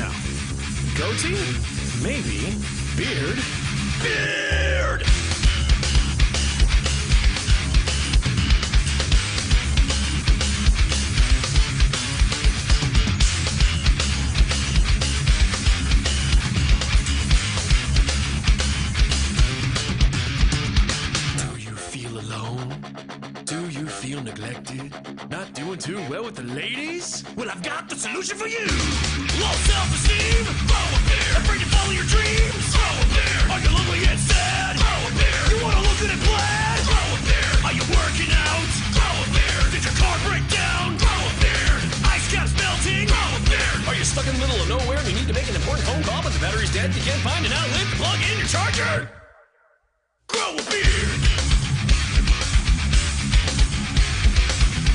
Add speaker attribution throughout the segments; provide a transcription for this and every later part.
Speaker 1: No. Goatee? Maybe. Beard? Beard! Feel neglected? Not doing too well with the ladies? Well, I've got the solution for you! Low self-esteem? Throw a beer! Afraid to follow your dreams? Throw a beer! Are you lonely and sad? Throw a beer! You wanna look good and plaid? Throw a beer! Are you working out? Throw a beer! Did your car break down? Throw a beer! Ice caps melting? Throw a beer! Are you stuck in the middle of nowhere and you need to make an important phone call but the battery's dead? You can't find an outlet to plug in your charger? Grow a beard!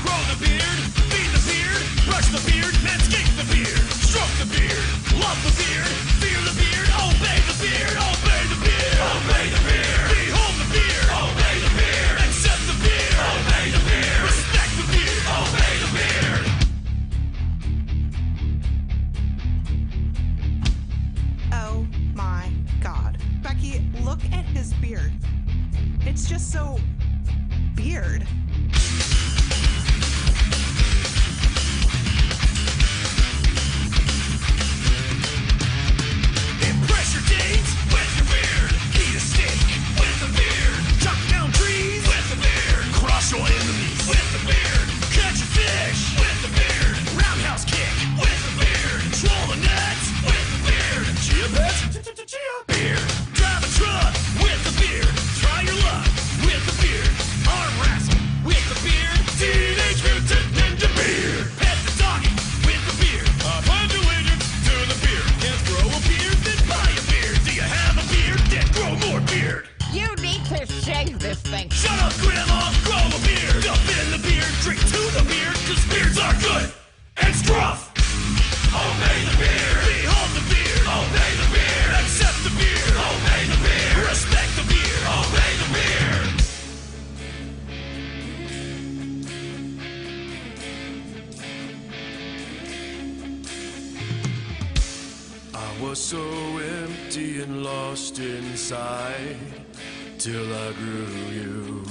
Speaker 1: Grow the beard, feed the beard, brush the beard, manscape the beard, stroke the beard, love the beard, fear the beard, obey the beard, obey the beard, obey the beard, behold the beard, obey the beard, accept the beard, obey the beard, respect the beard, obey the beard.
Speaker 2: Oh my God. Becky, look at his beard. It's just so beard.
Speaker 1: Your enemies with the beard. Catch a fish with the beard. Roundhouse kick with the beard. Control the nets with the beard. Chia pets, chia beard. Drive a truck with the beard. Try your luck with the beard. Arm wrestle with the beard. Teenage Mutant Ninja beard. Pet the doggy with the beard. Pledge allegiance to the beard. Can't grow a beard, then buy a beard. Do you have a beard? Then grow more beard.
Speaker 3: You need to shave this thing.
Speaker 1: Shut up, Grandma! Grow a beard! Up in the beard, drink to the beard, cause beards are good and scruff! Obey the beard! Behold the beard! Obey the beard! Accept the beard! Obey the beard! Respect the beard! Obey the beard! I was so empty and lost inside till I grew you.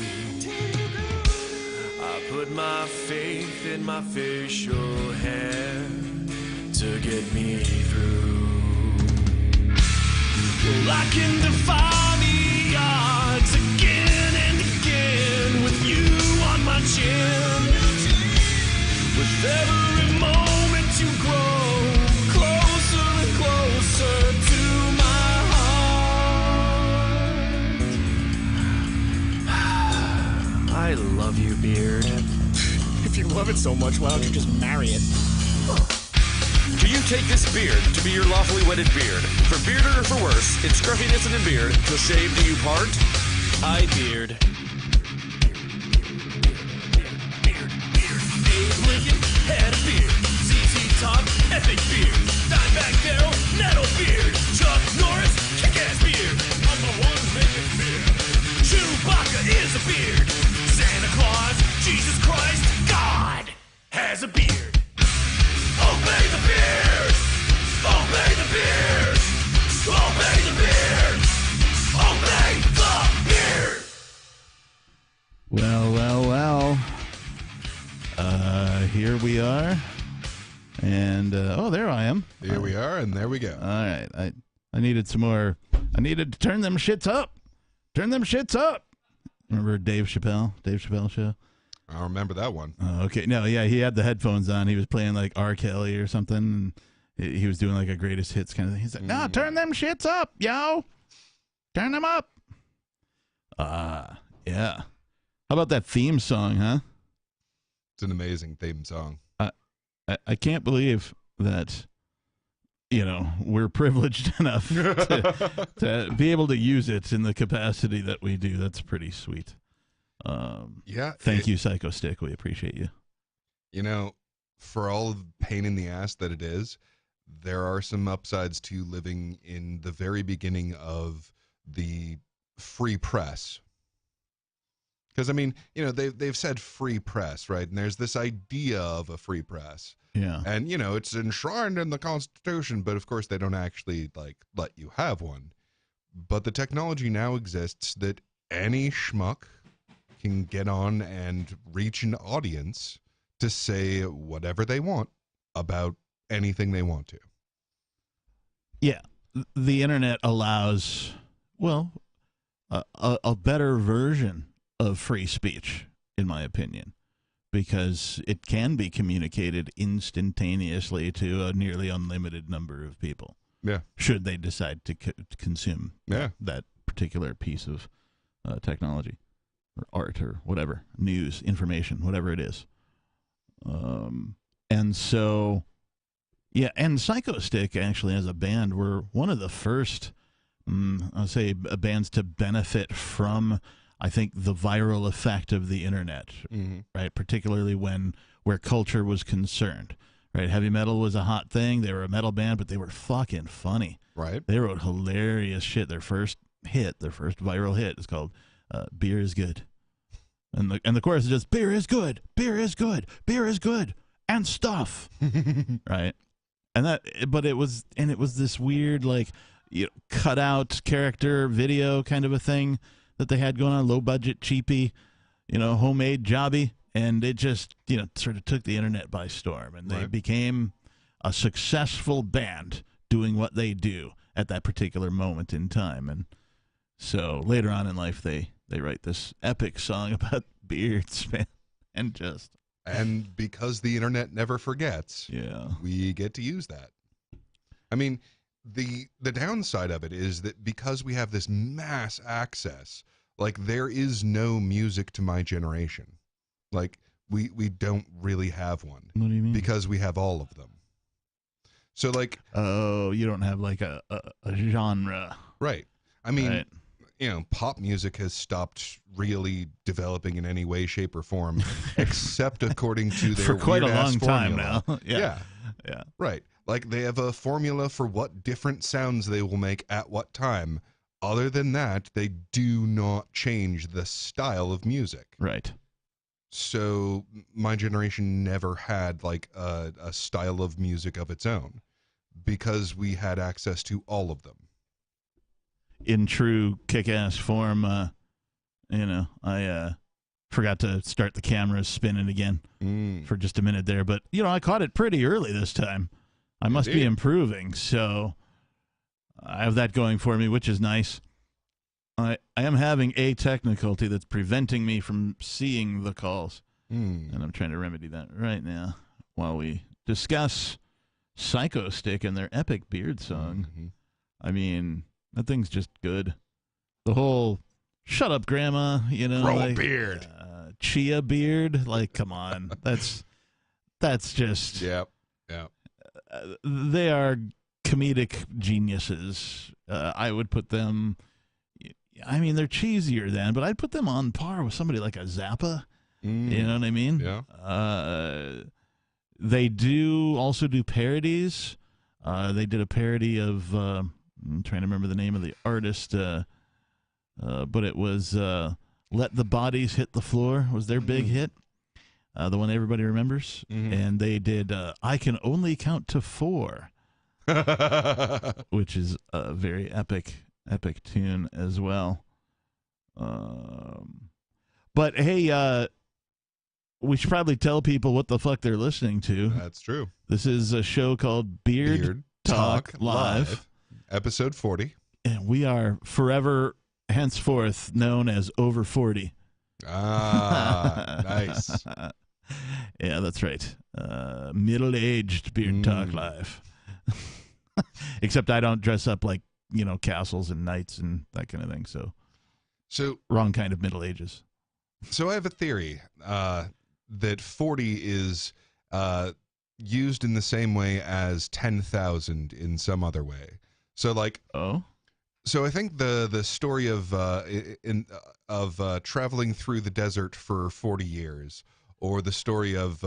Speaker 1: I put my faith in my facial hair to get me through. Well, I can defy the odds again and again with you on my chin. With every moment you grow closer and closer to my heart. I love you, Beard.
Speaker 4: If you love it so much, why don't you just marry it?
Speaker 1: Do you take this beard to be your lawfully wedded beard? For bearder or for worse, in scruffiness and in beard, till shave do you part? I beard. Abe Lincoln had a beard. ZZ Top, epic beard. Dimebag Darrell, nettle beard. Chuck Norris, kick-ass beard. I'm the one making beard. Chewbacca is a beard. Santa Claus, Jesus Christ, God has a beard. Obey the beard! Obey the beard! Obey the beard! Obey the beard!
Speaker 5: Well. Here we are. And, there I am.
Speaker 6: Here we are, and there we go.
Speaker 5: All right. I needed some more. I needed to turn them shits up. Turn them shits up. Remember Dave Chappelle? Dave Chappelle show?
Speaker 6: I remember that one.
Speaker 5: Okay. No, yeah, he had the headphones on. He was playing like R. Kelly or something. And he was doing like a greatest hits kind of thing. He's like, no, turn them shits up, yo. Turn them up. Yeah. How about that theme song, huh?
Speaker 6: It's an amazing theme song.
Speaker 5: I can't believe that, we're privileged enough to be able to use it in the capacity that we do. That's pretty sweet. Thank you, Psycho Stick. We appreciate you.
Speaker 6: For all of the pain in the ass that it is, there are some upsides to living in the very beginning of the free press. Because I mean, they've said free press, right? And there's this idea of a free press,
Speaker 5: Yeah.
Speaker 6: and it's enshrined in the Constitution, but of course they don't actually let you have one. But the technology now exists that any schmuck can get on and reach an audience to say whatever they want about anything they want to.
Speaker 5: Yeah. The internet allows, well, a better version of free speech, in my opinion, because it can be communicated instantaneously to a nearly unlimited number of people.
Speaker 6: Yeah.
Speaker 5: Should they decide to consume
Speaker 6: Yeah.
Speaker 5: that particular piece of technology or art or whatever, news, information, whatever it is. And so, yeah, and Psycho Stick actually as a band were one of the first, I'll say, bands to benefit from, I think, the viral effect of the internet, right? Particularly where culture was concerned, right? Heavy metal was a hot thing. They were a metal band, but they were fucking funny.
Speaker 6: Right.
Speaker 5: They wrote hilarious shit. Their first viral hit is called "Beer Is Good," and the chorus is just "Beer is good, beer is good, beer is good, and stuff," right? But it was this weird cut out character video kind of a thing that they had going on, low budget, cheapy, homemade jobby, and it just sort of took the internet by storm, and they became a successful band doing what they do at that particular moment in time. And so later on in life, they write this epic song about beards, man, and
Speaker 6: because the internet never forgets, we get to use that. I mean, the downside of it is that because we have this mass access, there is no music to my generation. We don't really have one.
Speaker 5: What do you mean?
Speaker 6: Because we have all of them. So
Speaker 5: oh, you don't have a genre.
Speaker 6: Right. I mean,
Speaker 5: right.
Speaker 6: Pop music has stopped really developing in any way, shape, or form, except according to their
Speaker 5: for quite a long time
Speaker 6: formula.
Speaker 5: now.
Speaker 6: Yeah. Right. They have a formula for what different sounds they will make at what time. Other than that, they do not change the style of music.
Speaker 5: Right.
Speaker 6: So my generation never had a style of music of its own because we had access to all of them.
Speaker 5: In true kick-ass form, I forgot to start the cameras spinning again for just a minute there. But, I caught it pretty early this time. I must be improving. So I have that going for me, which is nice. I am having a techniculty that's preventing me from seeing the calls. And I'm trying to remedy that right now while we discuss Psycho Stick and their epic beard song.
Speaker 6: Mm-hmm.
Speaker 5: I mean, that thing's just good. The whole "shut up, grandma,"
Speaker 6: grow a beard,
Speaker 5: chia beard. Come on, that's just
Speaker 6: yeah.
Speaker 5: They are comedic geniuses. I would put them. I mean, they're cheesier than, but I'd put them on par with somebody like a Zappa. You know what I mean?
Speaker 6: Yeah.
Speaker 5: They also do parodies. They did a parody of. I'm trying to remember the name of the artist, but it was "Let the Bodies Hit the Floor" was their big hit, the one everybody remembers. And they did "I Can Only Count to 4," which is a very epic tune as well. But hey, we should probably tell people what the fuck they're listening to.
Speaker 6: That's true.
Speaker 5: This is a show called Beard Talk Live.
Speaker 6: Episode 40.
Speaker 5: And we are forever, henceforth, known as Over 40.
Speaker 6: Ah, nice.
Speaker 5: Yeah, that's right. Middle-aged Beard Talk Live. Except I don't dress up like, castles and knights and that kind of thing. So wrong kind of Middle Ages.
Speaker 6: So I have a theory that 40 is used in the same way as 10,000 in some other way. So So I think the story of traveling through the desert for 40 years, or the story of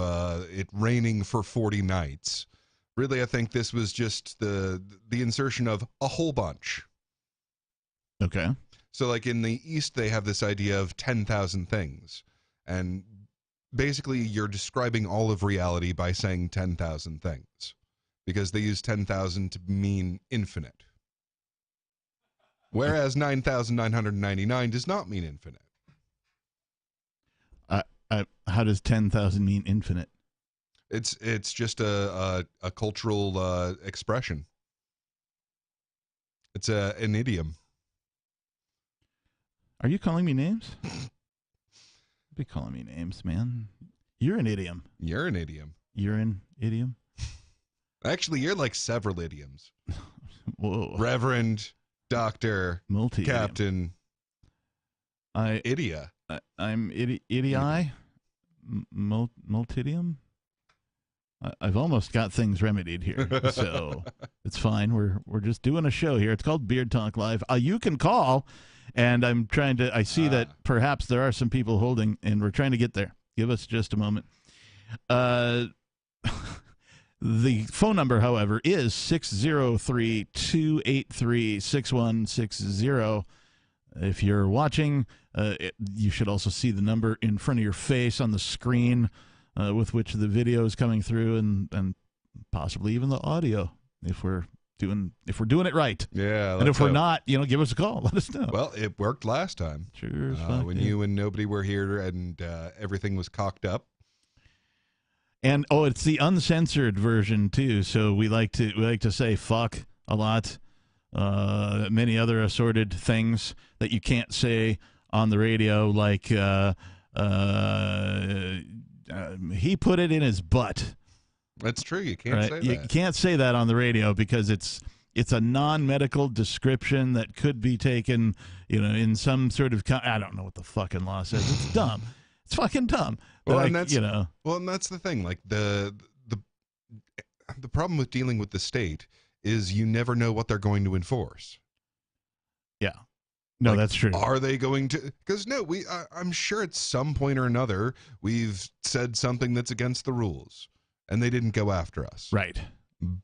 Speaker 6: it raining for 40 nights. Really, I think this was just the insertion of a whole bunch.
Speaker 5: Okay.
Speaker 6: So, like in the East, they have this idea of 10,000 things. And basically, you're describing all of reality by saying 10,000 things because they use 10,000 to mean infinite. Whereas 9,999 does not mean infinite.
Speaker 5: How does 10,000 mean infinite?
Speaker 6: It's just a cultural expression. It's an idiom.
Speaker 5: Are you calling me names? Be calling me names, man. You're an idiom.
Speaker 6: You're an idiom.
Speaker 5: You're an idiom?
Speaker 6: Actually, you're like several idioms.
Speaker 5: Whoa.
Speaker 6: Reverend, doctor,
Speaker 5: Multi-idiom.
Speaker 6: captain, idia.
Speaker 5: I'm idii? Multidium? I've almost got things remedied here, so it's fine. We're just doing a show here. It's called Beard Talk Live. You can call, and I see that perhaps there are some people holding, and we're trying to get there. Give us just a moment. The phone number, however, is 603-283-6160. If you're watching, you should also see the number in front of your face on the screen with which the video is coming through, and possibly even the audio if we're doing it right.
Speaker 6: Yeah.
Speaker 5: And if we're not, give us a call. Let us know.
Speaker 6: Well, it worked last time.
Speaker 5: Sure.
Speaker 6: When you and nobody were here and everything was cocked up.
Speaker 5: And it's the uncensored version too. So we like to say fuck a lot. Many other assorted things that you can't say on the radio, like he put it in his butt.
Speaker 6: That's true. You can't say that.
Speaker 5: You can't say that on the radio because it's a non-medical description that could be taken, in some sort of I don't know what the fucking law says. It's dumb. It's fucking dumb.
Speaker 6: Well, and that's and that's the thing. Like the problem with dealing with the state is you never know what they're going to enforce.
Speaker 5: Yeah. No, that's true.
Speaker 6: Are they going to? Because I'm sure at some point or another we've said something that's against the rules, and they didn't go after us.
Speaker 5: Right.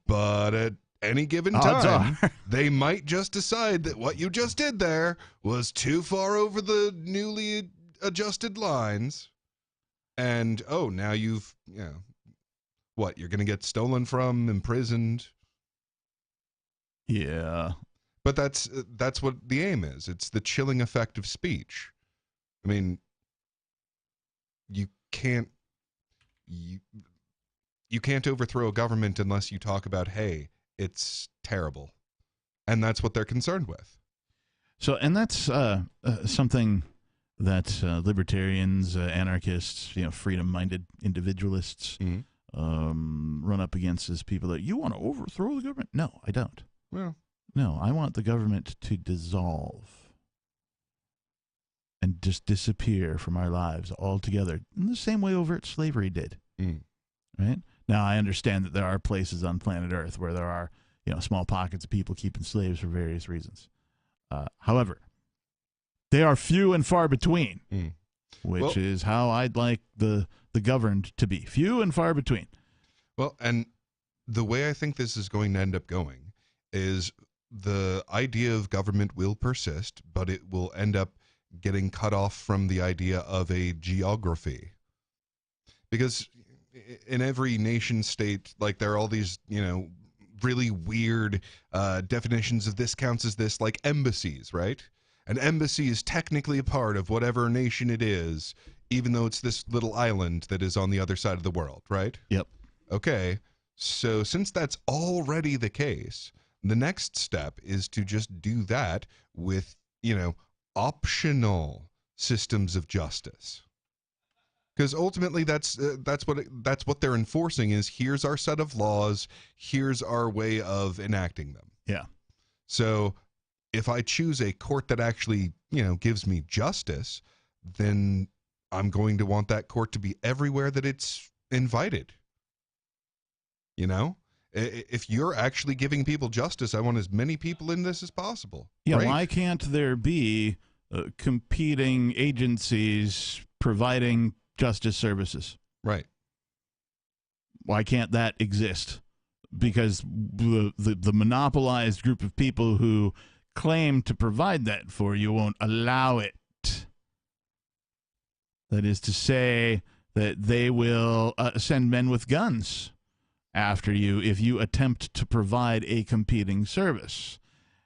Speaker 6: But at any given time, they might just decide that what you just did there was too far over the newly adjusted lines, and now you've what you're going to get stolen from, imprisoned.
Speaker 5: Yeah.
Speaker 6: But that's what the aim is. It's the chilling effect of speech. I mean, you can't overthrow a government unless you talk about, hey, it's terrible. And that's what they're concerned with.
Speaker 5: So, and that's something that libertarians, anarchists, freedom-minded individualists run up against as people that you want to overthrow the government. No, I don't.
Speaker 6: Well,
Speaker 5: no, I want the government to dissolve and just disappear from our lives altogether in the same way overt slavery did. Right? Now, I understand that there are places on planet Earth where there are, small pockets of people keeping slaves for various reasons. However, they are few and far between, which is how I'd like the governed to be. Few and far between.
Speaker 6: Well, and the way I think this is going to end up going is the idea of government will persist, but it will end up getting cut off from the idea of a geography. Because in every nation state, like there are all these, really weird definitions of this counts as this, like embassies, right? An embassy is technically a part of whatever nation it is, even though it's this little island that is on the other side of the world, right?
Speaker 5: Yep.
Speaker 6: Okay, so since that's already the case, the next step is to just do that with, optional systems of justice. Because ultimately, that's what they're enforcing is here's our set of laws, here's our way of enacting them.
Speaker 5: Yeah.
Speaker 6: So if I choose a court that actually, gives me justice, then I'm going to want that court to be everywhere that it's invited. If you're actually giving people justice, I want as many people in this as possible.
Speaker 5: Yeah,
Speaker 6: right?
Speaker 5: Why can't there be competing agencies providing justice services?
Speaker 6: Right.
Speaker 5: Why can't that exist? Because the monopolized group of people who claim to provide that for you, won't allow it. That is to say that they will send men with guns after you if you attempt to provide a competing service.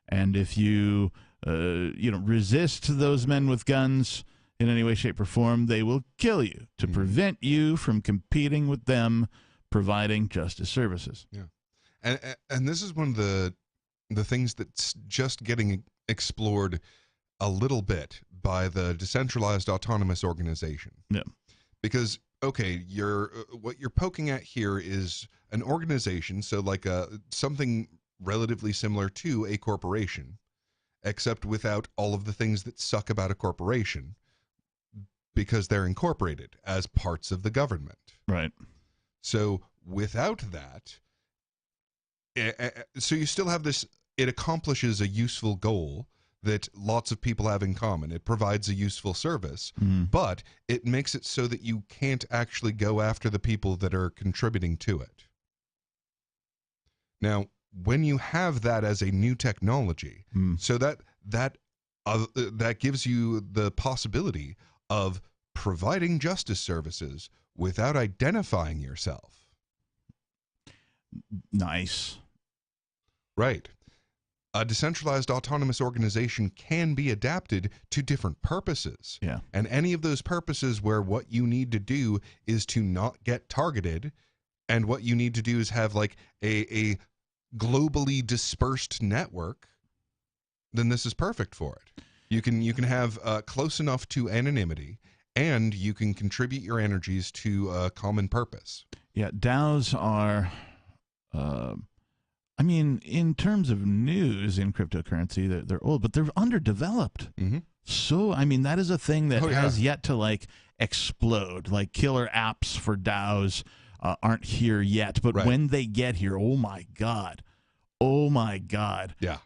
Speaker 5: And if you, resist those men with guns in any way, shape, or form, they will kill you to prevent you from competing with them providing justice services.
Speaker 6: Yeah. And this is one of the things that's just getting explored a little bit by the Decentralized Autonomous Organization.
Speaker 5: Yeah.
Speaker 6: Because, okay, what you're poking at here is an organization, so like something relatively similar to a corporation, except without all of the things that suck about a corporation, because they're incorporated as parts of the government.
Speaker 5: Right.
Speaker 6: So without that, so you still have this, it accomplishes a useful goal that lots of people have in common. It provides a useful service, but it makes it so that you can't actually go after the people that are contributing to it. Now, when you have that as a new technology, so that gives you the possibility of providing justice services without identifying yourself.
Speaker 5: Nice.
Speaker 6: Right. A decentralized autonomous organization can be adapted to different purposes.
Speaker 5: Yeah.
Speaker 6: And any of those purposes where what you need to do is to not get targeted, and what you need to do is have like a globally dispersed network, then this is perfect for it. You can have close enough to anonymity, and you can contribute your energies to a common purpose.
Speaker 5: Yeah, DAOs are, in terms of news in cryptocurrency, they're old, but they're underdeveloped. So, that is a thing that has yet to, explode. Like, killer apps for DAOs aren't here yet, but when they get here, oh my God.
Speaker 6: Yeah.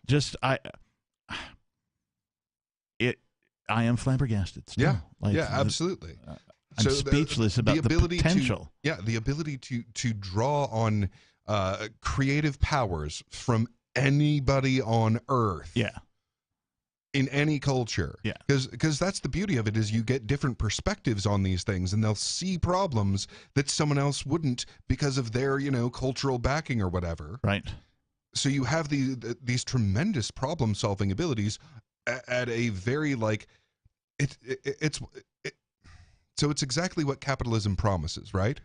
Speaker 5: I am flabbergasted still.
Speaker 6: Yeah, absolutely.
Speaker 5: I'm speechless about the potential.
Speaker 6: The ability to draw on creative powers from anybody on Earth.
Speaker 5: Yeah.
Speaker 6: In any culture.
Speaker 5: Yeah.
Speaker 6: Because that's the beauty of it, is you get different perspectives on these things, and they'll see problems that someone else wouldn't because of their, cultural backing or whatever.
Speaker 5: Right.
Speaker 6: So you have these tremendous problem-solving abilities at a very, so it's exactly what capitalism promises, right?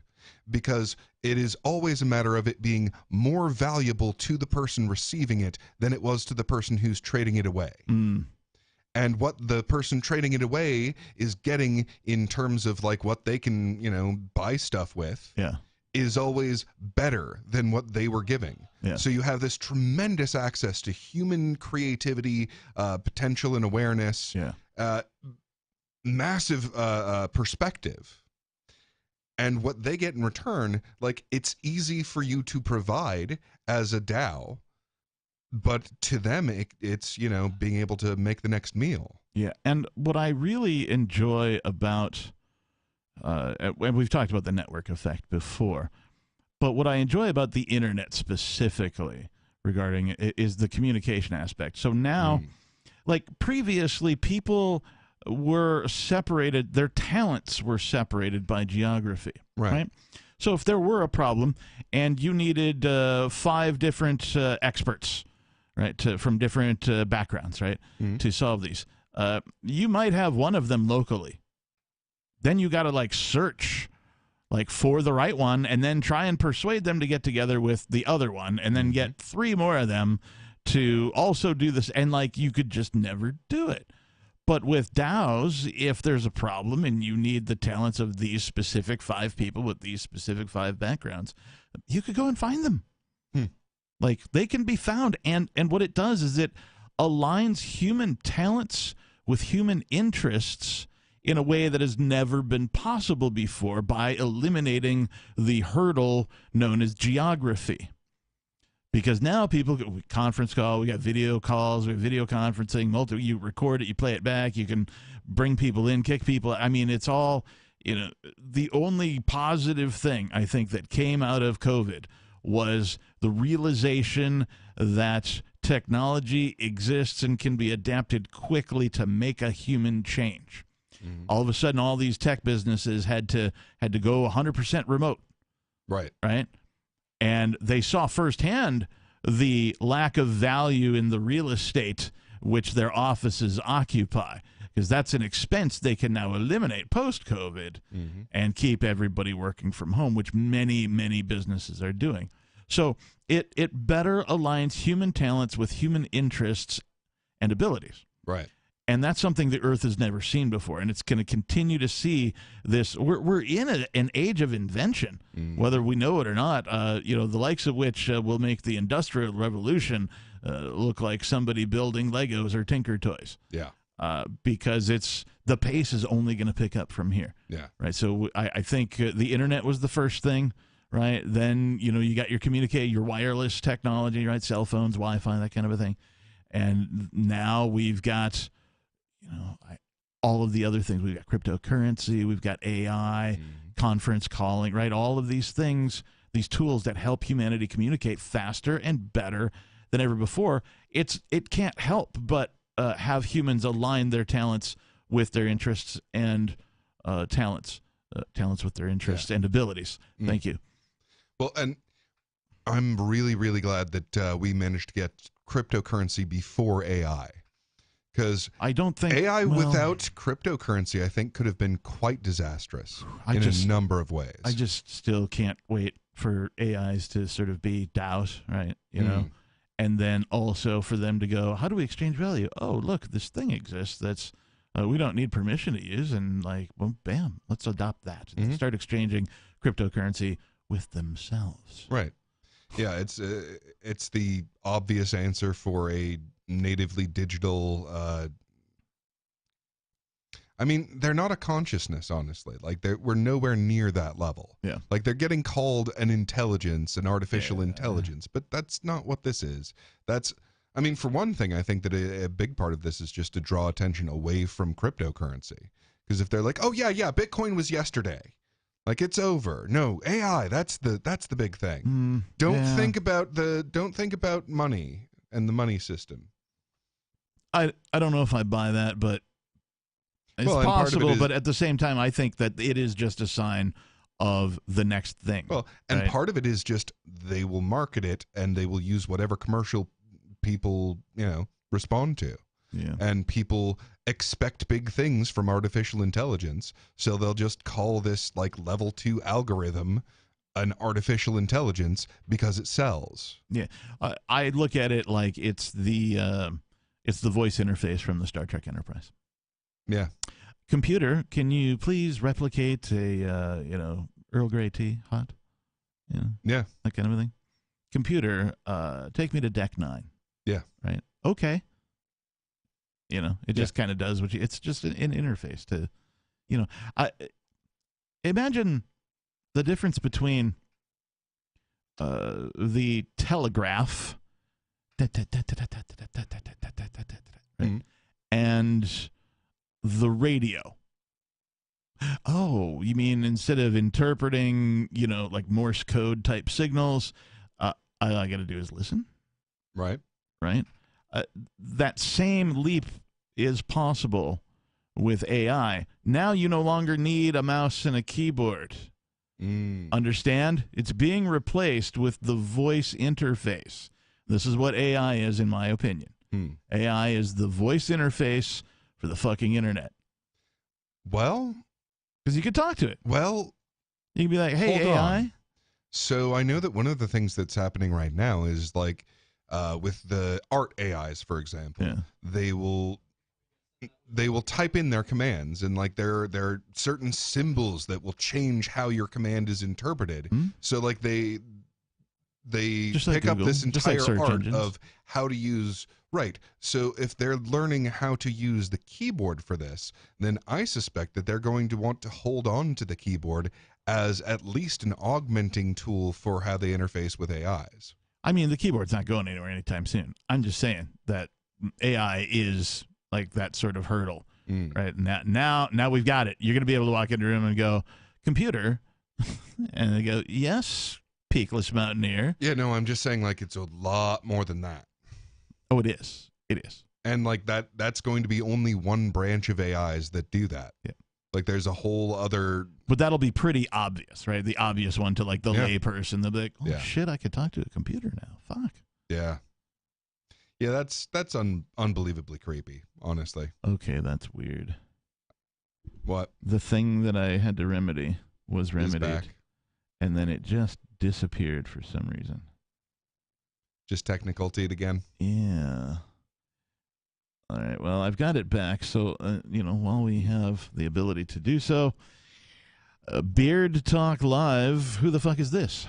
Speaker 6: Because it is always a matter of it being more valuable to the person receiving it than it was to the person who's trading it away. And what the person trading it away is getting in terms of what they can, buy stuff with.
Speaker 5: Yeah.
Speaker 6: Is always better than what they were giving.
Speaker 5: Yeah.
Speaker 6: So you have this tremendous access to human creativity, potential, and awareness.
Speaker 5: Yeah.
Speaker 6: Massive perspective. And what they get in return, it's easy for you to provide as a DAO, but to them, it's, being able to make the next meal.
Speaker 5: Yeah. And what I really enjoy about, and we've talked about the network effect before, but what I enjoy about the internet specifically regarding it is the communication aspect. So now, previously, people were separated, their talents were separated by geography, right? So if there were a problem and you needed 5 different experts, right, from different backgrounds, right, to solve these, you might have one of them locally. Then you got to search for the right one, and then try and persuade them to get together with the other one, and then get 3 more of them to also do this. And you could just never do it. But with DAOs, if there's a problem and you need the talents of these specific 5 people with these specific 5 backgrounds, you could go and find them. They can be found. And what it does is it aligns human talents with human interests in a way that has never been possible before, by eliminating the hurdle known as geography. Because now people conference call, we got video calls, we have video conferencing, you record it, you play it back, you can bring people in, kick people. It's all, the only positive thing I think that came out of COVID was the realization that technology exists and can be adapted quickly to make a human change. All of a sudden, all these tech businesses had to go 100% remote,
Speaker 6: Right.
Speaker 5: right? And they saw firsthand the lack of value in the real estate which their offices occupy, because that's an expense they can now eliminate post-COVID and keep everybody working from home, which many, many businesses are doing. So it better aligns human talents with human interests and abilities.
Speaker 6: Right.
Speaker 5: And that's something the Earth has never seen before, and it's going to continue to see this. We're in an age of invention, whether we know it or not. The likes of which will make the Industrial Revolution look like somebody building Legos or Tinker Toys.
Speaker 6: Yeah.
Speaker 5: Because the pace is only going to pick up from here.
Speaker 6: Yeah.
Speaker 5: Right. So I think the internet was the first thing. Right. Then you got your wireless technology, right? Cell phones, Wi-Fi, that kind of a thing, and now we've got. All of the other things. We've got cryptocurrency, we've got AI, conference calling, right? All of these things, these tools that help humanity communicate faster and better than ever before. It can't help but have humans align their talents with their interests and talents with their interests and abilities. Thank you.
Speaker 6: Well, and I'm really, really glad that we managed to get cryptocurrency before AI. Because
Speaker 5: I don't think
Speaker 6: AI without cryptocurrency, I think, could have been quite disastrous in a number of ways.
Speaker 5: I just still can't wait for AIs to sort of be DAOs, right? And then also for them to go, how do we exchange value? Oh, look, this thing exists that's we don't need permission to use, and well, bam, let's adopt that and start exchanging cryptocurrency with themselves.
Speaker 6: Right. Yeah, it's the obvious answer for a natively digital they're not a consciousness, honestly. We're nowhere near that level.
Speaker 5: Yeah.
Speaker 6: They're getting called an artificial intelligence, but that's not what this is. For one thing, I think that a big part of this is just to draw attention away from cryptocurrency. Because if they're like, oh yeah, Bitcoin was yesterday. It's over. No, AI, that's the big thing. Don't think about money and the money system.
Speaker 5: I don't know if I buy that, but it's possible. But at the same time, I think that it is just a sign of the next thing.
Speaker 6: Well, and part of it is just they will market it and they will use whatever commercial people, respond to.
Speaker 5: Yeah.
Speaker 6: And people expect big things from artificial intelligence, so they'll just call this level 2 algorithm an artificial intelligence because it sells.
Speaker 5: Yeah. I look at it like it's the voice interface from the Star Trek Enterprise.
Speaker 6: Yeah.
Speaker 5: Computer, can you please replicate a Earl Grey tea hot?
Speaker 6: Yeah.
Speaker 5: That kind of a thing. Computer, take me to deck 9.
Speaker 6: Yeah.
Speaker 5: Right. Okay. It just kind of does it's just an interface to, I imagine the difference between the telegraph right, and the radio. Oh, you mean instead of interpreting, Morse code type signals, all I got to do is listen?
Speaker 6: Right.
Speaker 5: Right? That same leap is possible with AI. Now you no longer need a mouse and a keyboard. Understand? It's being replaced with the voice interface. This is what AI is, in my opinion. AI is the voice interface for the fucking internet.
Speaker 6: Well,
Speaker 5: because you could talk to it.
Speaker 6: Well,
Speaker 5: you can be like, hey, AI.
Speaker 6: On. So I know that one of the things that's happening right now is with the art AIs, for example, they will type in their commands, and there are certain symbols that will change how your command is interpreted. So they pick up this entire art engines. Of how to use. Right. So if they're learning how to use the keyboard for this, then I suspect that they're going to want to hold on to the keyboard as at least an augmenting tool for how they interface with AIs.
Speaker 5: I mean, the keyboard's not going anywhere anytime soon. I'm just saying that AI is that sort of hurdle, right? Now we've got it. You're going to be able to walk into a room and go, computer, and they go, yes, peakless mountaineer.
Speaker 6: Yeah, no, I'm just saying it's a lot more than that.
Speaker 5: Oh, it is. It is.
Speaker 6: And like that's going to be only one branch of AIs that do that.
Speaker 5: Yeah.
Speaker 6: Like there's a whole other.
Speaker 5: But that'll be pretty obvious, right? The obvious one to like the
Speaker 6: Yeah.
Speaker 5: layperson. They'll be like, oh
Speaker 6: Yeah.
Speaker 5: shit, I could talk to a computer now. Fuck.
Speaker 6: Yeah. Yeah, that's unbelievably creepy, honestly.
Speaker 5: Okay, that's weird.
Speaker 6: What?
Speaker 5: The thing that I had to remedy was
Speaker 6: Is
Speaker 5: remedied,
Speaker 6: back.
Speaker 5: and then it just disappeared for some reason.
Speaker 6: Just technicality it again.
Speaker 5: Yeah. All right. Well, I've got it back. So, while we have the ability to do so, Beard Talk Live. Who the fuck is this?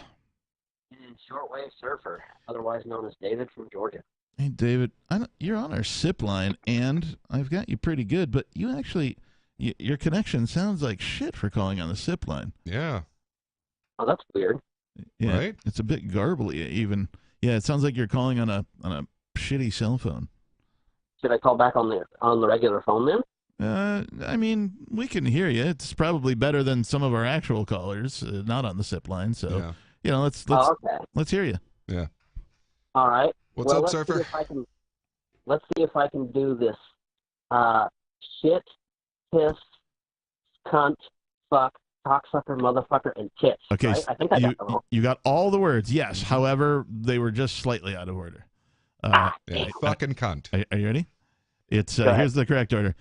Speaker 7: Shortwave Surfer, otherwise known as David from Georgia.
Speaker 5: Hey, David, you're on our SIP line, and I've got you pretty good, but you actually, your connection sounds like shit for calling on the SIP line.
Speaker 6: Yeah.
Speaker 7: Oh, that's weird.
Speaker 5: Yeah,
Speaker 6: Right?
Speaker 5: It's a bit garbly, even. Yeah, it sounds like you're calling on a shitty cell phone.
Speaker 7: Should I call back on the regular phone then?
Speaker 5: I mean, we can hear you. It's probably better than some of our actual callers, not on the SIP line. So,
Speaker 6: Yeah.
Speaker 5: let's
Speaker 7: Oh, okay.
Speaker 5: let's hear you.
Speaker 6: Yeah.
Speaker 7: All right.
Speaker 6: What's
Speaker 7: well,
Speaker 6: up,
Speaker 7: let's see
Speaker 6: Surfer?
Speaker 7: if I can- Let's see if I can do this. Shit, piss, cunt, fuck, cocksucker, motherfucker, and tits.
Speaker 5: Okay,
Speaker 7: right? I think I got them all.
Speaker 5: you got all the words. Yes. However, they were just slightly out of order.
Speaker 6: Yeah.
Speaker 7: Damn.
Speaker 6: Fucking cunt.
Speaker 5: Are you ready? It's
Speaker 7: Go ahead.
Speaker 5: here's the correct order: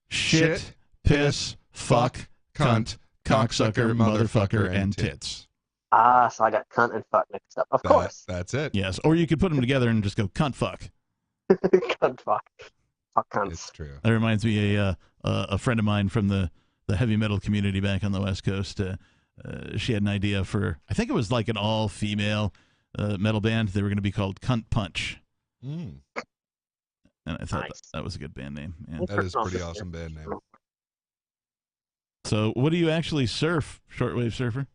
Speaker 5: shit, piss, fuck, cunt, cocksucker, motherfucker, and tits.
Speaker 7: So I got cunt and fuck mixed up. Of course.
Speaker 6: That's it.
Speaker 5: Yes, or you could put them together and just go cunt fuck.
Speaker 7: Cunt, fuck. Fuck cunts.
Speaker 6: It's true.
Speaker 5: That reminds me a friend of mine from the heavy metal community back on the West Coast. She had an idea for, I think it was like an all female metal band. They were going to be called Cunt Punch,
Speaker 6: Mm,
Speaker 5: and I thought
Speaker 7: Nice.
Speaker 5: that was a good band name. Yeah.
Speaker 6: that is a pretty awesome band name.
Speaker 5: So, what do you actually surf, shortwave surfer?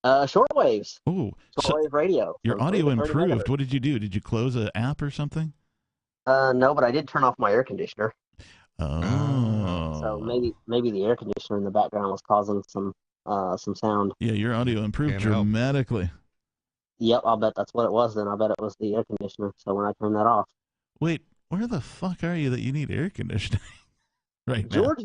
Speaker 7: Shortwaves.
Speaker 5: Oh, so
Speaker 7: Shortwave radio.
Speaker 5: your
Speaker 7: From
Speaker 5: audio
Speaker 7: 30
Speaker 5: improved.
Speaker 7: megahertz.
Speaker 5: What did you do? Did you close an app or something?
Speaker 7: No, but I did turn off my air conditioner.
Speaker 5: Oh,
Speaker 7: So maybe the air conditioner in the background was causing some sound.
Speaker 5: yeah, your audio improved
Speaker 6: Can't help.
Speaker 5: dramatically.
Speaker 7: Yep, I'll bet that's what it was then. I bet it was the air conditioner. So when I turned that off.
Speaker 5: Wait, where the fuck are you that you need air conditioning right now?
Speaker 7: Georgia.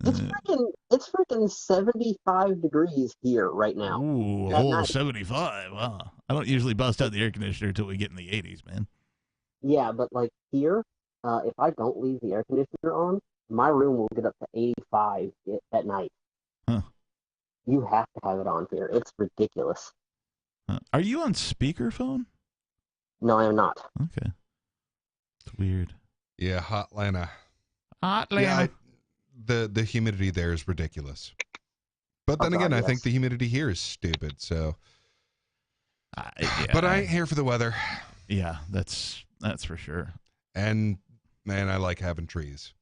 Speaker 7: It's freaking 75 degrees here right now.
Speaker 5: Ooh,
Speaker 7: At
Speaker 5: oh,
Speaker 7: night.
Speaker 5: 75. Wow. I don't usually bust out the air conditioner until we get in the 80s, man.
Speaker 7: Yeah, but like here, if I don't leave the air conditioner on, my room will get up to 85 at night.
Speaker 5: Huh.
Speaker 7: You have to have it on here. It's ridiculous.
Speaker 5: Are you on speakerphone?
Speaker 7: No, I am not.
Speaker 5: Okay. It's weird.
Speaker 6: Yeah, Hotlanta.
Speaker 5: Hotlanta.
Speaker 6: Yeah, the humidity there is ridiculous. But then
Speaker 7: Oh, God,
Speaker 6: again, I
Speaker 7: yes.
Speaker 6: think the humidity here is stupid. So,
Speaker 5: Yeah,
Speaker 6: but I ain't here for the weather.
Speaker 5: Yeah, that's for sure.
Speaker 6: And man, I like having trees.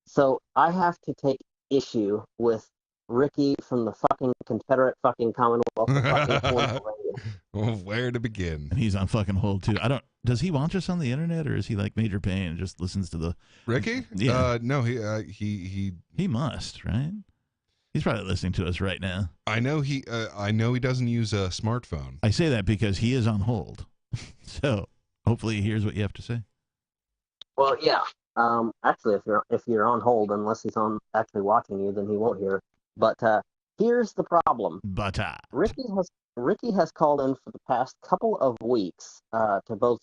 Speaker 7: So I have to take issue with Ricky from the fucking Confederate fucking Commonwealth of fucking Pennsylvania.
Speaker 6: Well, where to begin?
Speaker 5: And he's on fucking hold too. Does he watch us on the internet, or is he like Major Payne and just listens to the?
Speaker 6: Ricky?
Speaker 5: Yeah.
Speaker 6: No, he.
Speaker 5: He must, right? He's probably listening to us right now.
Speaker 6: I know he doesn't use a smartphone.
Speaker 5: I say that because he is on hold. So hopefully he hears what you have to say.
Speaker 7: Well, yeah. Actually, if you're on hold, unless he's on actually watching you, then he won't hear. But here's the problem.
Speaker 5: But
Speaker 7: Ricky has called in for the past couple of weeks to both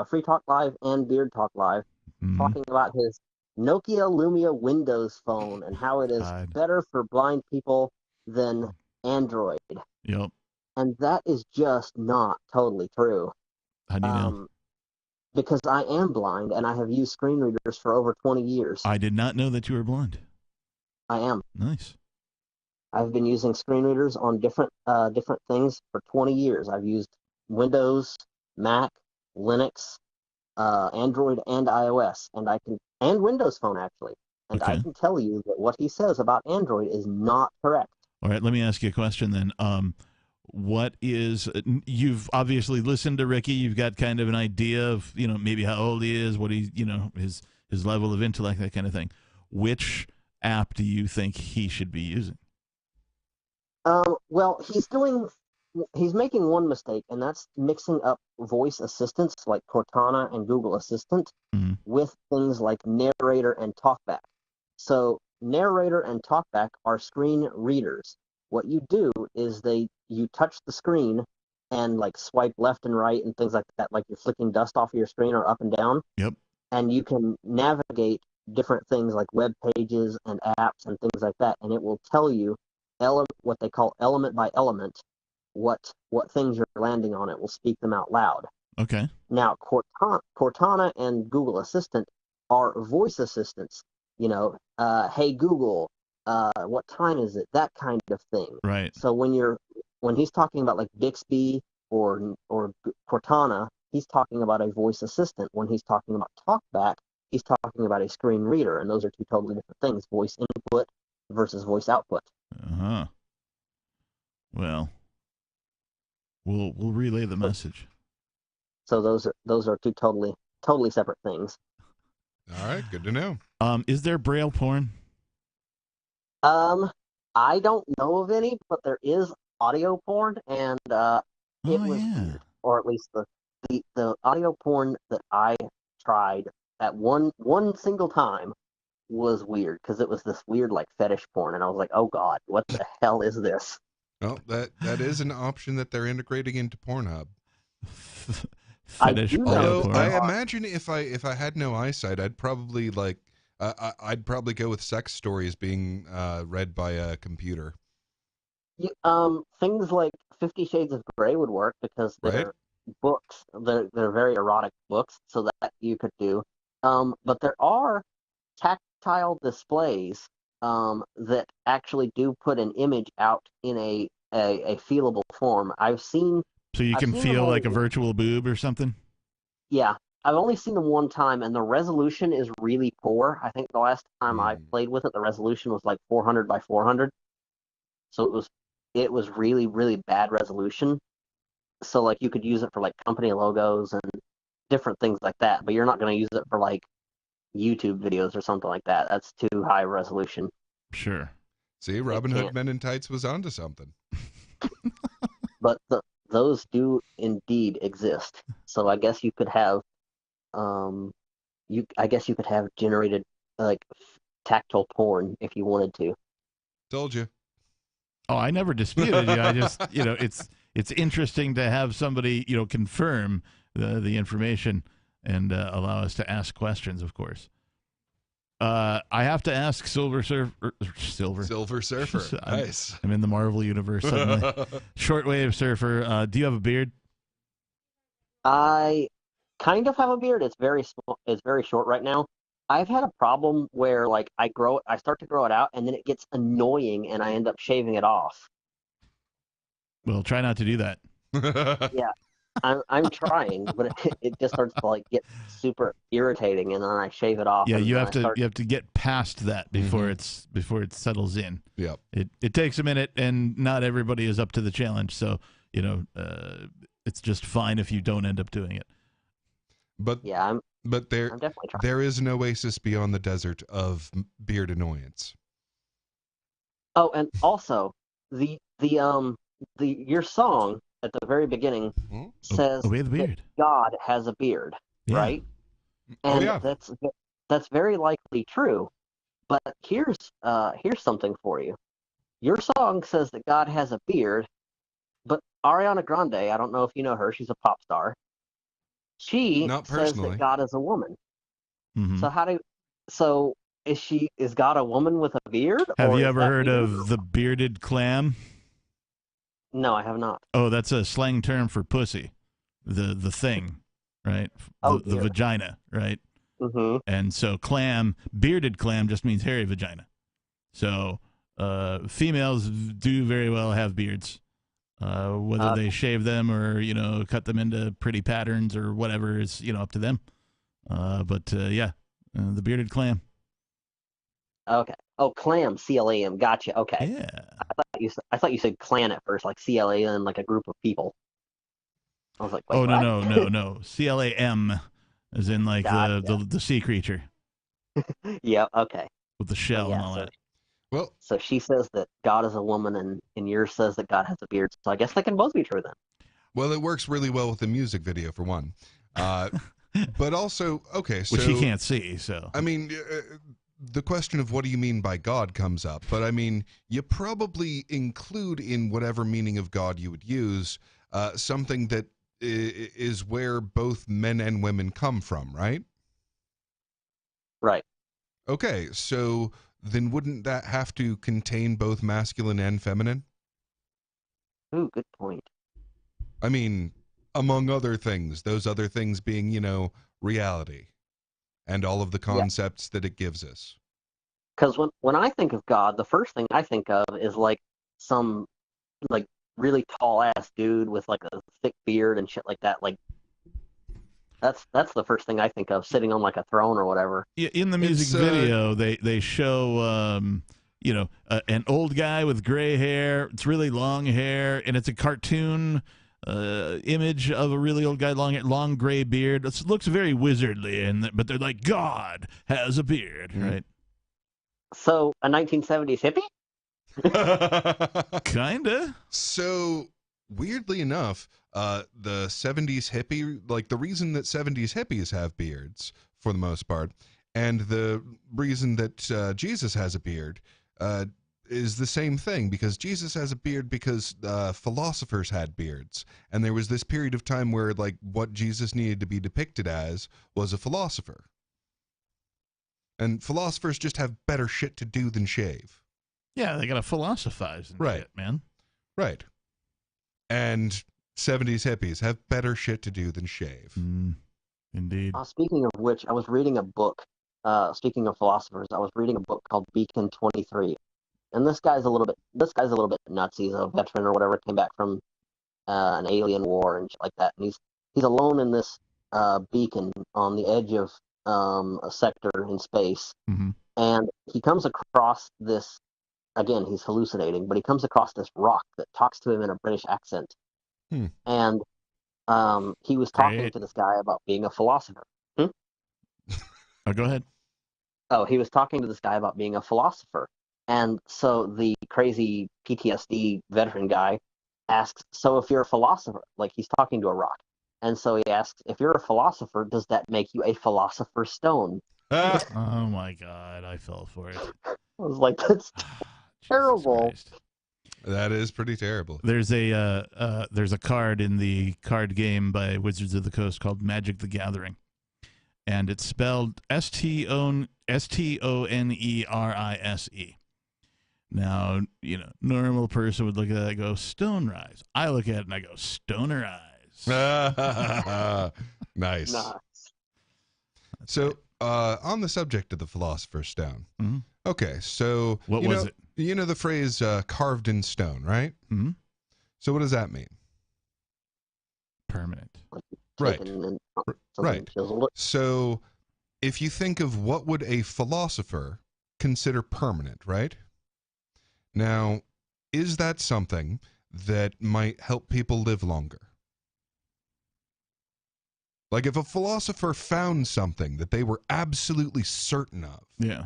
Speaker 7: Free Talk Live and Beard Talk Live,
Speaker 5: mhm.
Speaker 7: talking about his Nokia Lumia Windows phone and how it is
Speaker 5: God.
Speaker 7: better for blind people than Android.
Speaker 5: Yep.
Speaker 7: And that is just not totally true.
Speaker 5: How do you know?
Speaker 7: Because I am blind and I have used screen readers for over 20 years.
Speaker 5: I did not know that you were blind.
Speaker 7: I am.
Speaker 5: Nice.
Speaker 7: I've been using screen readers on different things for 20 years. I've used Windows, Mac, Linux, Android, and iOS, and Windows Phone actually. And I
Speaker 5: Okay.
Speaker 7: can tell you that what he says about Android is not correct.
Speaker 5: All right, let me ask you a question then. What is you've obviously listened to Ricky, you've got kind of an idea of, maybe how old he is, what he, his level of intellect, that kind of thing. Which app do you think he should be using?
Speaker 7: Well, he's doing he's making one mistake, and that's mixing up voice assistants like Cortana and Google Assistant
Speaker 5: Mhm.
Speaker 7: with things like narrator and talkback. So narrator and talkback are screen readers. What you do is you touch the screen and like swipe left and right and things like that, like you're flicking dust off of your screen or up and down.
Speaker 5: Yep.
Speaker 7: And you can navigate different things like web pages and apps and things like that, and it will tell you what they call element by element what things you're landing on. It will speak them out loud.
Speaker 5: Okay.
Speaker 7: Now, Cortana and Google Assistant are voice assistants. Hey Google, what time is it? That kind of thing.
Speaker 5: Right.
Speaker 7: So when he's talking about like Bixby or Cortana, he's talking about a voice assistant. When he's talking about TalkBack, he's talking about a screen reader, and those are two totally different things: voice input versus voice output.
Speaker 5: Uh-huh. Well, we'll relay the message.
Speaker 7: So those are two totally separate things.
Speaker 6: All right, good to know.
Speaker 5: Is there Braille porn?
Speaker 7: I don't know of any, but there is audio porn, and it was weird. Or at least the audio porn that I tried at one single time was weird, because it was this weird like fetish porn, and I was like, oh god, what the hell is this?
Speaker 6: Well, that is an option that they're integrating into Pornhub.
Speaker 5: Fetish
Speaker 7: I do
Speaker 5: audio
Speaker 7: know-
Speaker 5: porn.
Speaker 6: I imagine if I had no eyesight, I'd probably I'd probably go with sex stories being read by a computer.
Speaker 7: Things like 50 Shades of Grey would work, because they're
Speaker 6: Right.
Speaker 7: books. They're very erotic books, so that you could do. But there are tactile displays that actually do put an image out in a feelable form. I've seen
Speaker 5: So you
Speaker 7: I've
Speaker 5: can
Speaker 7: seen
Speaker 5: feel
Speaker 7: them
Speaker 5: like a
Speaker 7: all-
Speaker 5: virtual boob or something?
Speaker 7: Yeah, I've only seen them one time, and the resolution is really poor. I think the last time I played with it, the resolution was like 400 by 400. So it was really, really bad resolution. So like you could use it for like company logos and different things like that, but you're not going to use it for like YouTube videos or something like that. That's too high resolution.
Speaker 5: Sure.
Speaker 6: See, Robin Hood
Speaker 7: can't.
Speaker 6: Men in Tights was onto something.
Speaker 7: But those do indeed exist. So I guess you could have generated like tactile porn if you wanted to.
Speaker 6: Told you.
Speaker 5: Oh, I never disputed you. I just, it's interesting to have somebody, confirm the information and allow us to ask questions, of course. I have to ask Silver Surfer.
Speaker 6: Nice.
Speaker 5: I'm in the Marvel universe suddenly. Shortwave Surfer, do you have a beard?
Speaker 7: I kind of have a beard. It's very small. It's very short right now. I've had a problem where like I start to grow it out, and then it gets annoying, and I end up shaving it off.
Speaker 5: Well, try not to do that.
Speaker 7: Yeah, I'm trying, but it just starts to like get super irritating, and then I shave it off.
Speaker 5: Yeah,
Speaker 7: and
Speaker 5: you
Speaker 7: then
Speaker 5: have
Speaker 7: I
Speaker 5: to
Speaker 7: start-
Speaker 5: you have to get past that before it settles in.
Speaker 6: Yep.
Speaker 5: It takes a minute, and not everybody is up to the challenge. So it's just fine if you don't end up doing it.
Speaker 6: But
Speaker 7: Yeah, I'm
Speaker 6: there
Speaker 7: definitely trying.
Speaker 6: there is an oasis beyond the desert of beard annoyance.
Speaker 7: Oh, and also your song at the very beginning says
Speaker 5: Obey the
Speaker 7: that
Speaker 5: beard.
Speaker 7: God has a beard,
Speaker 5: Yeah.
Speaker 7: right?
Speaker 6: Oh,
Speaker 7: And
Speaker 6: yeah.
Speaker 7: that's very likely true. But here's something for you. Your song says that God has a beard, but Ariana Grande, I don't know if you know her, she's a pop star. She
Speaker 6: Not
Speaker 7: says
Speaker 6: personally.
Speaker 7: that God is a woman.
Speaker 5: Mhm.
Speaker 7: So is God a woman with a beard?
Speaker 5: Have
Speaker 7: or
Speaker 5: you
Speaker 7: is
Speaker 5: ever
Speaker 7: that
Speaker 5: heard
Speaker 7: weird?
Speaker 5: of the bearded clam?
Speaker 7: No, I have not.
Speaker 5: Oh, that's a slang term for pussy, the thing, right?
Speaker 7: Oh,
Speaker 5: the
Speaker 7: dear.
Speaker 5: vagina, right?
Speaker 7: Mm-hmm.
Speaker 5: And so bearded clam just means hairy vagina. So females do very well have beards. Whether they shave them or, cut them into pretty patterns or whatever is, up to them. The bearded clam.
Speaker 7: Okay. Oh, clam, CLAM. Gotcha. Okay.
Speaker 5: Yeah.
Speaker 7: I thought you said clan at first, like CLAN, like a group of people. I was like, wait,
Speaker 5: Oh,
Speaker 7: what?
Speaker 5: no. CLAM as in like
Speaker 7: Gotcha.
Speaker 5: the sea creature
Speaker 7: Yeah. Okay.
Speaker 5: with the shell
Speaker 7: Yeah,
Speaker 5: and all
Speaker 7: so-
Speaker 5: that.
Speaker 6: Well,
Speaker 7: So she says that God is a woman, and yours says that God has a beard. So I guess they can both be true then.
Speaker 6: well, it works really well with the music video for one, but also okay. So
Speaker 5: Which he can't see. So
Speaker 6: I mean, the question of what do you mean by God comes up, but I mean, you probably include in whatever meaning of God you would use something that is where both men and women come from, right?
Speaker 7: Right.
Speaker 6: Okay, so then wouldn't that have to contain both masculine and feminine?
Speaker 7: Ooh, good point.
Speaker 6: I mean, among other things, those other things being, reality and all of the concepts that it gives us.
Speaker 7: Because when I think of God, the first thing I think of is like some like really tall ass dude with like a thick beard and shit like that. Like that's the first thing I think of, sitting on like a throne or whatever.
Speaker 5: Yeah, in the music video, they show an old guy with gray hair. It's really long hair, and it's a cartoon image of a really old guy, long gray beard. It looks very wizardly, but they're like, God has a beard, right?
Speaker 7: So a 1970s hippie?
Speaker 5: Kinda.
Speaker 6: So weirdly enough, the 70s hippie, like the reason that 70s hippies have beards for the most part, and the reason that Jesus has a beard is the same thing, because Jesus has a beard because philosophers had beards, and there was this period of time where like what Jesus needed to be depicted as was a philosopher, and philosophers just have better shit to do than shave.
Speaker 5: Yeah, they gotta philosophize and
Speaker 6: Right.
Speaker 5: shit, man.
Speaker 6: Right. And 70s hippies have better shit to do than shave.
Speaker 5: Indeed.
Speaker 7: Speaking of which, I was reading a book. Speaking of philosophers, I was reading a book called Beacon 23, and this guy's a little bit nuts. He's a veteran or whatever, came back from an alien war and shit like that, and he's alone in this beacon on the edge of a sector in space, and he comes across this. Again, he's hallucinating, but he comes across this rock that talks to him in a British accent. And he was talking to this guy about being a philosopher.
Speaker 5: Oh, go ahead.
Speaker 7: Oh, he was talking to this guy about being a philosopher. And so the crazy PTSD veteran guy asks, so if you're a philosopher, like he's talking to a rock. And so he asks, if you're a philosopher, does that make you a philosopher's stone?
Speaker 5: Oh, my God. I fell for it.
Speaker 7: I was like, that's terrible.
Speaker 6: That is pretty terrible.
Speaker 5: There's a card in the card game by Wizards of the Coast called Magic the Gathering, and it's spelled Stonerise. Now, normal person would look at that and go Stone Rise. I look at it and I go Stoner Eyes.
Speaker 6: Nice. So, on the subject of the Philosopher's Stone, okay, so
Speaker 5: what was it?
Speaker 6: You know the phrase carved in stone, right?
Speaker 5: Mm-hmm.
Speaker 6: So what does that mean?
Speaker 5: Permanent.
Speaker 6: Right. Right. So if you think of what would a philosopher consider permanent, right? Now, is that something that might help people live longer? Like if a philosopher found something that they were absolutely certain of.
Speaker 5: Yeah.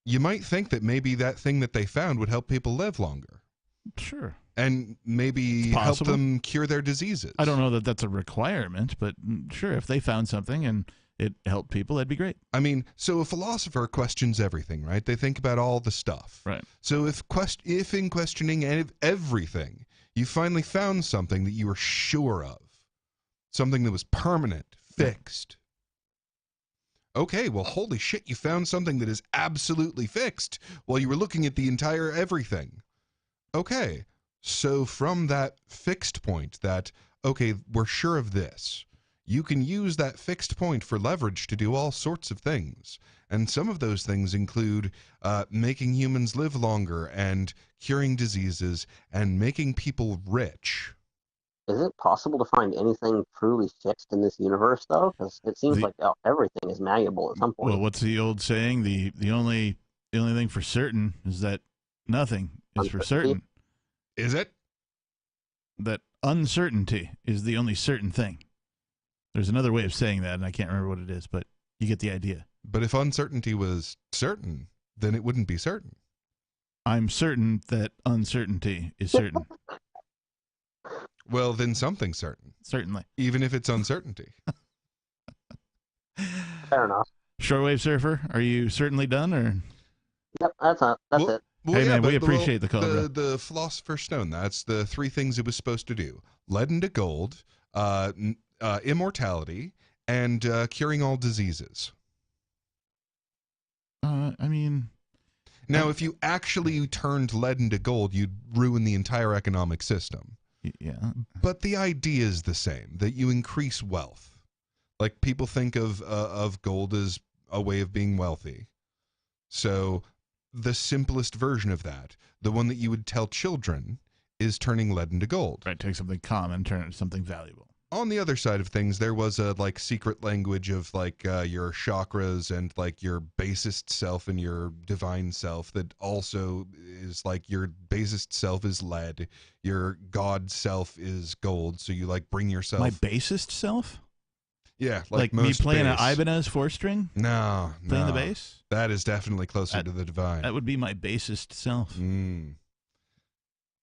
Speaker 6: You might think that maybe that thing that they found would help people live longer.
Speaker 5: Sure.
Speaker 6: And maybe help them cure their diseases.
Speaker 5: I don't know that that's a requirement, but sure, if they found something and it helped people, that'd be great.
Speaker 6: I mean, so a philosopher questions everything, right? They think about all the stuff.
Speaker 5: Right.
Speaker 6: So if in questioning everything, you finally found something that you were sure of, something that was permanent, fixed. Okay, well, holy shit, you found something that is absolutely fixed while you were looking at the entire everything. Okay, so from that fixed point that, okay, we're sure of this, you can use that fixed point for leverage to do all sorts of things. And some of those things include making humans live longer and curing diseases and making people rich.
Speaker 7: Is it possible to find anything truly fixed in this universe, though? Because it seems like everything is malleable at some point.
Speaker 5: Well, what's the old saying? The only thing for certain is that nothing is for certain.
Speaker 6: Is it?
Speaker 5: That uncertainty is the only certain thing. There's another way of saying that, and I can't remember what it is, but you get the idea.
Speaker 6: But if uncertainty was certain, then it wouldn't be certain.
Speaker 5: I'm certain that uncertainty is certain.
Speaker 6: Well, then something's certain,
Speaker 5: Certainly.
Speaker 6: even if it's uncertainty.
Speaker 7: Fair enough.
Speaker 5: Shortwave Surfer, are you certainly done, or?
Speaker 7: Yep, that's it.
Speaker 6: Well,
Speaker 5: Hey, man,
Speaker 6: but
Speaker 5: we appreciate the call, bro.
Speaker 6: The Philosopher's Stone, that's the 3 things it was supposed to do. Lead into gold, immortality, and curing all diseases.
Speaker 5: I mean,
Speaker 6: Now, if you actually turned lead into gold, you'd ruin the entire economic system.
Speaker 5: yeah.
Speaker 6: But the idea is the same, that you increase wealth. Like, people think of gold as a way of being wealthy. So the simplest version of that, the one that you would tell children, is turning lead into gold.
Speaker 5: Right, take something common, turn it into something valuable.
Speaker 6: On the other side of things, there was a like secret language of like your chakras and like your basest self and your divine self that also is like your basest self is lead, your god self is gold. So you like bring yourself.
Speaker 5: My bassist self?
Speaker 6: Yeah,
Speaker 5: Like me
Speaker 6: most
Speaker 5: playing
Speaker 6: bass.
Speaker 5: an Ibanez 4-string?
Speaker 6: No,
Speaker 5: Playing the
Speaker 6: no.
Speaker 5: bass?
Speaker 6: That is definitely closer to the divine.
Speaker 5: That would be my bassist self.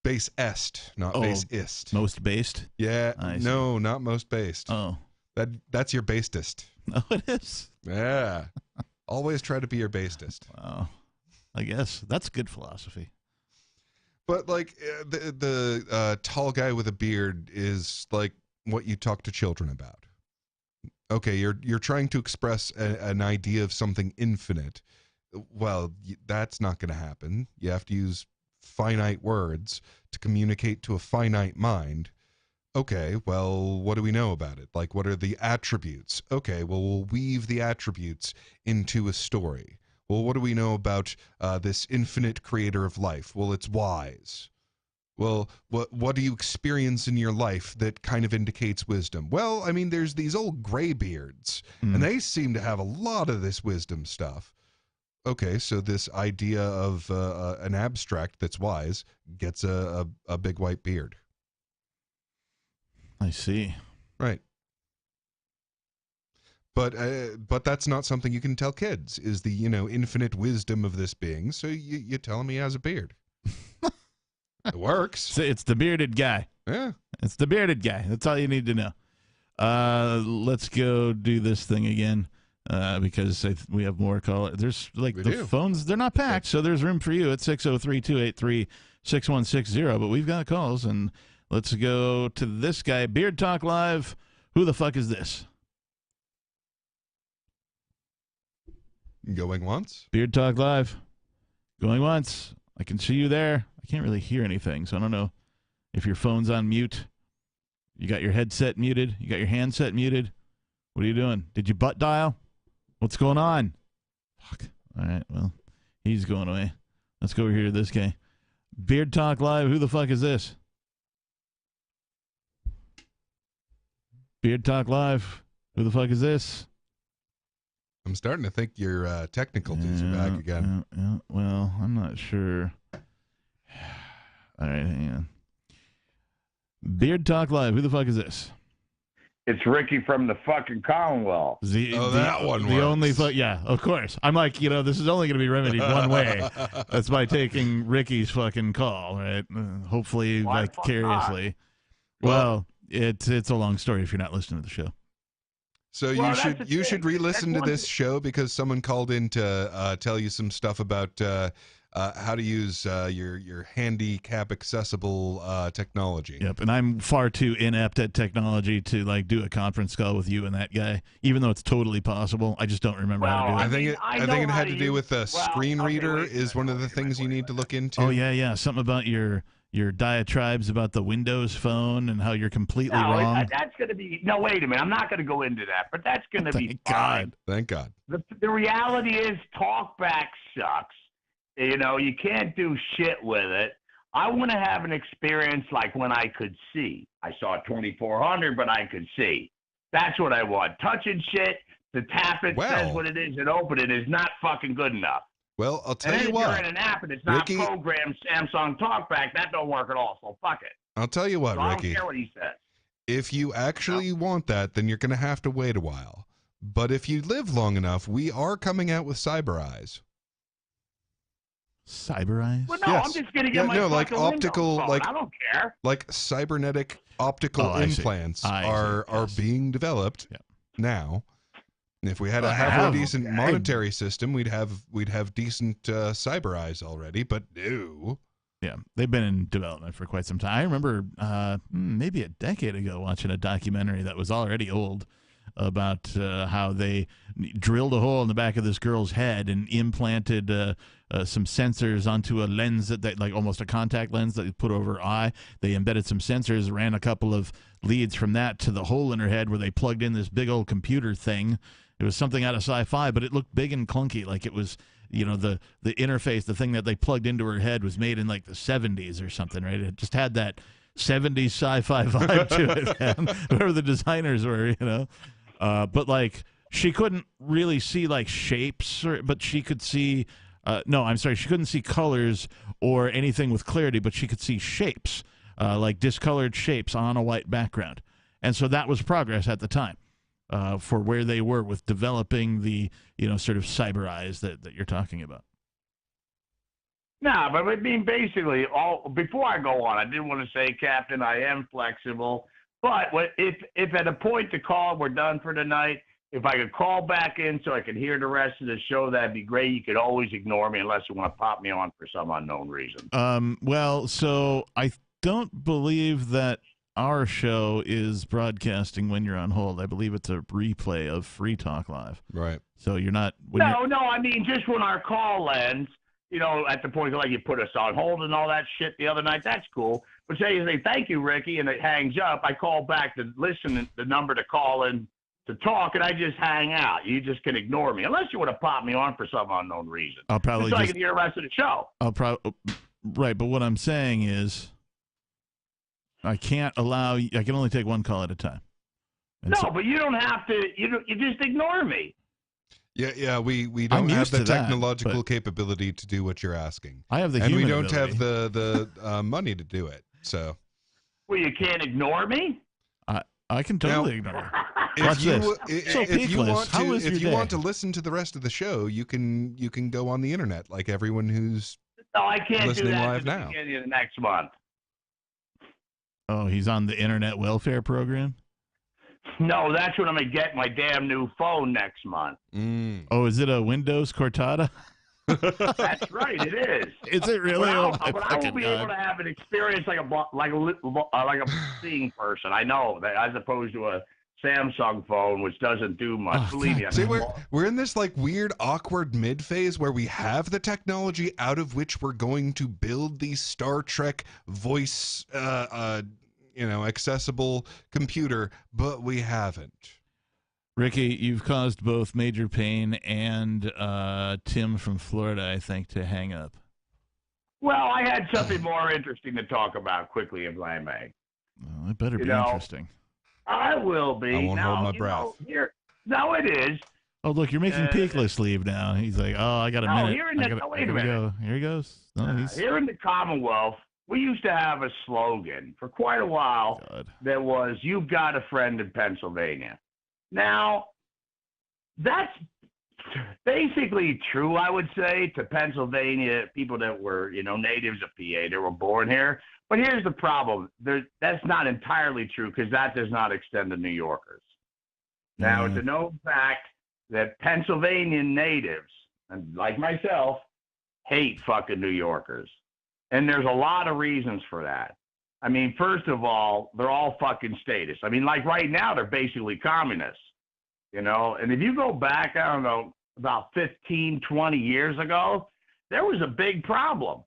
Speaker 6: Bass est, not
Speaker 5: Oh,
Speaker 6: bass ist.
Speaker 5: Most based?
Speaker 6: Yeah,
Speaker 5: I see.
Speaker 6: no, not most based.
Speaker 5: Oh.
Speaker 6: That's your basest.
Speaker 5: Oh, it is?
Speaker 6: Yeah. Always try to be your basest.
Speaker 5: Wow. I guess. That's good philosophy.
Speaker 6: But like the tall guy with a beard is like what you talk to children about. Okay, you're trying to express an idea of something infinite. Well, that's not going to happen. You have to use finite words to communicate to a finite mind. Okay, well, what do we know about it? Like, what are the attributes? Okay, well, we'll weave the attributes into a story. Well, what do we know about this infinite creator of life? Well, it's wise. Well, what do you experience in your life that kind of indicates wisdom? Well, I mean, there's these old graybeards, and they seem to have a lot of this wisdom stuff. Okay, so this idea of an abstract that's wise gets a big white beard.
Speaker 5: I see.
Speaker 6: Right. But that's not something you can tell kids, is the, infinite wisdom of this being. So you tell him he has a beard. It works.
Speaker 5: So it's the bearded guy.
Speaker 6: Yeah.
Speaker 5: It's the bearded guy. That's all you need to know. Let's go do this thing again because we have more call. There's like the phones, they're not packed, so there's room for you at 603-283-6160. But we've got calls, and let's go to this guy. Beard Talk Live. Who the fuck is this?
Speaker 6: Going once?
Speaker 5: Beard Talk Live. Going once. I can see you there. I can't really hear anything, so I don't know if your phone's on mute. You got your headset muted. You got your handset muted. What are you doing? Did you butt dial? What's going on? Fuck. All right, well, he's going away. Let's go over here to this guy. Beard Talk Live. Who the fuck is this? Beard Talk Live. Who the fuck is this?
Speaker 6: I'm starting to think your technical dudes are back again.
Speaker 5: Yeah. Well, I'm not sure. All right, hang on. Beard Talk Live. Who the fuck is this?
Speaker 8: It's Ricky from the fucking Commonwealth.
Speaker 6: That one
Speaker 5: The
Speaker 6: works.
Speaker 5: only yeah, of course. I'm like, this is only going to be remedied one way. That's by taking Ricky's fucking call, right? Hopefully,
Speaker 8: Why
Speaker 5: vicariously. Well, it's a long story if you're not listening to the show.
Speaker 6: So
Speaker 8: Well,
Speaker 6: you should re-listen to
Speaker 8: That's
Speaker 6: this show because someone called in to tell you some stuff about how to use your handicap accessible technology.
Speaker 5: Yep, and I'm far too inept at technology to do a conference call with you and that guy, even though it's totally possible. I just don't remember how to do it.
Speaker 6: I think it had to do with the screen reader is one of the things you need to look into.
Speaker 5: Oh yeah, something about your diatribes about the Windows Phone and how you're completely wrong.
Speaker 8: That's going to be no. Wait a minute, I'm not going to go into that, but that's going to be fine.
Speaker 6: Thank God.
Speaker 8: The reality is, TalkBack sucks. You can't do shit with it. I want to have an experience like when I could see. I saw 2400, but I could see. That's what I want. Touching shit, to tap it, says what it is, and open it is not fucking good enough.
Speaker 6: Well, I'll tell
Speaker 8: and
Speaker 6: you
Speaker 8: if
Speaker 6: what.
Speaker 8: you're in an app and it's not
Speaker 6: Ricky,
Speaker 8: programmed Samsung TalkBack, that don't work at all. So fuck it.
Speaker 6: I'll tell you what,
Speaker 8: So I
Speaker 6: Ricky.
Speaker 8: don't care what he says.
Speaker 6: If you actually want that, then you're going to have to wait a while. But if you live long enough, we are coming out with Cyber Eyes.
Speaker 5: Cyberized?
Speaker 8: Well, no,
Speaker 6: Yes.
Speaker 8: I'm just gonna get
Speaker 6: Yeah,
Speaker 8: my
Speaker 6: no, like
Speaker 8: fucking Windows
Speaker 6: optical,
Speaker 8: phone.
Speaker 6: like-
Speaker 8: I don't care.
Speaker 6: Like cybernetic optical
Speaker 5: Oh, I see.
Speaker 6: implants
Speaker 5: I see,
Speaker 6: are
Speaker 5: yes.
Speaker 6: being developed
Speaker 5: Yeah.
Speaker 6: now. And if we had
Speaker 5: Well,
Speaker 6: a
Speaker 5: I
Speaker 6: halfway
Speaker 5: have.
Speaker 6: decent
Speaker 8: Okay.
Speaker 6: monetary system, we'd have decent cyber eyes already. But no.
Speaker 5: Yeah, they've been in development for quite some time. I remember maybe a decade ago watching a documentary that was already old about how they drilled a hole in the back of this girl's head and implanted some sensors onto a lens that they, like almost a contact lens that they put over her eye. They embedded some sensors, ran a couple of leads from that to the hole in her head where they plugged in this big old computer thing. It was something out of sci-fi, but it looked big and clunky, like it was, you know, the interface, the thing that they plugged into her head was made in like the 70s or something, right? It just had that 70s sci-fi vibe to it, man. Whoever the designers were, you know. But like she couldn't really see like shapes, but she could see. No, I'm sorry, she couldn't see colors or anything with clarity, but she could see shapes, like discolored shapes on a white background, and so that was progress at the time. For where they were with developing the, you know, sort of cyber eyes that you're talking about.
Speaker 8: No, but I mean, basically, before I go on, I did want to say, Captain, I am flexible. But if at a point to call, we're done for tonight. If I could call back in so I could hear the rest of the show, that'd be great. You could always ignore me unless you want to pop me on for some unknown reason.
Speaker 5: Well, so I don't believe that our show is broadcasting when you're on hold. I believe it's a replay of Free Talk Live.
Speaker 6: Right.
Speaker 5: So you're not.
Speaker 8: No, I mean, just when our call ends, you know, at the point like you put us on hold and all that shit the other night, that's cool. But say you say, thank you, Ricky, and it hangs up, I call back to listen, the number to call in to talk, and I just hang out. You just can ignore me, unless you want to pop me on for some unknown reason.
Speaker 5: I'll probably
Speaker 8: so I
Speaker 5: just.
Speaker 8: can hear the rest of the show.
Speaker 5: Right, but what I'm saying is, I can't allow. I can only take one call at a time. And
Speaker 8: No,
Speaker 5: so-
Speaker 8: but you don't have to. You just ignore me.
Speaker 6: Yeah, we
Speaker 5: I'm
Speaker 6: don't have
Speaker 5: used
Speaker 6: the
Speaker 5: to that,
Speaker 6: technological
Speaker 5: but-
Speaker 6: capability to do what you're asking.
Speaker 5: I have the
Speaker 6: And we
Speaker 5: human
Speaker 6: don't have
Speaker 5: ability.
Speaker 6: the money to do it. So
Speaker 8: Well, you can't ignore me.
Speaker 5: I can totally ignore it.
Speaker 6: if
Speaker 5: Watch
Speaker 6: you
Speaker 5: this. So,
Speaker 6: if you
Speaker 5: Peakless,
Speaker 6: want
Speaker 5: how
Speaker 6: to
Speaker 5: was
Speaker 6: if
Speaker 5: your
Speaker 6: you
Speaker 5: day?
Speaker 6: want to listen to the rest of the show, you can go on the internet like everyone who's
Speaker 8: No, I can't do
Speaker 6: Listening
Speaker 8: that
Speaker 6: live
Speaker 8: at the
Speaker 6: now.
Speaker 8: beginning of the next month.
Speaker 5: Oh, he's on the internet welfare program?
Speaker 8: No, that's when I'm gonna get my damn new phone next month.
Speaker 5: Oh, is it a Windows Cortana?
Speaker 8: That's right, it is.
Speaker 5: Is it really?
Speaker 8: But,
Speaker 5: Oh, my
Speaker 8: but I
Speaker 5: fucking
Speaker 8: won't be
Speaker 5: God.
Speaker 8: able to have an experience like a seeing person. I know that, as opposed to a Samsung phone, which doesn't do much.
Speaker 5: Oh,
Speaker 8: Believe me.
Speaker 6: See,
Speaker 8: I'm
Speaker 6: we're in this like weird, awkward mid phase where we have the technology out of which we're going to build the Star Trek voice, accessible computer, but we haven't.
Speaker 5: Ricky, you've caused both Major Payne and Tim from Florida, I think, to hang up.
Speaker 8: Well, I had something more interesting to talk about quickly, if I may.
Speaker 5: Well, it better
Speaker 8: You
Speaker 5: be
Speaker 8: know,
Speaker 5: interesting.
Speaker 8: I will be.
Speaker 6: I won't
Speaker 8: now,
Speaker 6: hold my
Speaker 8: you
Speaker 6: breath.
Speaker 8: know, no, it is.
Speaker 5: Oh, look, you're making Peakless leave now. He's like, oh, I got a
Speaker 8: No,
Speaker 5: minute.
Speaker 8: here in the- no, wait a
Speaker 5: here we
Speaker 8: minute.
Speaker 5: go. Here he goes. No, he's.
Speaker 8: Here in the Commonwealth, we used to have a slogan for quite a while
Speaker 5: God.
Speaker 8: that was, "You've got a friend in Pennsylvania." Now, that's basically true, I would say, to Pennsylvania, people that were, natives of PA, that were born here. But here's the problem. That's not entirely true, because that does not extend to New Yorkers. Now, it's a known fact that Pennsylvanian natives, and like myself, hate fucking New Yorkers. And there's a lot of reasons for that. I mean, first of all, they're all fucking statists. I mean, like right now, they're basically communists, And if you go back, I don't know, about 15, 20 years ago, there was a big problem.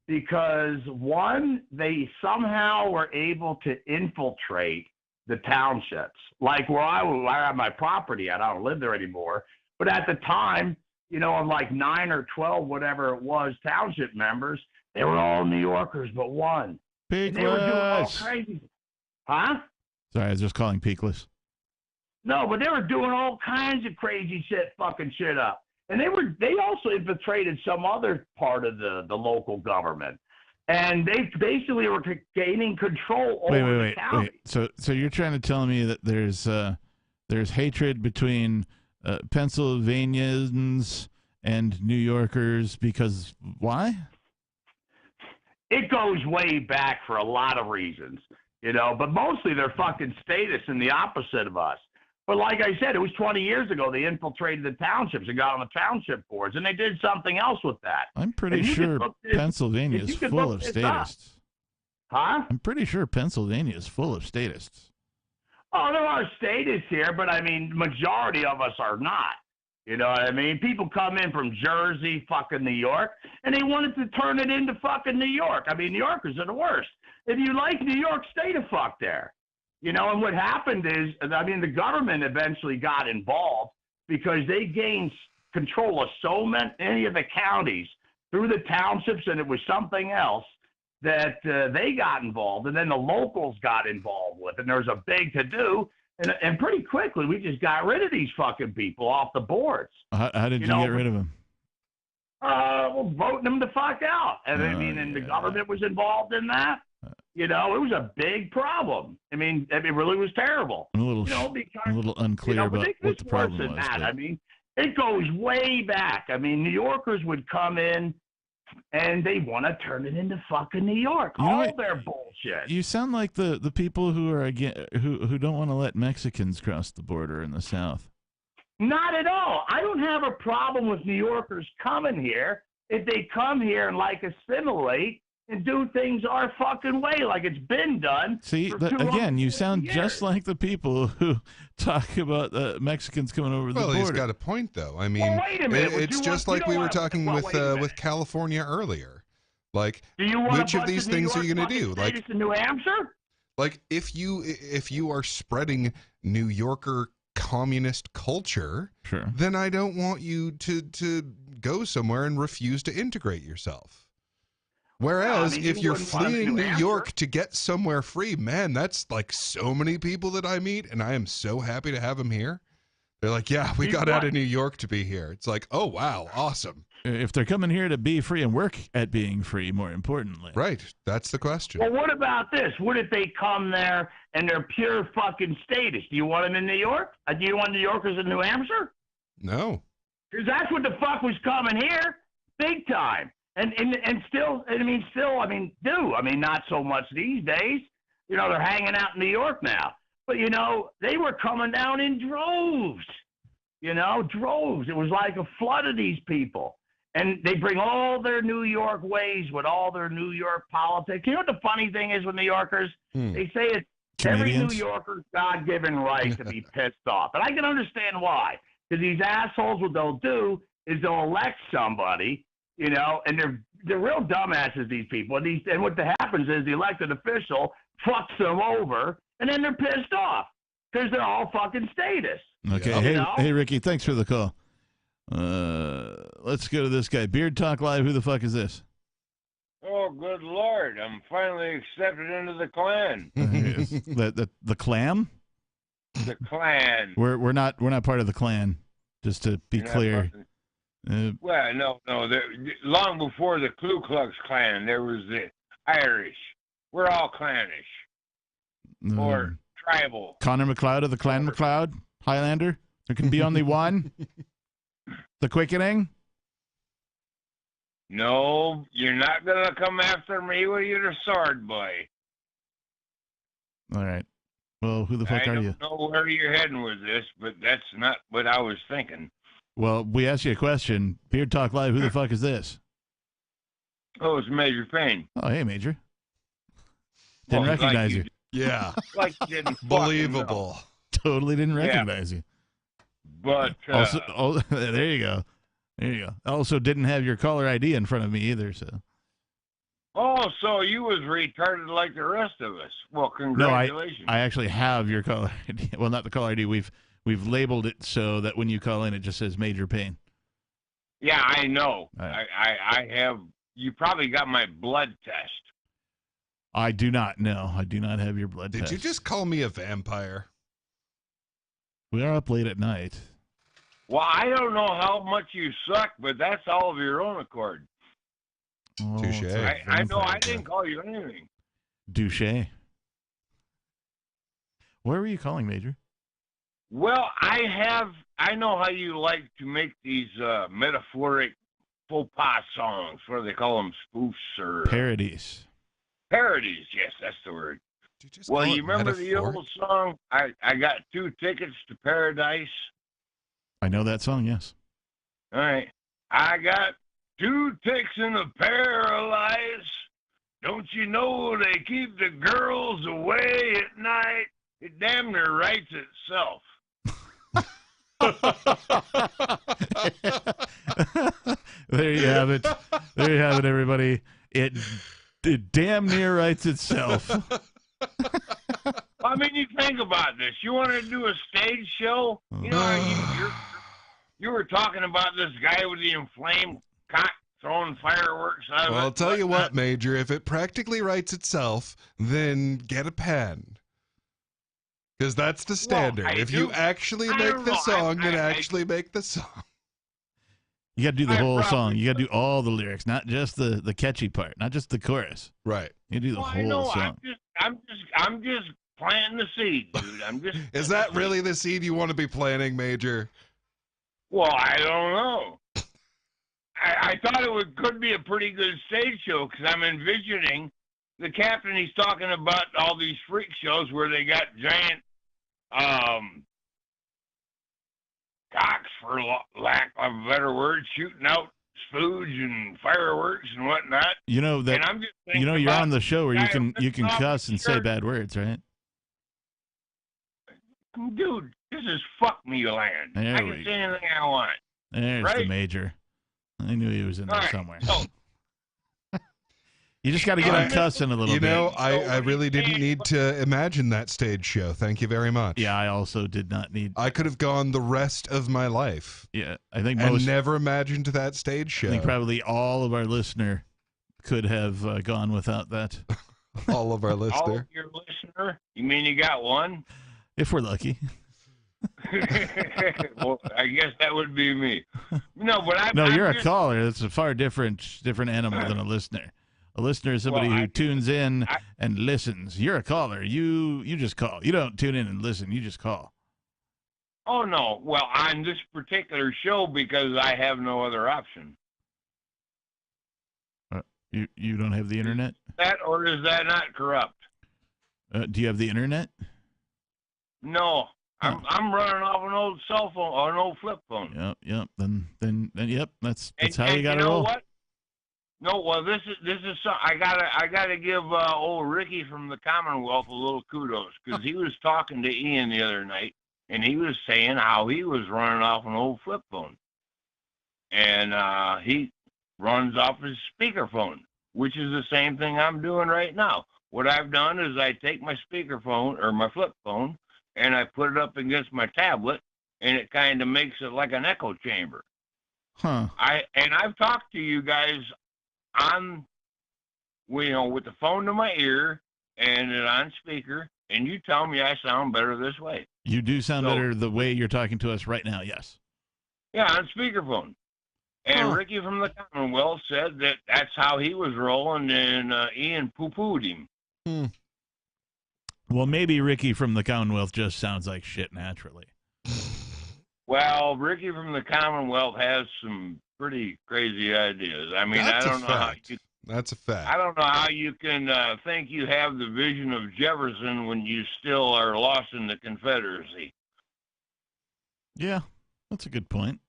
Speaker 8: Because, one, they somehow were able to infiltrate the townships. Like where I have my property at, I don't live there anymore. But at the time, of like 9 or 12, whatever it was, township members, they were all New Yorkers but one. And they were doing all
Speaker 5: Peakless.
Speaker 8: crazy. Huh?
Speaker 5: Sorry, I was just calling Peakless.
Speaker 8: No, but they were doing all kinds of crazy shit, fucking shit up. And they also infiltrated some other part of the local government. And they basically were gaining control over the county.
Speaker 5: Wait. So you're trying to tell me that there's hatred between Pennsylvanians and New Yorkers because why?
Speaker 8: It goes way back for a lot of reasons, but mostly they're fucking statists and the opposite of us. But like I said, it was 20 years ago they infiltrated the townships and got on the township boards, and they did something else with that.
Speaker 5: I'm pretty sure Pennsylvania is full of statists.
Speaker 8: Huh?
Speaker 5: I'm pretty sure Pennsylvania is full of statists.
Speaker 8: Oh, there are statists here, but I mean, majority of us are not. You know what I mean? People come in from Jersey, fucking New York, and they wanted to turn it into fucking New York. I mean, New Yorkers are the worst. If you like New York, stay the fuck there. And what happened is, I mean, the government eventually got involved because they gained control of so many of the counties through the townships, and it was something else that they got involved, and then the locals got involved with, and there was a big to-do, and pretty quickly we just got rid of these fucking people off the boards.
Speaker 5: How did you get rid of them?
Speaker 8: Well, voting them the fuck out. And the government was involved in that. It was a big problem. I mean, it really was terrible.
Speaker 5: I'm a little unclear about what the problem was.
Speaker 8: That. I mean, it goes way back. I mean, New Yorkers would come in and they want to turn it into fucking New York. All their bullshit.
Speaker 5: You sound like the people who are who don't want to let Mexicans cross the border in the South.
Speaker 8: Not at all. I don't have a problem with New Yorkers coming here if they come here and assimilate and do things our fucking way like it's been done.
Speaker 5: See, again, you sound just like the people who talk about Mexicans coming over the border.
Speaker 6: Well, he's got a point, though. I mean,
Speaker 8: wait a minute.
Speaker 6: It's just like we were talking with California earlier. Like, which of these things are you going to do?
Speaker 8: Like in New Hampshire?
Speaker 6: Like, if you are spreading New Yorker communist culture,
Speaker 5: sure,
Speaker 6: then I don't want you to go somewhere and refuse to integrate yourself. Whereas if you're fleeing New York to get somewhere free, man, that's like so many people that I meet, and I am so happy to have them here. They're like, yeah, we got out of New York to be here. It's like, oh, wow, awesome.
Speaker 5: If they're coming here to be free and work at being free, more importantly.
Speaker 6: Right. That's the question.
Speaker 8: Well, what about this? What if they come there and they're pure fucking statists? Do you want them in New York? Do you want New Yorkers in New Hampshire?
Speaker 6: No.
Speaker 8: Because that's what the fuck was coming here, big time. And still, not so much these days. They're hanging out in New York now. But, they were coming down in droves. Droves. It was like a flood of these people. And they bring all their New York ways with all their New York politics. You know what the funny thing is with New Yorkers? They say it's every New Yorker's God-given right to be pissed off. And I can understand why. Because these assholes, what they'll do is they'll elect somebody, and they're real dumbasses, these people. And what happens is the elected official fucks them over, and then they're pissed off because they're all fucking statists.
Speaker 5: Okay. Hey, Ricky, thanks for the call. Let's go to this guy. Beard Talk Live. Who the fuck is this?
Speaker 9: Oh, good Lord. I'm finally accepted into the clan.
Speaker 5: The clam?
Speaker 9: The clan.
Speaker 5: We're not part of the clan, just to be clear.
Speaker 9: Well, no. Long before the Ku Klux Klan, there was the Irish. We're all clannish. Or tribal.
Speaker 5: Connor McLeod of the Clan McLeod? Highlander? There can be only one? The quickening?
Speaker 9: No, you're not going to come after me with your sword, boy.
Speaker 5: All right. Well, who the fuck are you?
Speaker 9: I don't know where you're heading with this, but that's not what I was thinking.
Speaker 5: Well, we asked you a question. Beard Talk Live, who the fuck is this?
Speaker 9: Oh, it's Major Payne.
Speaker 5: Oh, hey, Major. Didn't recognize you.
Speaker 6: Yeah.
Speaker 9: Like you didn't
Speaker 6: believable.
Speaker 5: Totally didn't recognize you.
Speaker 9: But
Speaker 5: also, there you go. Also, didn't have your caller ID in front of me either. So.
Speaker 9: Oh, so you was retarded like the rest of us. Well, congratulations.
Speaker 5: No, I actually have your caller ID. Well, not the caller ID. We've labeled it so that when you call in, it just says Major Payne.
Speaker 9: Yeah, I know.
Speaker 5: Right.
Speaker 9: I have. You probably got my blood test.
Speaker 5: I do not know. I do not have your blood test.
Speaker 6: Did you just call me a vampire?
Speaker 5: We are up late at night.
Speaker 9: Well, I don't know how much you suck, but that's all of your own accord.
Speaker 5: Oh,
Speaker 6: touche.
Speaker 9: I know I didn't call you anything.
Speaker 5: Douche. Where were you calling, Major?
Speaker 9: Well, I I know how you like to make these metaphoric faux pas songs. What do they call them? Spoofs or
Speaker 5: Parodies.
Speaker 9: Parodies. Yes, that's the word. Well, you remember the old song? I got 2 tickets to paradise.
Speaker 5: I know that song. Yes.
Speaker 9: All right. I got 2 ticks in the paralyze. Don't you know they keep the girls away at night? It damn near writes itself.
Speaker 5: There you have it. There you have it, everybody. It damn near writes itself.
Speaker 9: I mean, you think about this. You want to do a stage show? You know, you were talking about this guy with the inflamed cock throwing fireworks out of it.
Speaker 6: Well, I'll tell you what, Major. If it practically writes itself, then get a pen. Because that's the standard.
Speaker 9: Well,
Speaker 6: if you actually make the song, then actually make the song.
Speaker 5: You got to do the whole song. You got to do all the lyrics, not just the catchy part, not just the chorus.
Speaker 6: Right.
Speaker 5: You do the whole song.
Speaker 9: I'm just planting the seed, dude. I'm just.
Speaker 6: Is that really the seed you want to be planting, Major?
Speaker 9: Well, I don't know. I thought it could be a pretty good stage show because I'm envisioning the captain. He's talking about all these freak shows where they got giant cocks, for lack of a better word, shooting out spooge and fireworks and whatnot.
Speaker 5: You know that.
Speaker 9: And I'm just thinking
Speaker 5: you're on the show where you can
Speaker 9: off
Speaker 5: cuss
Speaker 9: the
Speaker 5: and say
Speaker 9: shirt.
Speaker 5: bad words, right?
Speaker 9: Dude, this is fuck me land.
Speaker 5: There
Speaker 9: I
Speaker 5: we
Speaker 9: can
Speaker 5: go.
Speaker 9: say anything I want.
Speaker 5: There's the
Speaker 9: Right?
Speaker 5: Major. I knew he was in there
Speaker 9: All right,
Speaker 5: somewhere.
Speaker 9: so-
Speaker 5: You just got to get him cussing a little bit.
Speaker 6: You know, I really didn't need to imagine that stage show. Thank you very much.
Speaker 5: Yeah, I also did not need.
Speaker 6: I could have gone the rest of my life.
Speaker 5: Yeah, I think
Speaker 6: and never imagined that stage show.
Speaker 5: I think probably all of our listener could have gone without that.
Speaker 6: All of our
Speaker 9: All
Speaker 6: listener.
Speaker 9: of your listener? You mean you got one?
Speaker 5: If we're lucky.
Speaker 9: Well, I guess that would be me. No, but
Speaker 5: No, you're
Speaker 9: I'm
Speaker 5: a caller. That's a far different animal than a listener. A listener is somebody who tunes in and listens. You're a caller. You just call. You don't tune in and listen. You just call.
Speaker 9: Oh no! Well, on this particular show because I have no other option.
Speaker 5: You don't have the internet?
Speaker 9: That or is that not corrupt?
Speaker 5: Do you have the internet?
Speaker 9: No, I'm running off an old cell phone or an old flip phone.
Speaker 5: Yep. Then yep. That's
Speaker 9: And
Speaker 5: how you got to
Speaker 9: know
Speaker 5: roll.
Speaker 9: What? No, well, this is I gotta give old Ricky from the Commonwealth a little kudos because he was talking to Ian the other night and he was saying how he was running off an old flip phone, and he runs off his speakerphone, which is the same thing I'm doing right now. What I've done is I take my speakerphone or my flip phone and I put it up against my tablet, and it kind of makes it like an echo chamber.
Speaker 5: Huh.
Speaker 9: I've talked to you guys on, with the phone to my ear and it on speaker, and you tell me I sound better this way.
Speaker 5: You do sound better the way you're talking to us right now. Yes.
Speaker 9: Yeah, on speakerphone. And Ricky from the Commonwealth said that that's how he was rolling, and Ian poo-pooed him.
Speaker 5: Well, maybe Ricky from the Commonwealth just sounds like shit naturally.
Speaker 9: Well, Ricky from the Commonwealth has some pretty crazy ideas. I mean,
Speaker 6: That's
Speaker 9: I don't
Speaker 6: a
Speaker 9: know how
Speaker 6: fact.
Speaker 9: you.
Speaker 6: That's a fact.
Speaker 9: I don't know how you can think you have the vision of Jefferson when you still are lost in the Confederacy.
Speaker 5: Yeah, that's a good point.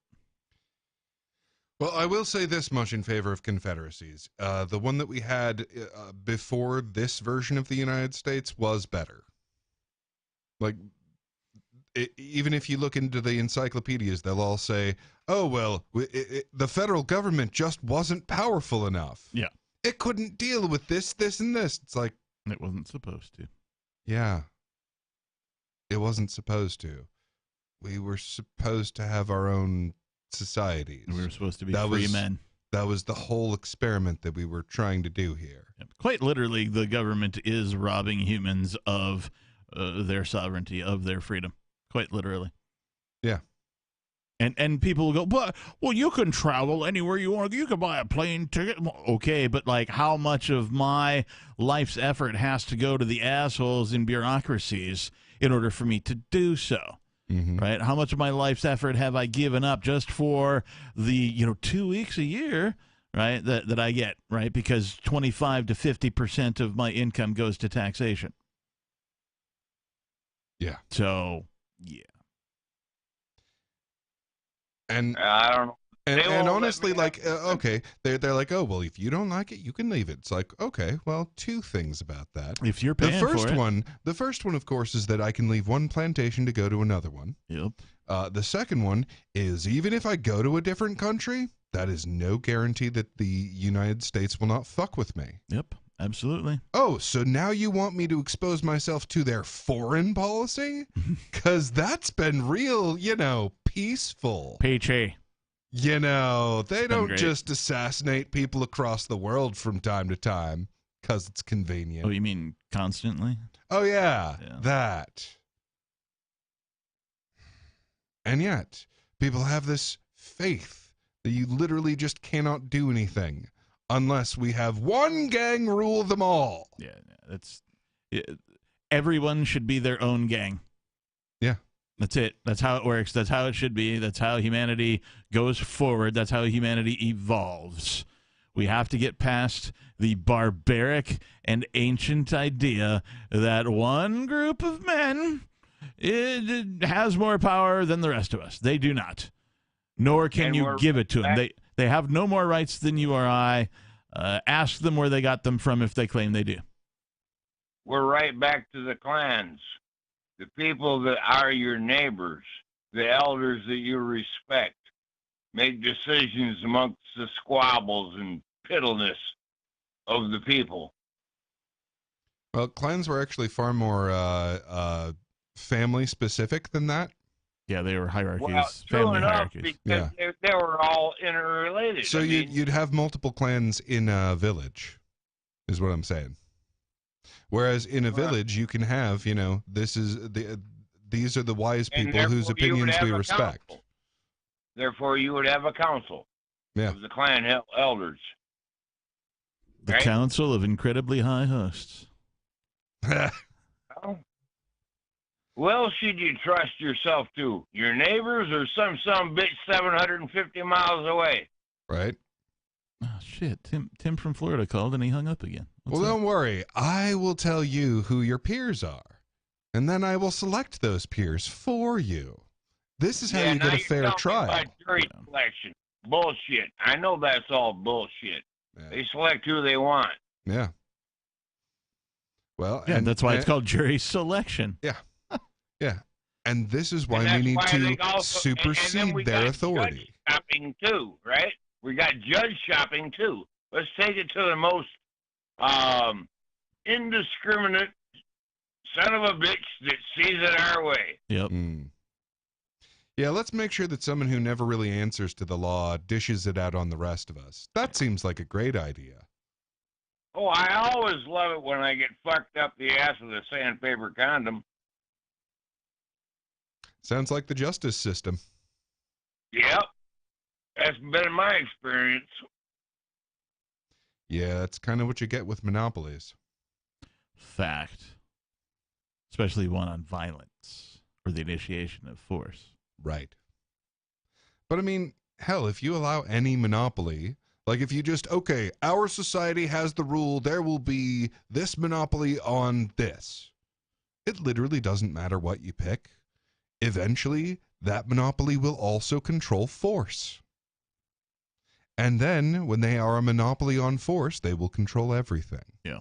Speaker 6: Well, I will say this much in favor of confederacies. The one that we had before this version of the United States was better. Like, even if you look into the encyclopedias, they'll all say, oh, well, the federal government just wasn't powerful enough.
Speaker 5: Yeah.
Speaker 6: It couldn't deal with this, this, and this. It's like...
Speaker 5: It wasn't supposed to.
Speaker 6: Yeah. It wasn't supposed to. We were supposed to have our own societies.
Speaker 5: We were supposed to be free men.
Speaker 6: That was the whole experiment that we were trying to do here.
Speaker 5: Yep. Quite literally, the government is robbing humans of their sovereignty, of their freedom. Quite literally.
Speaker 6: Yeah.
Speaker 5: And people will go, well, you can travel anywhere you want. You can buy a plane ticket. Okay, but like how much of my life's effort has to go to the assholes in bureaucracies in order for me to do so? right? How much of my life's effort have I given up just for the 2 weeks a year, right? That I get, right? Because 25 to 50% of my income goes to taxation.
Speaker 6: Yeah.
Speaker 5: So, yeah.
Speaker 6: And
Speaker 9: I don't know.
Speaker 6: And honestly, like, okay, they're like, oh, well, if you don't like it, you can leave it. It's like, okay, well, two things about that.
Speaker 5: If you're paying for it.
Speaker 6: The first one, of course, is that I can leave one plantation to go to another one.
Speaker 5: Yep.
Speaker 6: The second one is even if I go to a different country, that is no guarantee that the United States will not fuck with me.
Speaker 5: Yep, absolutely.
Speaker 6: Oh, so now you want me to expose myself to their foreign policy? Because that's been real, peaceful.
Speaker 5: Peachy.
Speaker 6: They don't
Speaker 5: great.
Speaker 6: just assassinate people across the world from time to time because it's convenient.
Speaker 5: Oh, you mean constantly?
Speaker 6: Oh, yeah, that. And yet, people have this faith that you literally just cannot do anything unless we have one gang rule them all.
Speaker 5: Yeah, everyone should be their own gang.
Speaker 6: Yeah.
Speaker 5: That's it. That's how it works. That's how it should be. That's how humanity goes forward. That's how humanity evolves. We have to get past the barbaric and ancient idea that one group of men has more power than the rest of us. They do not. Nor can you give it to them. They have no more rights than you or I. Ask them where they got them from if they claim they do.
Speaker 9: We're right back to the clans. The people that are your neighbors, the elders that you respect, make decisions amongst the squabbles and piddleness of the people.
Speaker 6: Well, clans were actually far more family specific than that.
Speaker 5: Yeah, they were hierarchies,
Speaker 9: well,
Speaker 5: family
Speaker 9: enough,
Speaker 5: hierarchies.
Speaker 9: Because they were all interrelated.
Speaker 6: So you'd have multiple clans in a village, is what I'm saying. Whereas in a village, you can have, these are the wise people whose opinions we respect.
Speaker 9: Council. Therefore, you would have a council of the clan elders.
Speaker 5: The Council of Incredibly High Hosts.
Speaker 9: Well, should you trust yourself to? Your neighbors or some bitch 750 miles away?
Speaker 6: Right.
Speaker 5: Oh, shit. Tim from Florida called and he hung up again.
Speaker 6: Don't worry. I will tell you who your peers are, and then I will select those peers for you. This is how you get a fair trial.
Speaker 9: About jury selection. Bullshit. I know that's all bullshit.
Speaker 6: Yeah.
Speaker 9: They select who they want.
Speaker 6: Yeah. Well,
Speaker 5: and that's why it's called jury selection.
Speaker 6: Yeah. Yeah. And this is why we need to supersede their authority.
Speaker 9: Judge shopping too, right? We got judge shopping too. Let's take it to the most indiscriminate son of a bitch that sees it our way.
Speaker 5: Yep.
Speaker 6: Yeah, let's make sure that someone who never really answers to the law dishes it out on the rest of us. That seems like a great idea.
Speaker 9: Oh, I always love it when I get fucked up the ass with a sandpaper condom.
Speaker 6: Sounds like the justice system.
Speaker 9: Yep. That's been my experience.
Speaker 6: Yeah, that's kind of what you get with monopolies.
Speaker 5: Fact. Especially one on violence or the initiation of force.
Speaker 6: Right. But I mean, hell, if you allow any monopoly, like if you just, okay, our society has the rule, there will be this monopoly on this. It literally doesn't matter what you pick. Eventually, that monopoly will also control force. And then, when they are a monopoly on force, they will control everything.
Speaker 5: Yeah.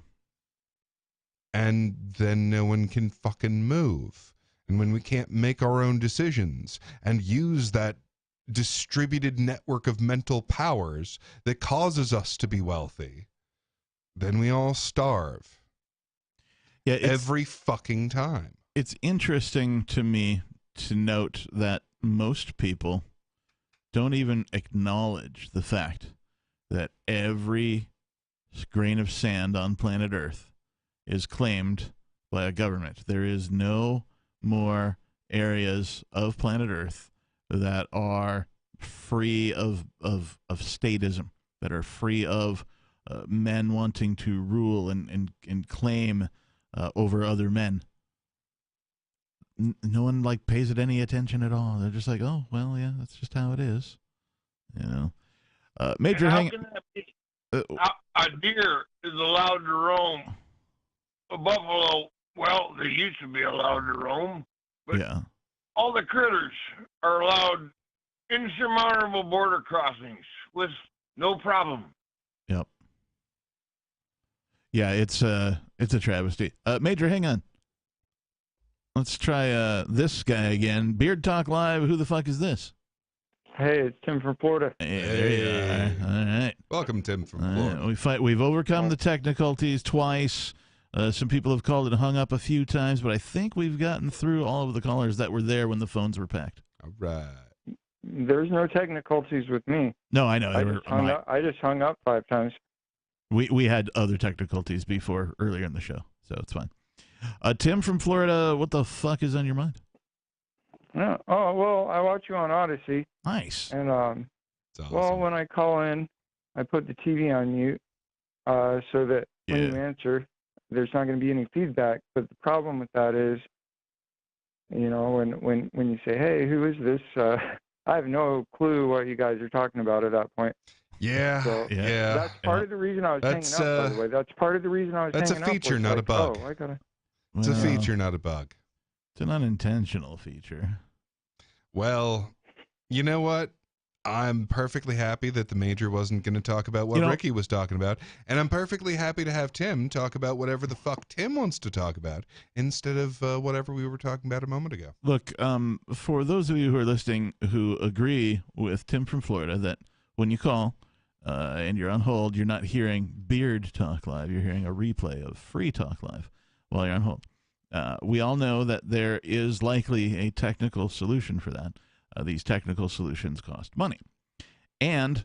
Speaker 6: And then no one can fucking move. And when we can't make our own decisions and use that distributed network of mental powers that causes us to be wealthy, then we all starve.
Speaker 5: Yeah,
Speaker 6: every fucking time.
Speaker 5: It's interesting to me to note that most people don't even acknowledge the fact that every grain of sand on planet Earth is claimed by a government. There is no more areas of planet Earth that are free of statism, that are free of men wanting to rule and claim over other men. no one like pays it any attention at all. They're just like, oh, well, yeah, that's just how it is. You know, Major
Speaker 9: And how
Speaker 5: Hang.
Speaker 9: can that be? A deer is allowed to roam. A buffalo, well, they used to be allowed to roam, but
Speaker 5: Yeah.
Speaker 9: all the critters are allowed insurmountable border crossings with no problem.
Speaker 5: Yep. Yeah, it's a travesty. Major, hang on. Let's try this guy again. Beard Talk Live. Who the fuck is this?
Speaker 10: Hey, it's Tim from Florida.
Speaker 5: Hey, there you are. All right.
Speaker 6: Welcome, Tim from
Speaker 5: All
Speaker 6: Florida.
Speaker 5: right. We've overcome the technicalities twice. Some people have called and hung up a few times, but I think we've gotten through all of the callers that were there when the phones were packed.
Speaker 6: All right.
Speaker 10: There's no technicalities with me.
Speaker 5: No, I know.
Speaker 10: I just hung up 5 times.
Speaker 5: We had other technicalities before earlier in the show, so it's fine. Tim from Florida, what the fuck is on your mind?
Speaker 10: No. Oh, well, I watch you on Odyssey.
Speaker 5: Nice.
Speaker 10: And,
Speaker 6: awesome.
Speaker 10: well, when I call in, I put the TV on mute so that when you answer, there's not going to be any feedback. But the problem with that is, you know, when you say, hey, who is this? I have no clue what you guys are talking about at that point.
Speaker 6: Yeah,
Speaker 10: So
Speaker 6: yeah.
Speaker 10: That's part of the reason I was hanging up, by the way. That's part of the reason I was
Speaker 6: That's
Speaker 10: hanging
Speaker 6: a
Speaker 10: up.
Speaker 6: feature,
Speaker 10: was
Speaker 6: not a
Speaker 10: like,
Speaker 6: bug.
Speaker 10: Oh, I gotta.
Speaker 6: It's a feature, not a bug.
Speaker 5: It's an unintentional feature.
Speaker 6: Well, you know what? I'm perfectly happy that the Major wasn't going to talk about what Ricky was talking about, and I'm perfectly happy to have Tim talk about whatever the fuck Tim wants to talk about instead of whatever we were talking about a moment ago.
Speaker 5: Look, for those of you who are listening who agree with Tim from Florida that when you call and you're on hold, you're not hearing Beard Talk Live, you're hearing a replay of Free Talk Live while you're on hold. We all know that there is likely a technical solution for that. These technical solutions cost money. And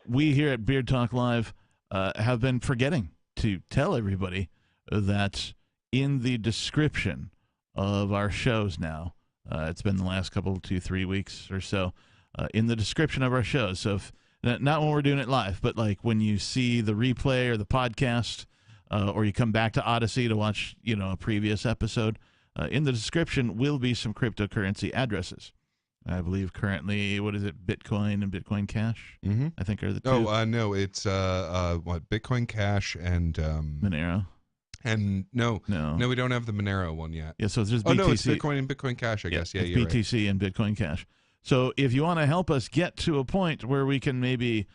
Speaker 5: we here at Beard Talk Live have been forgetting to tell everybody that in the description of our shows now, it's been the last couple, 2-3 weeks or so, in the description of our shows. So if, not when we're doing it live, but like when you see the replay or the podcast, or you come back to Odyssey to watch, you know, a previous episode, in the description will be some cryptocurrency addresses. I believe currently, what is it, Bitcoin and Bitcoin Cash?
Speaker 6: Mm-hmm.
Speaker 5: I think are the two.
Speaker 6: Oh, no, it's what, Bitcoin Cash and
Speaker 5: Monero.
Speaker 6: And no, we don't have the Monero one yet.
Speaker 5: Yeah, so it's just BTC.
Speaker 6: Oh no, it's Bitcoin and Bitcoin Cash, I guess. Yeah,
Speaker 5: it's
Speaker 6: you're
Speaker 5: BTC
Speaker 6: right.
Speaker 5: and Bitcoin Cash. So if you want to help us get to a point where we can maybe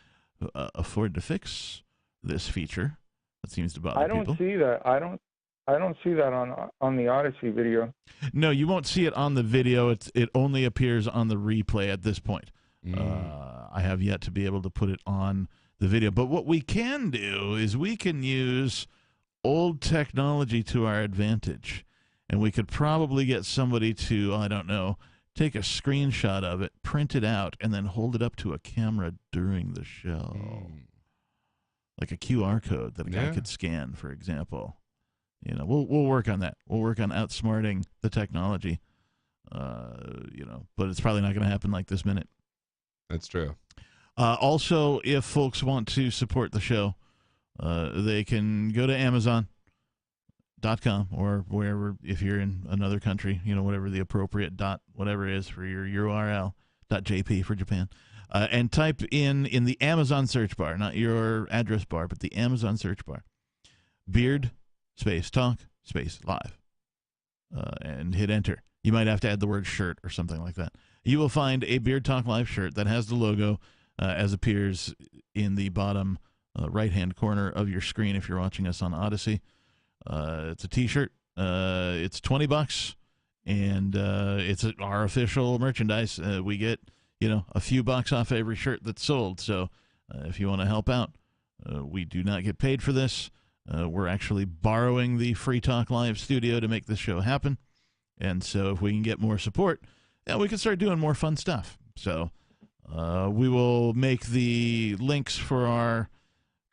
Speaker 5: afford to fix this feature, that seems to bother people.
Speaker 10: I don't see that. I don't see that on the Odyssey video.
Speaker 5: No, you won't see it on the video. It only appears on the replay at this point. I have yet to be able to put it on the video. But what we can do is we can use old technology to our advantage. And we could probably get somebody to, I don't know, take a screenshot of it, print it out, and then hold it up to a camera during the show. Like a QR code that a guy could scan, for example. You know, we'll work on that. We'll work on outsmarting the technology. You know, but it's probably not going to happen like this minute.
Speaker 6: That's true.
Speaker 5: Also, if folks want to support the show, they can go to Amazon.com or wherever, if you're in another country, you know, whatever the appropriate dot whatever is for your URL, .jp for Japan, and type in the Amazon search bar, not your address bar, but the Amazon search bar, Beard space talk space live, and hit enter. You might have to add the word shirt or something like that. You will find a Beard Talk Live shirt that has the logo as appears in the bottom right-hand corner of your screen if you're watching us on Odyssey. It's a T-shirt. It's $20, and it's our official merchandise. We get, you know, a few bucks off every shirt that's sold. So if you want to help out, we do not get paid for this. We're actually borrowing the Free Talk Live studio to make this show happen. And so if we can get more support, we can start doing more fun stuff. So we will make the links for our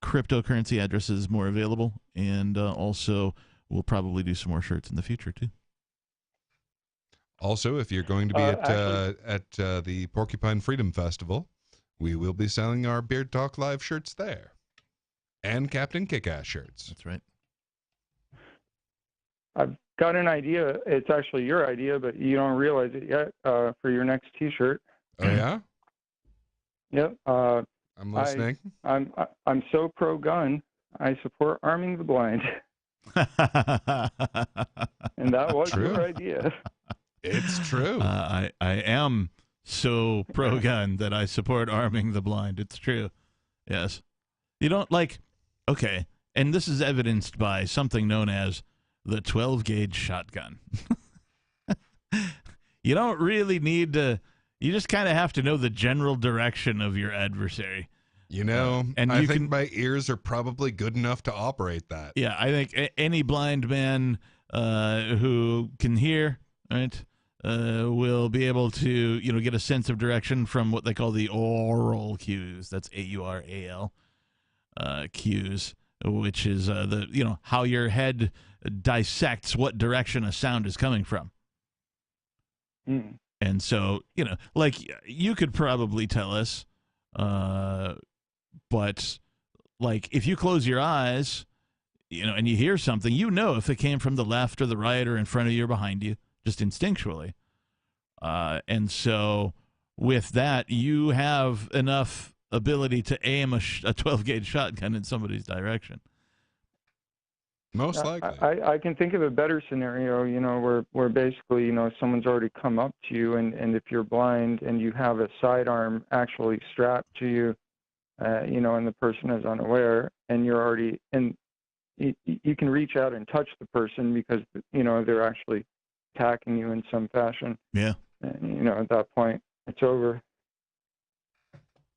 Speaker 5: cryptocurrency addresses more available. And also we'll probably do some more shirts in the future, too.
Speaker 6: Also, if you're going to be at the Porcupine Freedom Festival, we will be selling our Beard Talk Live shirts there. And Captain Kick-Ass shirts.
Speaker 5: That's right.
Speaker 10: got an idea. It's actually your idea, but you don't realize it yet. For your next T-shirt.
Speaker 6: Oh yeah.
Speaker 10: Yep.
Speaker 6: I'm listening.
Speaker 10: I'm so pro-gun. I support arming the blind. And that was
Speaker 6: True.
Speaker 10: your idea.
Speaker 6: It's true.
Speaker 5: I am so pro-gun that I support arming the blind. It's true. Yes. You don't like, okay, and this is evidenced by something known as the 12-gauge shotgun. You don't really need to, you just kind of have to know the general direction of your adversary.
Speaker 6: You know,
Speaker 5: and
Speaker 6: I
Speaker 5: you
Speaker 6: think
Speaker 5: can,
Speaker 6: my ears are probably good enough to operate that.
Speaker 5: yeah, I think any blind man who can hear, right, will be able to, you know, get a sense of direction from what they call the aural cues. That's AURAL cues, which is the, you know, how your head dissects what direction a sound is coming from.
Speaker 10: Mm.
Speaker 5: And so, you know, like you could probably tell us, but like if you close your eyes, you know, and you hear something, you know if it came from the left or the right or in front of you or behind you, just instinctually. And so with that, you have enough ability to aim a 12-gauge shotgun in somebody's direction.
Speaker 6: Most likely.
Speaker 10: I can think of a better scenario, you know, where basically, you know, someone's already come up to you, and if you're blind and you have a sidearm actually strapped to you, you know, and the person is unaware, and you're already in, you can reach out and touch the person because, you know, they're actually attacking you in some fashion.
Speaker 5: Yeah.
Speaker 10: And, you know, at that point, it's over.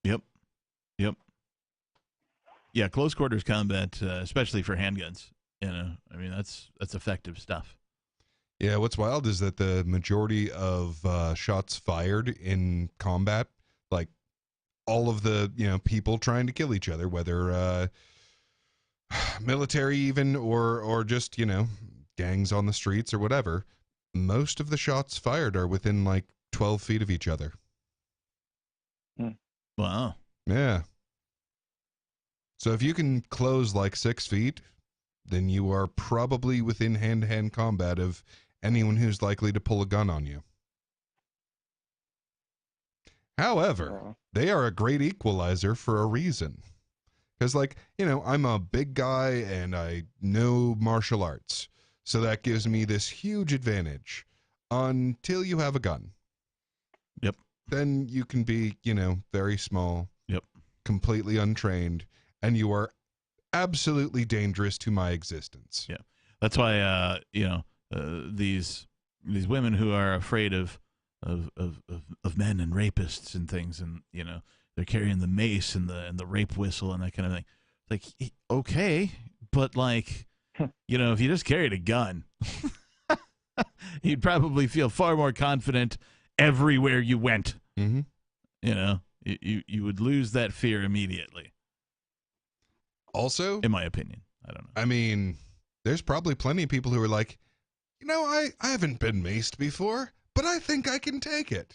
Speaker 5: Yep. Yeah, close quarters combat, especially for handguns. You know, I mean, that's effective stuff.
Speaker 6: Yeah, what's wild is that the majority of shots fired in combat, like all of the, you know, people trying to kill each other, whether military even or just, you know, gangs on the streets or whatever, most of the shots fired are within like 12 feet of each other.
Speaker 5: Wow.
Speaker 6: Yeah. So if you can close like 6 feet, then you are probably within hand-to-hand combat of anyone who's likely to pull a gun on you. However, they are a great equalizer for a reason. Because, like, you know, I'm a big guy and I know martial arts. So that gives me this huge advantage until you have a gun.
Speaker 5: Yep.
Speaker 6: Then you can be, you know, very small.
Speaker 5: Yep.
Speaker 6: Completely untrained. And you are absolutely dangerous to my existence.
Speaker 5: Yeah. That's why, you know, these women who are afraid of men and rapists and things, and, you know, they're carrying the mace and the rape whistle and that kind of thing. Like, okay, but like, you know, if you just carried a gun, you'd probably feel far more confident everywhere you went.
Speaker 6: Mm-hmm.
Speaker 5: You know, you would lose that fear immediately.
Speaker 6: Also,
Speaker 5: in my opinion, I don't know.
Speaker 6: I mean, there's probably plenty of people who are like, you know, I haven't been maced before, but I think I can take it.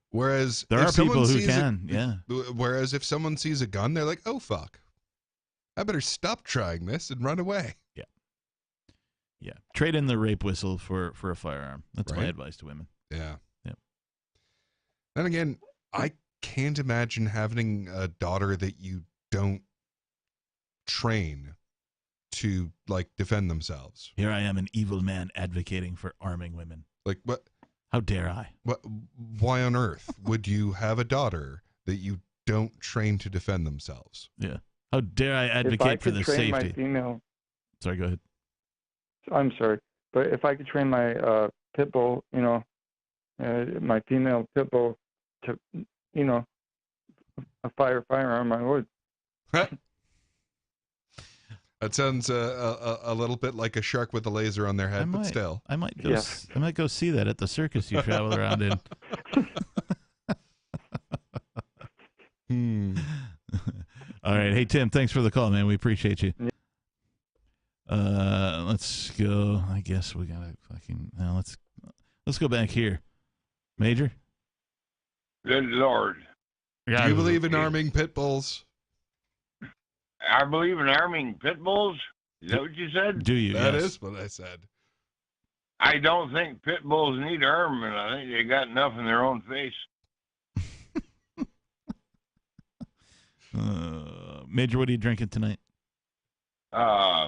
Speaker 6: Whereas
Speaker 5: there are people who can, yeah.
Speaker 6: Whereas if someone sees a gun, they're like, oh, fuck. I better stop trying this and run away.
Speaker 5: Yeah. Yeah. Trade in the rape whistle for a firearm. That's my
Speaker 6: Right?
Speaker 5: advice to women.
Speaker 6: Yeah.
Speaker 5: Yep.
Speaker 6: Then again, I can't imagine having a daughter that you don't train to, like, defend themselves.
Speaker 5: Here I am, an evil man advocating for arming women.
Speaker 6: Like, what?
Speaker 5: How dare I?
Speaker 6: Why on earth would you have a daughter that you don't train to defend themselves?
Speaker 5: Yeah. How dare I advocate for the
Speaker 10: train
Speaker 5: safety?
Speaker 10: My female,
Speaker 5: sorry, go ahead.
Speaker 10: I'm sorry, but if I could train my pit bull, you know, my female pit bull to, you know, a firearm, I would.
Speaker 6: That sounds a little bit like a shark with a laser on their head, but still.
Speaker 5: I might go.
Speaker 10: Yes.
Speaker 5: I might go see that at the circus you travel around in. All right, hey Tim, thanks for the call, man. We appreciate you. Let's go. I guess we gotta fucking. Now let's go back here, Major.
Speaker 9: Good Lord.
Speaker 6: Do you believe in arming pit bulls?
Speaker 9: I believe in arming pit bulls. Is that what you said?
Speaker 5: Do you?
Speaker 6: That
Speaker 5: yes.
Speaker 6: is what I said.
Speaker 9: I don't think pit bulls need armament. I think they got enough in their own face.
Speaker 5: Major, what are you drinking tonight?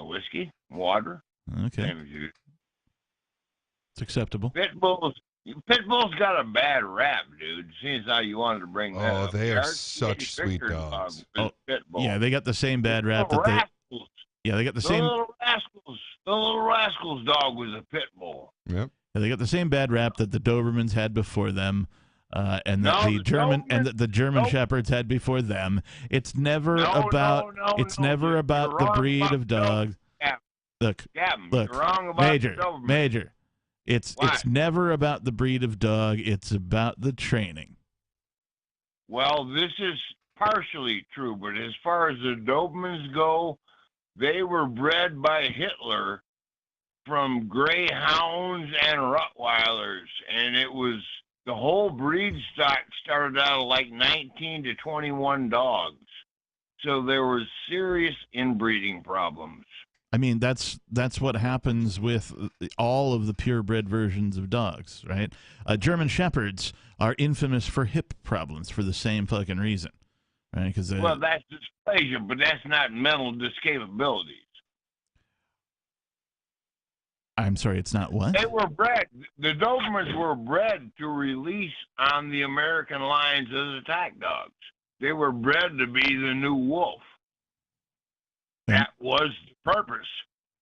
Speaker 9: Whiskey, water.
Speaker 5: Okay.
Speaker 9: Same as you.
Speaker 5: It's acceptable.
Speaker 9: Pit bulls got a bad rap, dude. Seeing as how you wanted to bring that up.
Speaker 6: They are such sweet
Speaker 9: Victor's
Speaker 6: dogs.
Speaker 9: dog was pit bull.
Speaker 5: Yeah, they got the same bad rap
Speaker 9: Little
Speaker 5: that they.
Speaker 9: rascals.
Speaker 5: Yeah, they got the
Speaker 9: The
Speaker 5: same.
Speaker 9: Little rascals dog was a pit bull.
Speaker 6: Yep.
Speaker 5: Yeah, they got the same bad rap that the Dobermans had before them, and that
Speaker 9: No,
Speaker 5: the
Speaker 9: the
Speaker 5: German and
Speaker 9: Dobermans-
Speaker 5: the German
Speaker 9: nope.
Speaker 5: Shepherds had before them. It's never
Speaker 9: No,
Speaker 5: about.
Speaker 9: no,
Speaker 5: it's
Speaker 9: no,
Speaker 5: never
Speaker 9: you're
Speaker 5: about the
Speaker 9: wrong
Speaker 5: breed
Speaker 9: about
Speaker 5: of dog.
Speaker 9: Captain.
Speaker 5: Look,
Speaker 9: Captain,
Speaker 5: look,
Speaker 9: you're wrong about
Speaker 5: Major,
Speaker 9: the Doberman.
Speaker 5: Major. It's
Speaker 9: What?
Speaker 5: never about the breed of dog. It's about the training.
Speaker 9: Well, this is partially true, but as far as the Dobermans go, they were bred by Hitler from greyhounds and Rottweilers, and it was the whole breed stock started out of like 19 to 21 dogs. So there was serious inbreeding problems.
Speaker 5: I mean, that's what happens with all of the purebred versions of dogs, right? German Shepherds are infamous for hip problems for the same fucking reason, right? Because
Speaker 9: Well, that's dysplasia, but that's not mental discapabilities.
Speaker 5: I'm sorry, it's not what?
Speaker 9: They were bred. The Dobermans were bred to release on the American lions as attack dogs. They were bred to be the new wolf. That was the purpose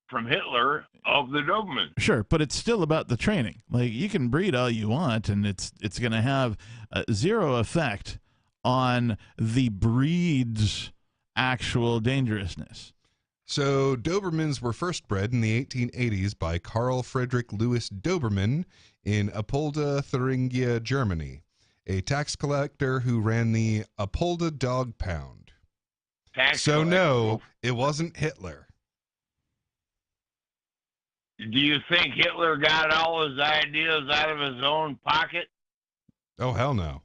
Speaker 9: from Hitler of the Doberman.
Speaker 5: Sure, but it's still about the training. Like, you can breed all you want, and it's going to have zero effect on the breed's actual dangerousness.
Speaker 6: So Dobermans were first bred in the 1880s by Carl Friedrich Louis Doberman in Apolda, Thuringia, Germany, a tax collector who ran the Apolda Dog Pound. So no, it wasn't Hitler.
Speaker 9: Do you think Hitler got all his ideas out of his own pocket?
Speaker 6: Oh, hell no.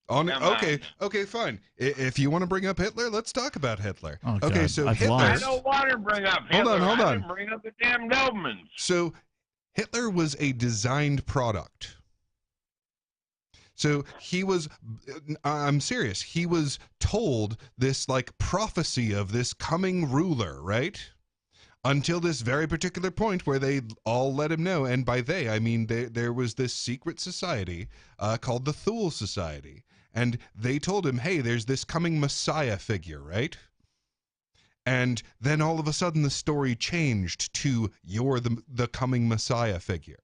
Speaker 6: Okay, fine. If you want to bring up Hitler, let's talk about Hitler.
Speaker 5: Oh,
Speaker 6: okay,
Speaker 5: God,
Speaker 6: so
Speaker 5: I've
Speaker 6: Hitler.
Speaker 5: lost.
Speaker 9: I don't want to bring up Hitler.
Speaker 6: Hold on.
Speaker 9: I didn't bring up the damn Dobermans.
Speaker 6: So Hitler was a designed product. So he was, I'm serious, he was told this like prophecy of this coming ruler, right? Until this very particular point where they all let him know. And by they, I mean there was this secret society called the Thule Society. And they told him, hey, there's this coming Messiah figure, right? And then all of a sudden the story changed to you're the coming Messiah figure.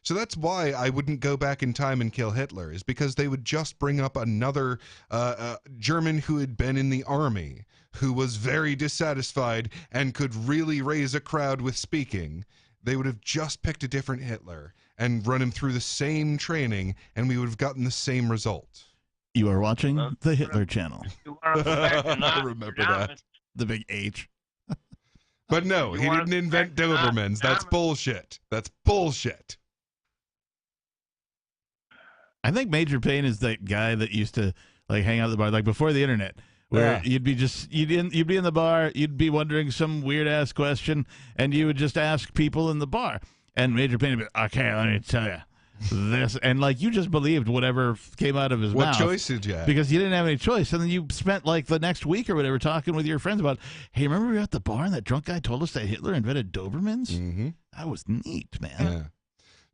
Speaker 6: So that's why I wouldn't go back in time and kill Hitler, is because they would just bring up another German who had been in the army, who was very dissatisfied and could really raise a crowd with speaking. They would have just picked a different Hitler and run him through the same training, and we would have gotten the same result.
Speaker 5: You are watching the Hitler Channel.
Speaker 6: I remember that.
Speaker 5: The big H.
Speaker 6: But no, he didn't invent Dobermans. That's bullshit. That's bullshit.
Speaker 5: I think Major Payne is that guy that used to like hang out at the bar, like before the internet, where you'd be in the bar, you'd be wondering some weird ass question, and you would just ask people in the bar, and Major Payne would be, okay, let me tell you this, and like you just believed whatever came out of his mouth.
Speaker 6: What choice did you have?
Speaker 5: Because you didn't have any choice, and then you spent like the next week or whatever talking with your friends about, hey, remember we were at the bar and that drunk guy told us that Hitler invented Dobermans?
Speaker 6: Mm-hmm.
Speaker 5: That was neat, man.
Speaker 6: Yeah.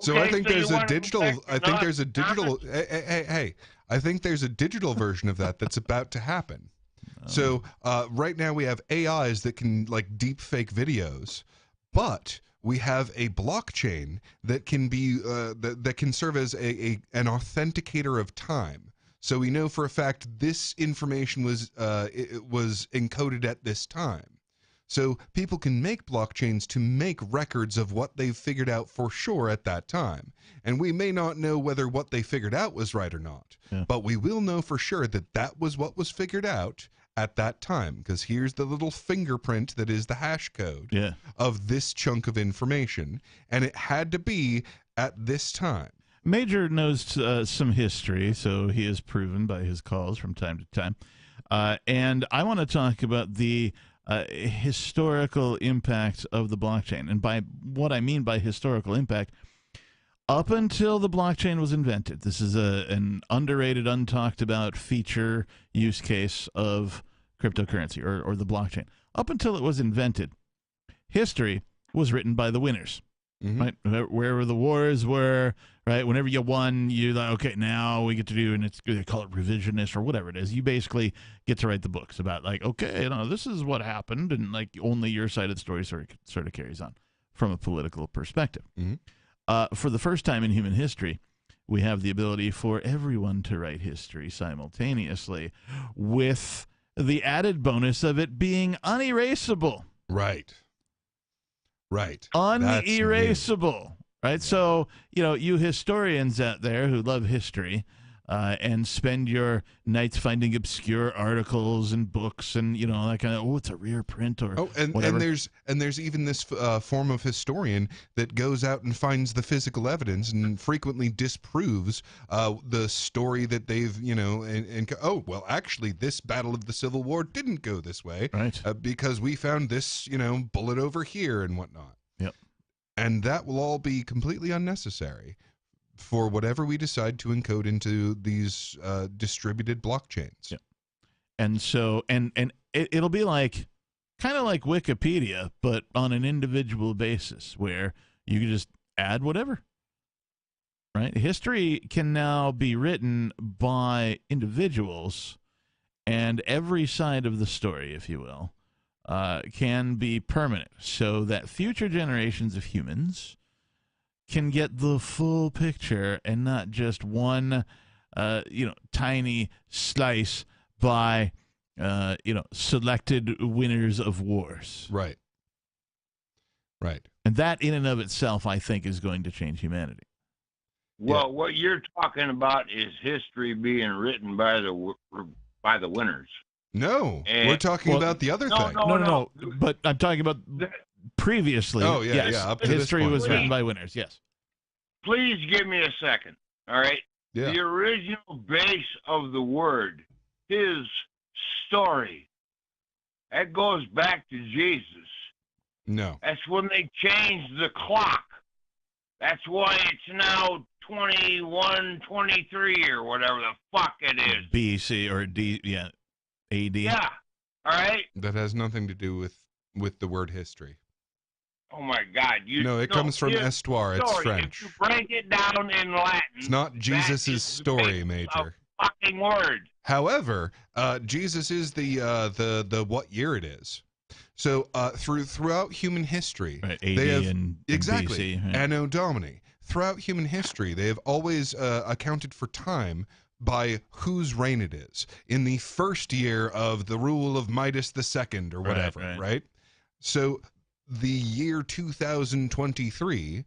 Speaker 6: So
Speaker 9: Okay,
Speaker 6: I think
Speaker 9: so
Speaker 6: there's
Speaker 9: you
Speaker 6: a
Speaker 9: wanna go
Speaker 6: digital.
Speaker 9: back to
Speaker 6: I think
Speaker 9: not
Speaker 6: there's a digital.
Speaker 9: common?
Speaker 6: Hey! I think there's a digital version of that that's about to happen. So right now we have AIs that can like deep fake videos, but we have a blockchain that can be that can serve as an authenticator of time. So we know for a fact this information was it was encoded at this time. So people can make blockchains to make records of what they've figured out for sure at that time. And we may not know whether what they figured out was right or not, but we will know for sure that that was what was figured out at that time, because here's the little fingerprint that is the hash code of this chunk of information, and it had to be at this time.
Speaker 5: Major knows some history, so he is proven by his calls from time to time. And I want to talk about the historical impact of the blockchain. And by what I mean by historical impact, up until the blockchain was invented, this is an underrated, untalked about feature use case of cryptocurrency or the blockchain. Up until it was invented, history was written by the winners, right? Wherever the wars were, right? Whenever you won, you're like, okay, now we get to do, and they call it revisionist or whatever it is. You basically get to write the books about, like, okay, this is what happened, and like only your side of the story sort of carries on from a political perspective. For the first time in human history, we have the ability for everyone to write history simultaneously, with the added bonus of it being unerasable.
Speaker 6: Right.
Speaker 5: Unerasable. Right. Yeah. So, you historians out there who love history and spend your nights finding obscure articles and books and, that kind of, it's a rare print or whatever.
Speaker 6: And there's even this form of historian that goes out and finds the physical evidence and frequently disproves the story that they've, actually this battle of the Civil War didn't go this way.
Speaker 5: Right.
Speaker 6: Because we found this, bullet over here and whatnot.
Speaker 5: Yep. And
Speaker 6: that will all be completely unnecessary for whatever we decide to encode into these distributed blockchains.
Speaker 5: Yeah. And so, and it'll be like, kind of like Wikipedia, but on an individual basis, where you can just add whatever, right? History can now be written by individuals, and every side of the story, if you will, can be permanent, so that future generations of humans can get the full picture and not just one, tiny slice by, selected winners of wars.
Speaker 6: Right.
Speaker 5: And that in and of itself, I think, is going to change humanity.
Speaker 9: Well, what you're talking about is history being written by the winners.
Speaker 6: No, we're talking about the other thing.
Speaker 5: No. But I'm talking about previously.
Speaker 6: Oh, yeah,
Speaker 5: yes,
Speaker 6: yeah. Up to
Speaker 5: history
Speaker 6: this point,
Speaker 5: was written by winners, yes.
Speaker 9: Please give me a second, all right?
Speaker 6: Yeah.
Speaker 9: The original base of the word, his story, that goes back to Jesus.
Speaker 6: No.
Speaker 9: That's when they changed the clock. That's why it's now 2123 or whatever the fuck it is.
Speaker 5: BC or AD.
Speaker 9: Yeah. All right.
Speaker 6: That has nothing to do with the word history.
Speaker 9: Oh my God!
Speaker 6: It comes from Histoire. It's French.
Speaker 9: If you break it down in Latin,
Speaker 6: it's not Jesus' story, Major.
Speaker 9: Fucking word.
Speaker 6: However, Jesus is the what year it is. So throughout human history,
Speaker 5: right,
Speaker 6: they have
Speaker 5: and
Speaker 6: exactly
Speaker 5: BC, right?
Speaker 6: Anno Domini. Throughout human history, they have always accounted for time by whose reign it is in the first year of the rule of Midas II or whatever, right? So the year 2023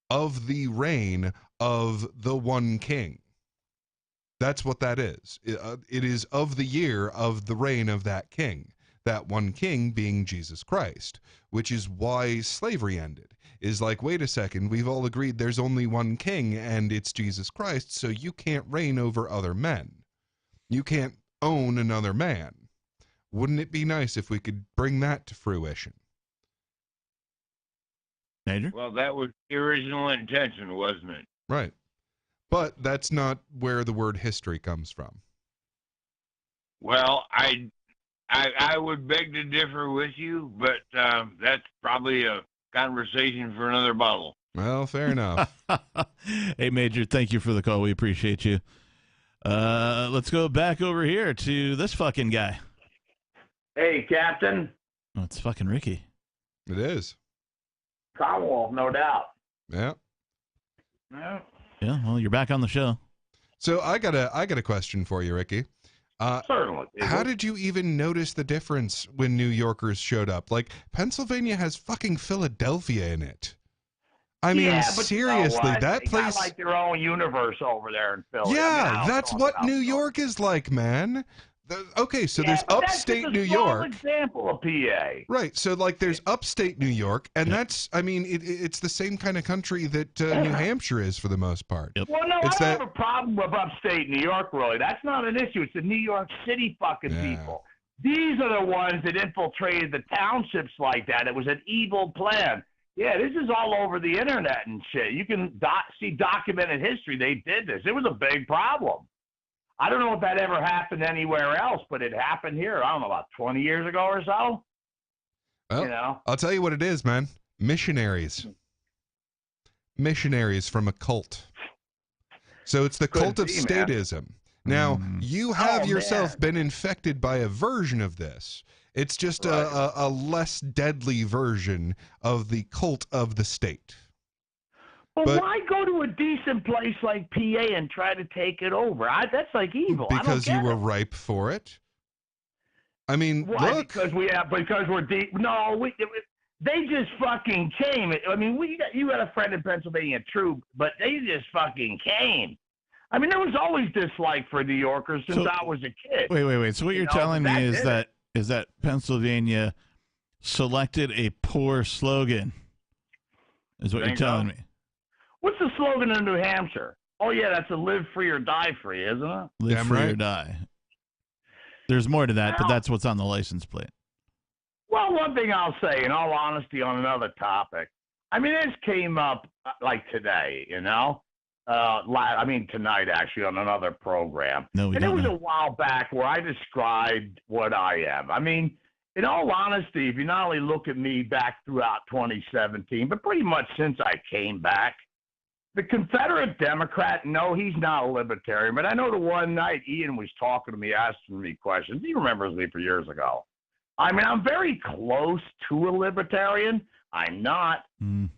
Speaker 6: of the reign of the one king. That's what that is. It is of the year of the reign of that king. That one king being Jesus Christ, which is why slavery ended. Is like, wait a second, we've all agreed there's only one king and it's Jesus Christ, so you can't reign over other men. You can't own another man. Wouldn't it be nice if we could bring that to fruition?
Speaker 5: Major?
Speaker 9: Well, that was the original intention, wasn't it?
Speaker 6: Right. But that's not where the word history comes from.
Speaker 9: Well, I would beg to differ with you, but that's probably a conversation for another bottle.
Speaker 6: Well, fair enough.
Speaker 5: Hey, Major, thank you for the call. We appreciate you. Let's go back over here to this fucking guy.
Speaker 8: Hey, Captain.
Speaker 5: Oh, it's fucking Ricky.
Speaker 6: It is.
Speaker 8: Commonwealth, no doubt.
Speaker 6: Yeah.
Speaker 8: Yeah.
Speaker 5: Yeah, well, you're back on the show.
Speaker 6: So I got a question for you, Ricky.
Speaker 8: Certainly.
Speaker 6: How did you even notice the difference when New Yorkers showed up? Like, Pennsylvania has fucking Philadelphia in it. I mean, seriously, that place.
Speaker 8: Got like their own universe over there in Philly.
Speaker 6: Yeah, that's what New York is like, man. Okay, so there's upstate New York.
Speaker 8: That's a small example of PA.
Speaker 6: Right, so like there's upstate New York, and that's, I mean, it's the same kind of country that New Hampshire is for the most part.
Speaker 5: Yep.
Speaker 8: Well, no, I don't have a problem with upstate New York, really. That's not an issue. It's the New York City fucking people. These are the ones that infiltrated the townships like that. It was an evil plan. Yeah, this is all over the internet and shit. You can see documented history. They did this. It was a big problem. I don't know if that ever happened anywhere else, but it happened here. I don't know, about 20 years ago or so.
Speaker 6: Well,
Speaker 8: you know,
Speaker 6: I'll tell you what it is, man. Missionaries from a cult. So it's the cult of statism. Now, you have yourself been infected by a version of this. It's just a less deadly version of the cult of the state.
Speaker 8: But why go to a decent place like PA and try to take it over? That's like evil.
Speaker 6: Because you were ripe for it. I mean,
Speaker 8: why?
Speaker 6: look.
Speaker 8: Because we're deep. No, they just fucking came. I mean, you got a friend in Pennsylvania, true, but they just fucking came. I mean, there was always dislike for New Yorkers since I was a kid.
Speaker 5: Wait. So what you're telling me is that Pennsylvania selected a poor slogan, is what you're telling me.
Speaker 8: What's the slogan in New Hampshire? Oh, yeah, that's a live free or die free, isn't it?
Speaker 5: Live free or die. There's more to that, but that's what's on the license plate.
Speaker 8: Well, one thing I'll say, in all honesty, on another topic, I mean, this came up like today, you know? I mean, tonight, actually, on another program.
Speaker 5: No,
Speaker 8: it was a while back where I described what I am. I mean, in all honesty, if you not only look at me back throughout 2017, but pretty much since I came back, the Confederate Democrat, no, he's not a libertarian, but I know the one night Ian was talking to me, asking me questions. He remembers me for years ago. I mean, I'm very close to a libertarian. I'm not,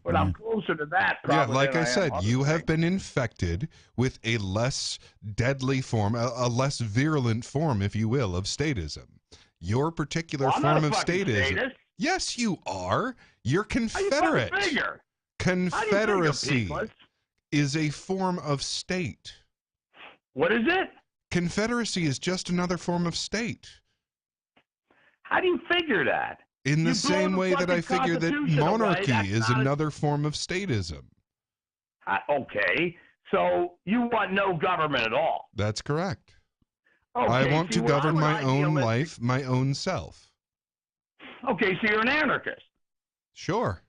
Speaker 8: but I'm closer to that.
Speaker 6: Yeah, like I said, you have been infected with a less deadly form, a less virulent form, if you will, of statism. Your particular form of statism. Yes, you are. You're Confederate. Confederacy is a form of state.
Speaker 8: What is it?
Speaker 6: Confederacy is just another form of state.
Speaker 8: How do you figure that?
Speaker 6: In the same way that I figure that monarchy is another form of statism.
Speaker 8: Okay, so you want no government at all?
Speaker 6: That's correct.
Speaker 8: Okay,
Speaker 6: I want to govern my own life, my own self.
Speaker 8: Okay, so you're an anarchist.
Speaker 6: Sure.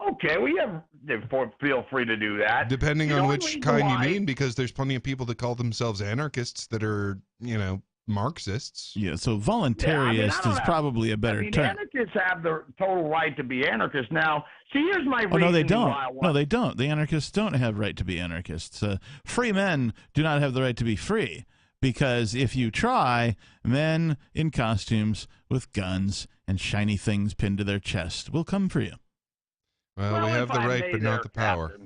Speaker 8: Okay, well, feel free to do that.
Speaker 6: Depending on which kind you mean, because there's plenty of people that call themselves anarchists that are, Marxists.
Speaker 5: Yeah, so voluntarist is probably a better term.
Speaker 8: Anarchists have the total right to be anarchists. Now, see, here's my reason.
Speaker 5: No, they don't. No, they don't. The anarchists don't have right to be anarchists. Free men do not have the right to be free, because if you try, men in costumes with guns and shiny things pinned to their chest will come for you.
Speaker 6: Well, we have the right, but not the power.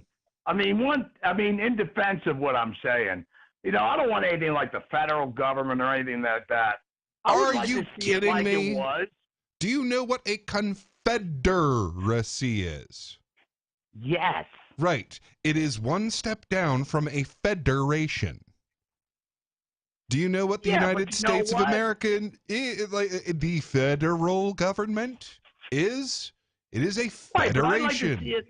Speaker 8: Captain, in defense of what I'm saying, I don't want anything like the federal government or anything like that.
Speaker 6: Are you kidding me? Do you know what a confederacy is?
Speaker 8: Yes.
Speaker 6: Right. It is one step down from a federation. Do you know what the United States of America, the federal government is? It is a federation.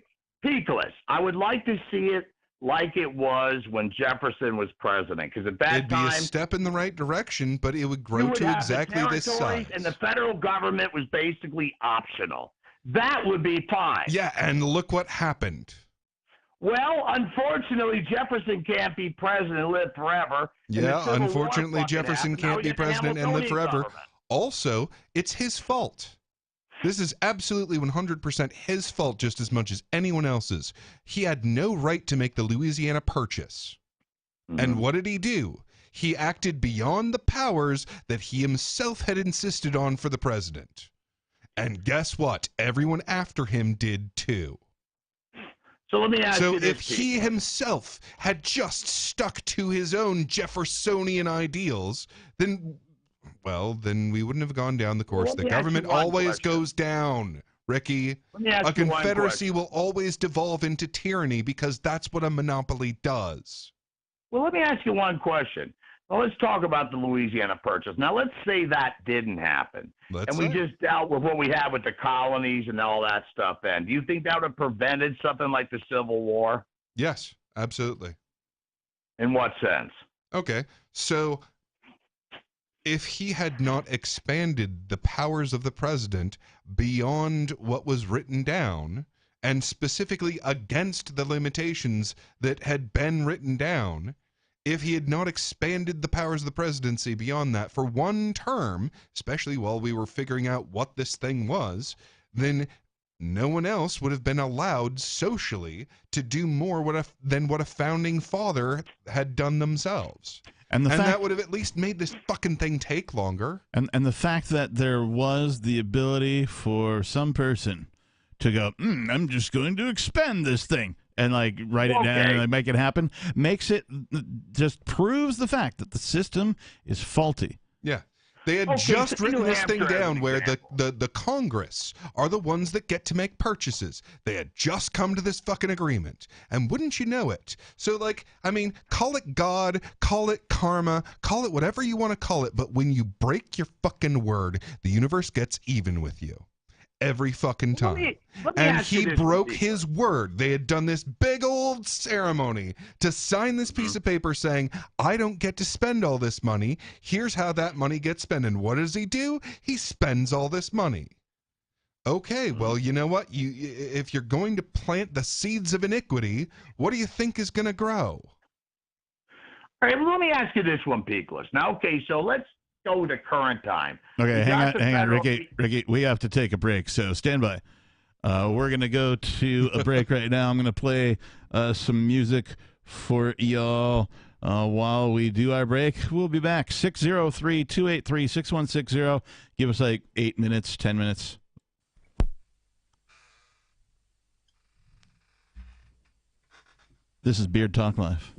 Speaker 8: I would like to see it like it was when Jefferson was president, because at that
Speaker 6: it'd
Speaker 8: time,
Speaker 6: be a step in the right direction, but it would grow to exactly this size.
Speaker 8: And the federal government was basically optional. That would be fine.
Speaker 6: Yeah, and look what happened.
Speaker 8: Well, unfortunately, Jefferson can't be president and live forever.
Speaker 6: Yeah, unfortunately, Jefferson can't be president and live forever. Also, it's his fault. This is absolutely 100% his fault just as much as anyone else's. He had no right to make the Louisiana Purchase. And what did he do? He acted beyond the powers that he himself had insisted on for the president. And guess what? Everyone after him did too.
Speaker 8: So let me ask you this.
Speaker 6: So if he himself had just stuck to his own Jeffersonian ideals, then we wouldn't have gone down the course. The government always goes down, Ricky. A confederacy will always devolve into tyranny because that's what a monopoly does.
Speaker 8: Well, let me ask you one question. Well, let's talk about the Louisiana Purchase. Now, let's say that didn't happen. We just dealt with what we had with the colonies and all that stuff then. Do you think that would have prevented something like the Civil War?
Speaker 6: Yes, absolutely.
Speaker 8: In what sense?
Speaker 6: Okay, so if he had not expanded the powers of the president beyond what was written down, and specifically against the limitations that had been written down, if he had not expanded the powers of the presidency beyond that for one term, especially while we were figuring out what this thing was, then no one else would have been allowed socially to do more than what a founding father had done themselves. And that would have at least made this fucking thing take longer.
Speaker 5: And the fact that there was the ability for some person to go, I'm just going to expand this thing and like write it down and like, make it happen, just proves the fact that the system is faulty.
Speaker 6: Yeah. They had just written this thing down where the Congress are the ones that get to make purchases. They had just come to this fucking agreement. And wouldn't you know it? So, like, I mean, call it God, call it karma, call it whatever you want to call it. But when you break your fucking word, the universe gets even with you. Every fucking time. And he broke his word. They had done this big old ceremony to sign this piece of paper saying, I don't get to spend all this money. Here's how that money gets spent. And what does he do? He spends all this money. Okay, well, you know what? If you're going to plant the seeds of iniquity, what do you think is going to grow?
Speaker 8: All right, well, let me ask you this one, Peakless. Now, okay, so let's go to current time.
Speaker 5: Okay, hang on, Ricky, we have to take a break, so stand by. We're going to go to a break right now. I'm going to play some music for y'all while we do our break. We'll be back. 603-283-6160. Give us like 8 minutes, 10 minutes. This is Beard Talk Live.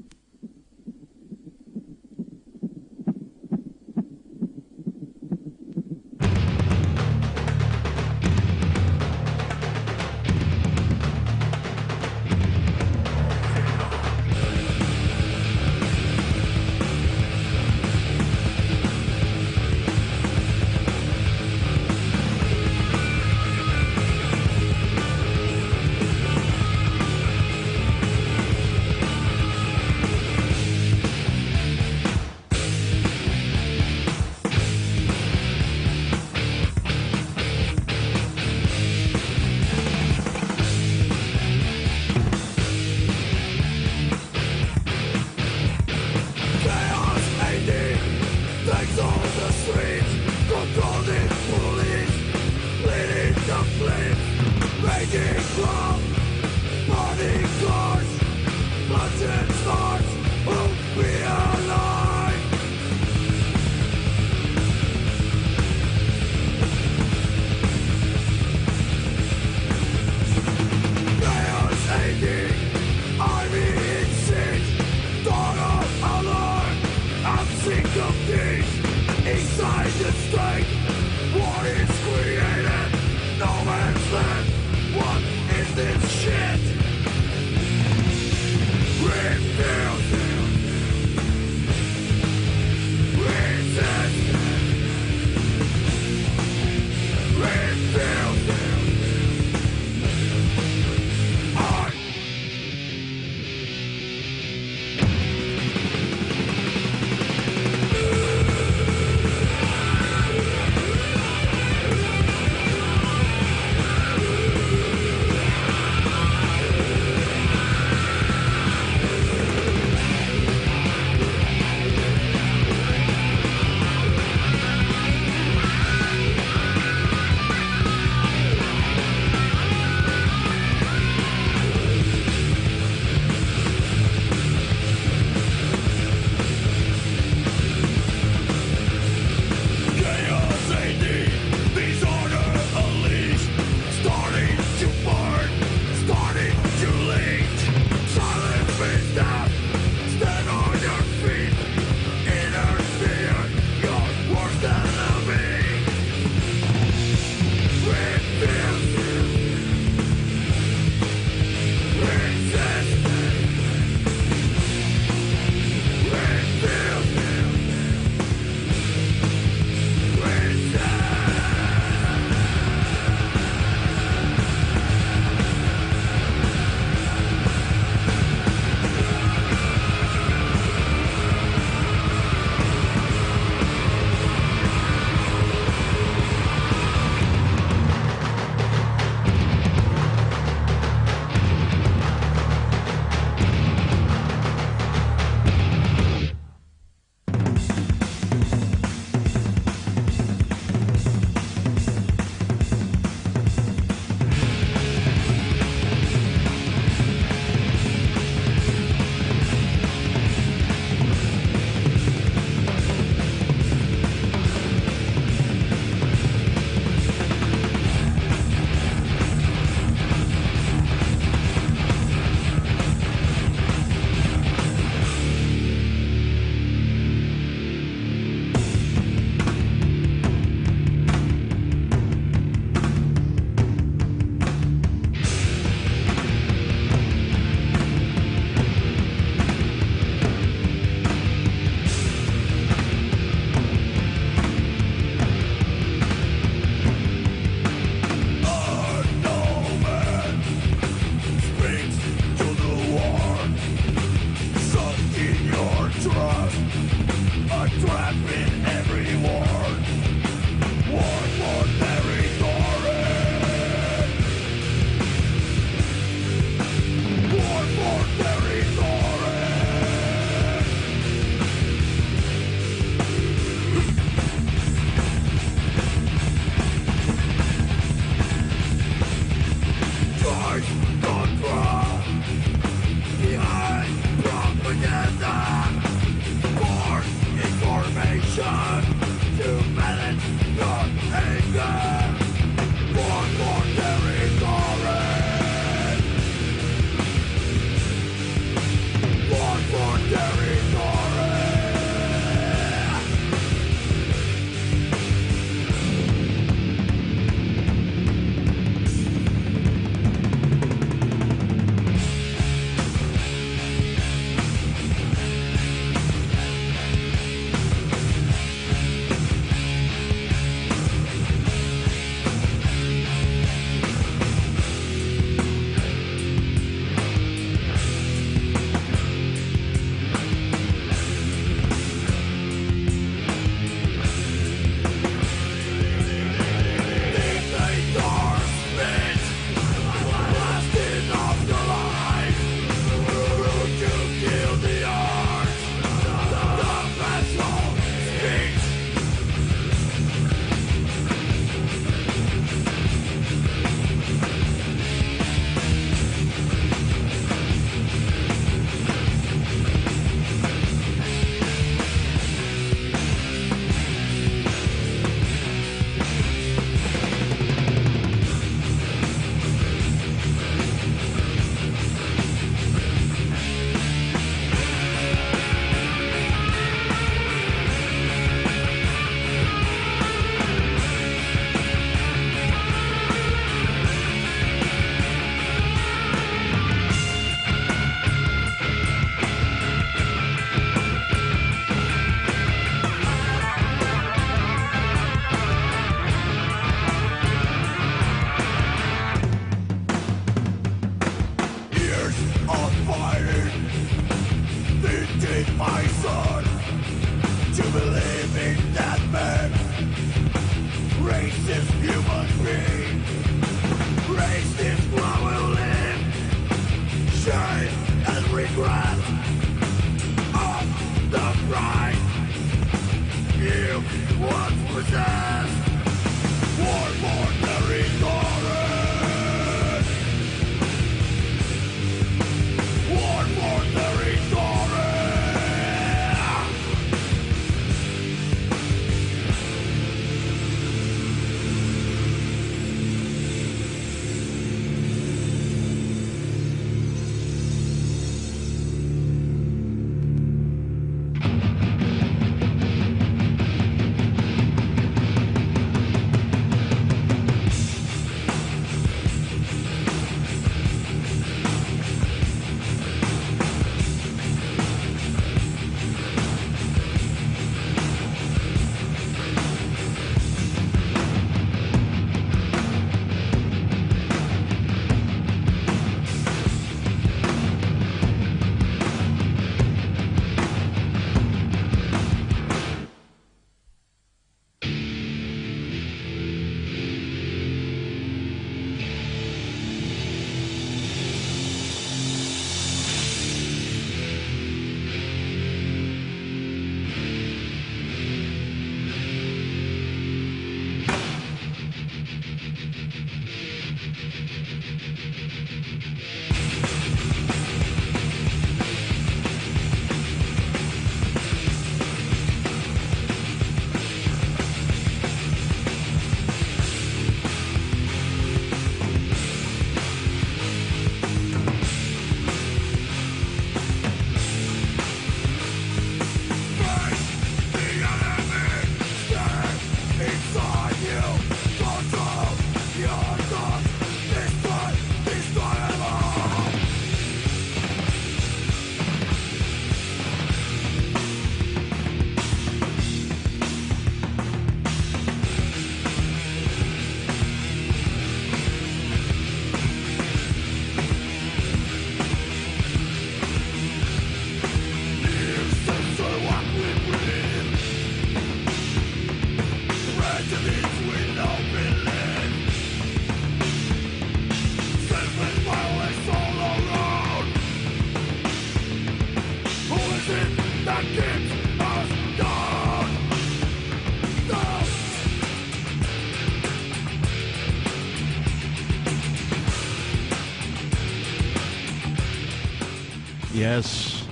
Speaker 5: Yes.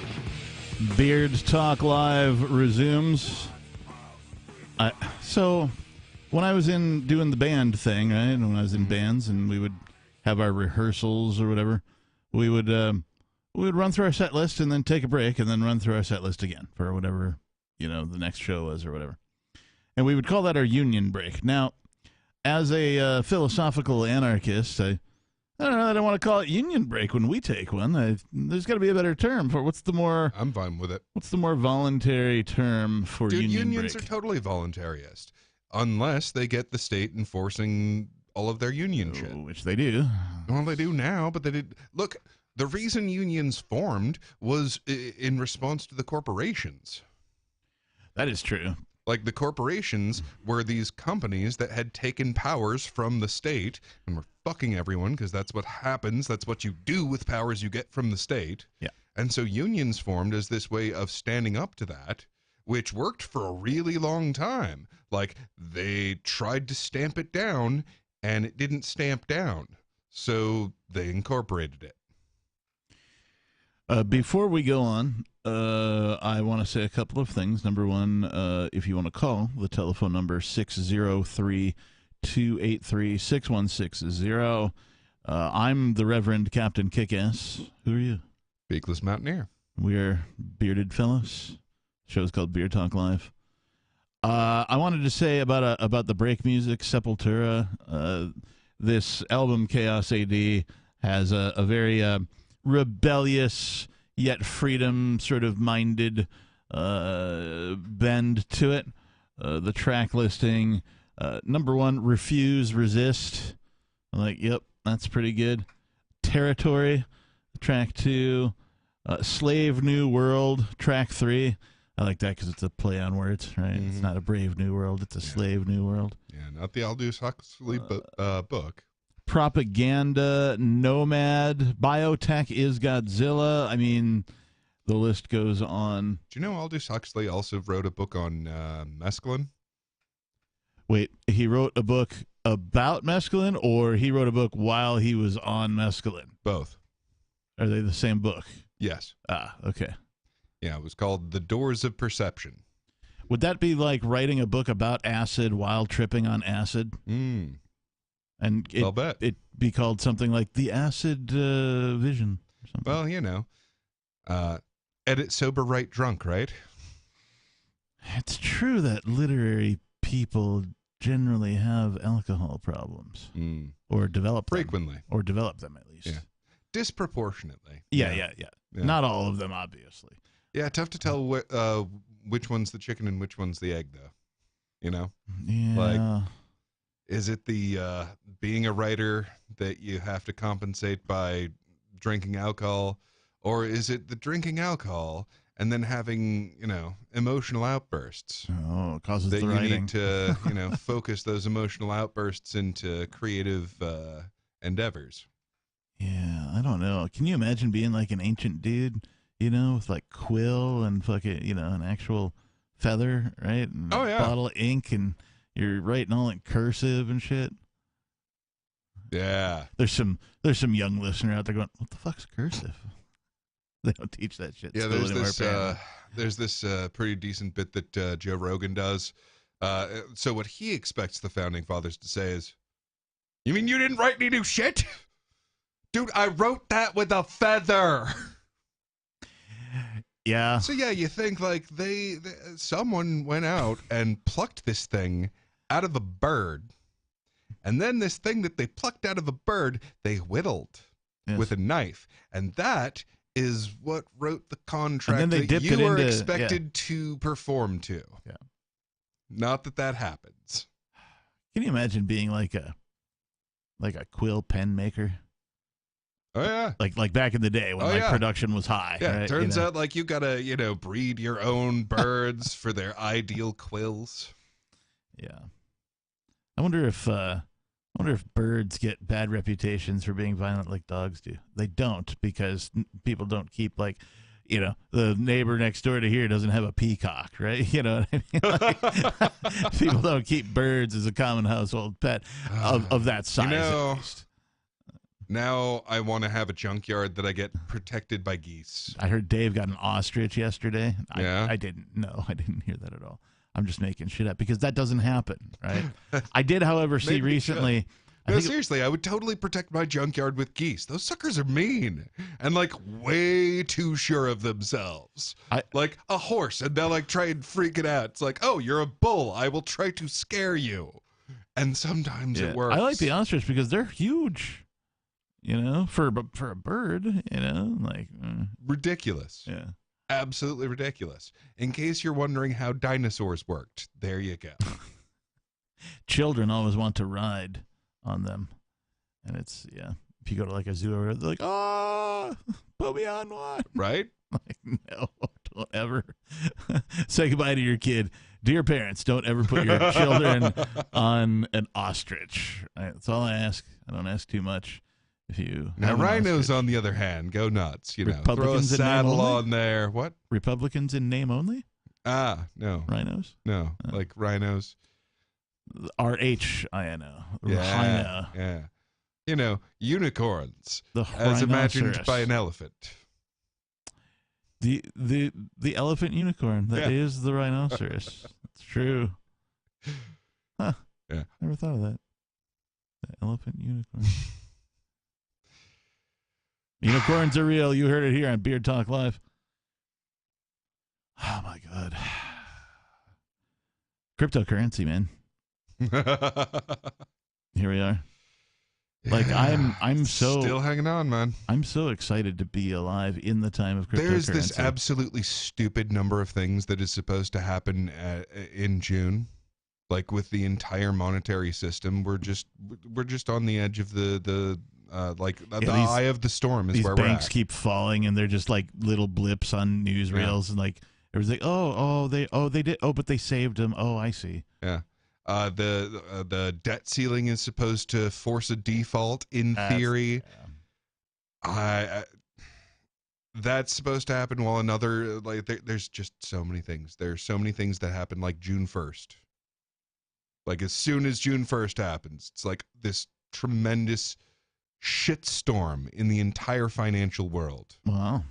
Speaker 5: Beard Talk Live resumes. So, when I was doing the band thing, right, and when I was in bands and we would have our rehearsals or whatever, we would run through our set list and then take a break and then run through our set list again for whatever, the next show was or whatever. And we would call that our union break. Now, as a philosophical anarchist, I don't know. I don't want to call it union break when we take one. There's got to be a better term for what's the more.
Speaker 6: I'm fine with it.
Speaker 5: What's the more voluntary term for union
Speaker 6: unions
Speaker 5: break?
Speaker 6: Are totally voluntarist, unless they get the state enforcing all of their union shit,
Speaker 5: which they do.
Speaker 6: Well, they do now, but they did. Look, the reason unions formed was in response to the corporations.
Speaker 5: That is true.
Speaker 6: Like, the corporations were these companies that had taken powers from the state and were fucking everyone, because that's what happens. That's what you do with powers you get from the state.
Speaker 5: Yeah.
Speaker 6: And so unions formed as this way of standing up to that, which worked for a really long time. Like, they tried to stamp it down, and it didn't stamp down. So they incorporated it.
Speaker 5: Before we go on, I want to say a couple of things. Number one, if you want to call, the telephone number 603-283-6160. I'm the Reverend Captain Kickass. Who are you?
Speaker 6: Beakless Mountaineer.
Speaker 5: We are bearded fellows. Show's called Beard Talk Live. I wanted to say about the break music, Sepultura. This album, Chaos AD, has a very rebellious yet freedom sort of minded bend to it. The track listing, number 1, Refuse, Resist. I'm like, yep, that's pretty good. Territory, track 2. Slave New World, track 3. I like that because it's a play on words, right? Mm-hmm. It's not a Brave New World, it's a Slave New World.
Speaker 6: Yeah, not the Aldous Huxley book.
Speaker 5: Propaganda, Nomad, Biotech is Godzilla. I mean, the list goes on.
Speaker 6: Do you know Aldous Huxley also wrote a book on mescaline?
Speaker 5: Wait, he wrote a book about mescaline, or he wrote a book while he was on mescaline?
Speaker 6: Both.
Speaker 5: Are they the same book?
Speaker 6: Yes.
Speaker 5: Ah, okay.
Speaker 6: Yeah, it was called The Doors of Perception.
Speaker 5: Would that be like writing a book about acid while tripping on acid? And
Speaker 6: I'll bet.
Speaker 5: It'd be called something like The Acid Vision or something.
Speaker 6: Well, edit sober, write drunk, right?
Speaker 5: It's true that literary people generally have alcohol problems. Or develop
Speaker 6: frequently.
Speaker 5: Them, or develop them, at least.
Speaker 6: Yeah. Disproportionately.
Speaker 5: Yeah. Not all of them, obviously.
Speaker 6: Yeah, tough to tell which one's the chicken and which one's the egg, though.
Speaker 5: Yeah.
Speaker 6: Like, is it the being a writer that you have to compensate by drinking alcohol, or is it the drinking alcohol and then having, emotional outbursts?
Speaker 5: Oh, it causes
Speaker 6: that
Speaker 5: the
Speaker 6: you
Speaker 5: writing.
Speaker 6: Need to, focus those emotional outbursts into creative endeavors.
Speaker 5: Yeah, I don't know. Can you imagine being like an ancient dude, with like quill and fucking, an actual feather, right? And
Speaker 6: a
Speaker 5: bottle of ink, and you're writing all in cursive and shit.
Speaker 6: Yeah.
Speaker 5: There's some young listener out there going, "What the fuck's cursive?" They don't teach that shit.
Speaker 6: Yeah, there's this pretty decent bit that Joe Rogan does. So what he expects the founding fathers to say is, "You mean you didn't write any new shit? Dude, I wrote that with a feather."
Speaker 5: Yeah.
Speaker 6: So yeah, you think like someone went out and plucked this thing out of a bird, and then this thing that they plucked out of a bird, they whittled with a knife, and that is what wrote the contract that you were expected to perform to.
Speaker 5: Yeah.
Speaker 6: Not that happens.
Speaker 5: Can you imagine being like a quill pen maker?
Speaker 6: Oh yeah,
Speaker 5: like back in the day when production was high.
Speaker 6: Yeah,
Speaker 5: right?
Speaker 6: It turns out like you gotta breed your own birds for their ideal quills.
Speaker 5: Yeah, I wonder if birds get bad reputations for being violent like dogs do. They don't, because people don't keep like, the neighbor next door to here doesn't have a peacock, right? You know what I mean? Like, people don't keep birds as a common household pet of that size. At least.
Speaker 6: Now I want to have a junkyard that I get protected by geese.
Speaker 5: I heard Dave got an ostrich yesterday.
Speaker 6: Yeah?
Speaker 5: I didn't. No, I didn't hear that at all. I'm just making shit up because that doesn't happen, right? I did, however, see
Speaker 6: Maybe it
Speaker 5: recently.
Speaker 6: No, seriously, I would totally protect my junkyard with geese. Those suckers are mean and like way too sure of themselves. Like a horse, and they'll like try and freak it out. It's like, oh, you're a bull. I will try to scare you. And sometimes it works.
Speaker 5: I like the ostrich because they're huge. You know, for a bird, you know, like
Speaker 6: ridiculous.
Speaker 5: Yeah.
Speaker 6: Absolutely ridiculous. In case you're wondering how dinosaurs worked, there you go.
Speaker 5: Children always want to ride on them. And it's, yeah. If you go to like a zoo or they're like, oh, put me on one.
Speaker 6: Right?
Speaker 5: Like, no, don't ever say goodbye to your kid. Dear parents, don't ever put your children on an ostrich. That's all I ask. I don't ask too much. If you
Speaker 6: now rhinos, on the other hand, go nuts. You know,
Speaker 5: Republicans
Speaker 6: throw a saddle on there. What?
Speaker 5: Republicans in name only?
Speaker 6: No.
Speaker 5: Rhinos?
Speaker 6: No, like rhinos.
Speaker 5: RHINO.
Speaker 6: Yeah. You know, unicorns. As imagined by an elephant.
Speaker 5: The elephant unicorn. That is the rhinoceros. It's true. Huh.
Speaker 6: Yeah.
Speaker 5: Never thought of that. The elephant unicorn. Unicorns are real. You heard it here on Beard Talk Live. Oh my God. Cryptocurrency, man. Here we are. Like I'm so
Speaker 6: still hanging on, man.
Speaker 5: I'm so excited to be alive in the time of cryptocurrency.
Speaker 6: There's this absolutely stupid number of things that is supposed to happen in June. Like with the entire monetary system, we're just on the edge of the eye of the storm is where we're at. These
Speaker 5: banks keep falling, and they're just like little blips on newsreels, and like everyone's like, they did, but they saved them. Oh, I see.
Speaker 6: Yeah. The debt ceiling is supposed to force a default in theory. That's supposed to happen while another there's just so many things. There's so many things that happen like June 1st. Like as soon as June 1st happens, it's like this tremendous shitstorm in the entire financial world.
Speaker 5: Wow.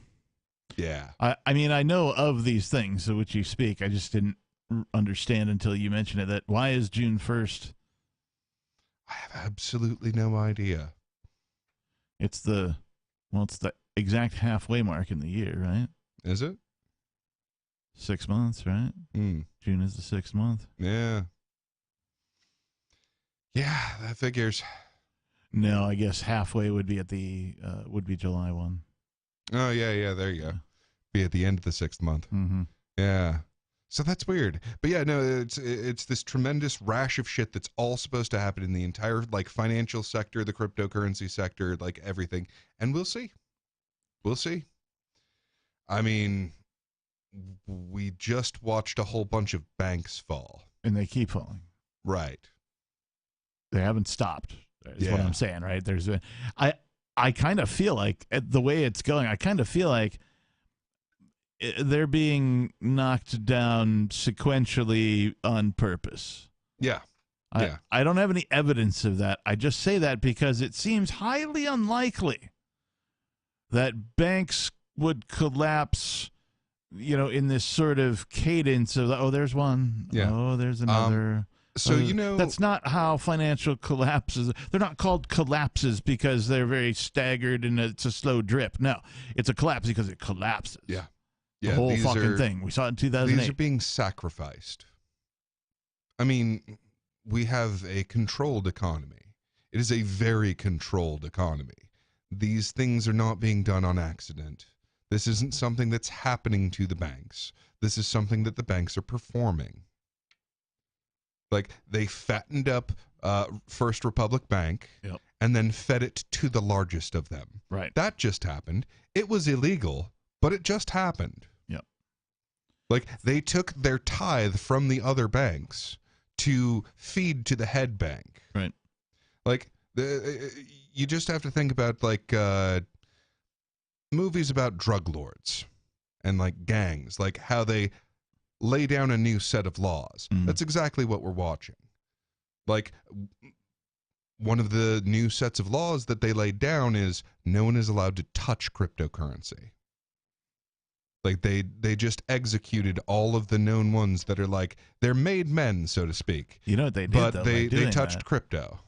Speaker 6: Yeah.
Speaker 5: I mean, I know of these things of which you speak. I just didn't understand until you mentioned it. That why is June 1st?
Speaker 6: I have absolutely no idea.
Speaker 5: It's the exact halfway mark in the year, right?
Speaker 6: Is it?
Speaker 5: 6 months, right? June is the 6th month.
Speaker 6: Yeah. Yeah, that figures.
Speaker 5: No, I guess halfway would be would be July 1.
Speaker 6: Oh yeah, there you go. Be at the end of the 6th month.
Speaker 5: Mm-hmm.
Speaker 6: Yeah. So that's weird. But yeah, no, it's this tremendous rash of shit that's all supposed to happen in the entire like financial sector, the cryptocurrency sector, like everything. And we'll see. We'll see. I mean, we just watched a whole bunch of banks fall.
Speaker 5: And they keep falling.
Speaker 6: Right.
Speaker 5: They haven't stopped. Is what I'm saying, right? I kind of feel like the way it's going, I kind of feel like they're being knocked down sequentially on purpose.
Speaker 6: Yeah.
Speaker 5: I don't have any evidence of that. I just say that because it seems highly unlikely that banks would collapse, in this sort of cadence of, there's one.
Speaker 6: Yeah.
Speaker 5: Oh, there's another.
Speaker 6: So,
Speaker 5: that's not how financial collapses. They're not called collapses because they're very staggered and it's a slow drip. No, it's a collapse because it collapses.
Speaker 6: Yeah.
Speaker 5: The whole fucking thing. We saw it in 2008.
Speaker 6: These are being sacrificed. I mean, we have a controlled economy. It is a very controlled economy. These things are not being done on accident. This isn't something that's happening to the banks. This is something that the banks are performing. Like, they fattened up First Republic Bank and then fed it to the largest of them.
Speaker 5: Right.
Speaker 6: That just happened. It was illegal, but it just happened.
Speaker 5: Yep.
Speaker 6: Like, they took their tithe from the other banks to feed to the head bank.
Speaker 5: Right.
Speaker 6: Like, you just have to think about, like, movies about drug lords and, like, gangs. Like, how they lay down a new set of laws. That's exactly what we're watching. Like, one of the new sets of laws that they laid down is no one is allowed to touch cryptocurrency. Like they just executed all of the known ones that are like they're made men, so to speak.
Speaker 5: You know what they did,
Speaker 6: but
Speaker 5: though,
Speaker 6: they touched
Speaker 5: that,
Speaker 6: crypto.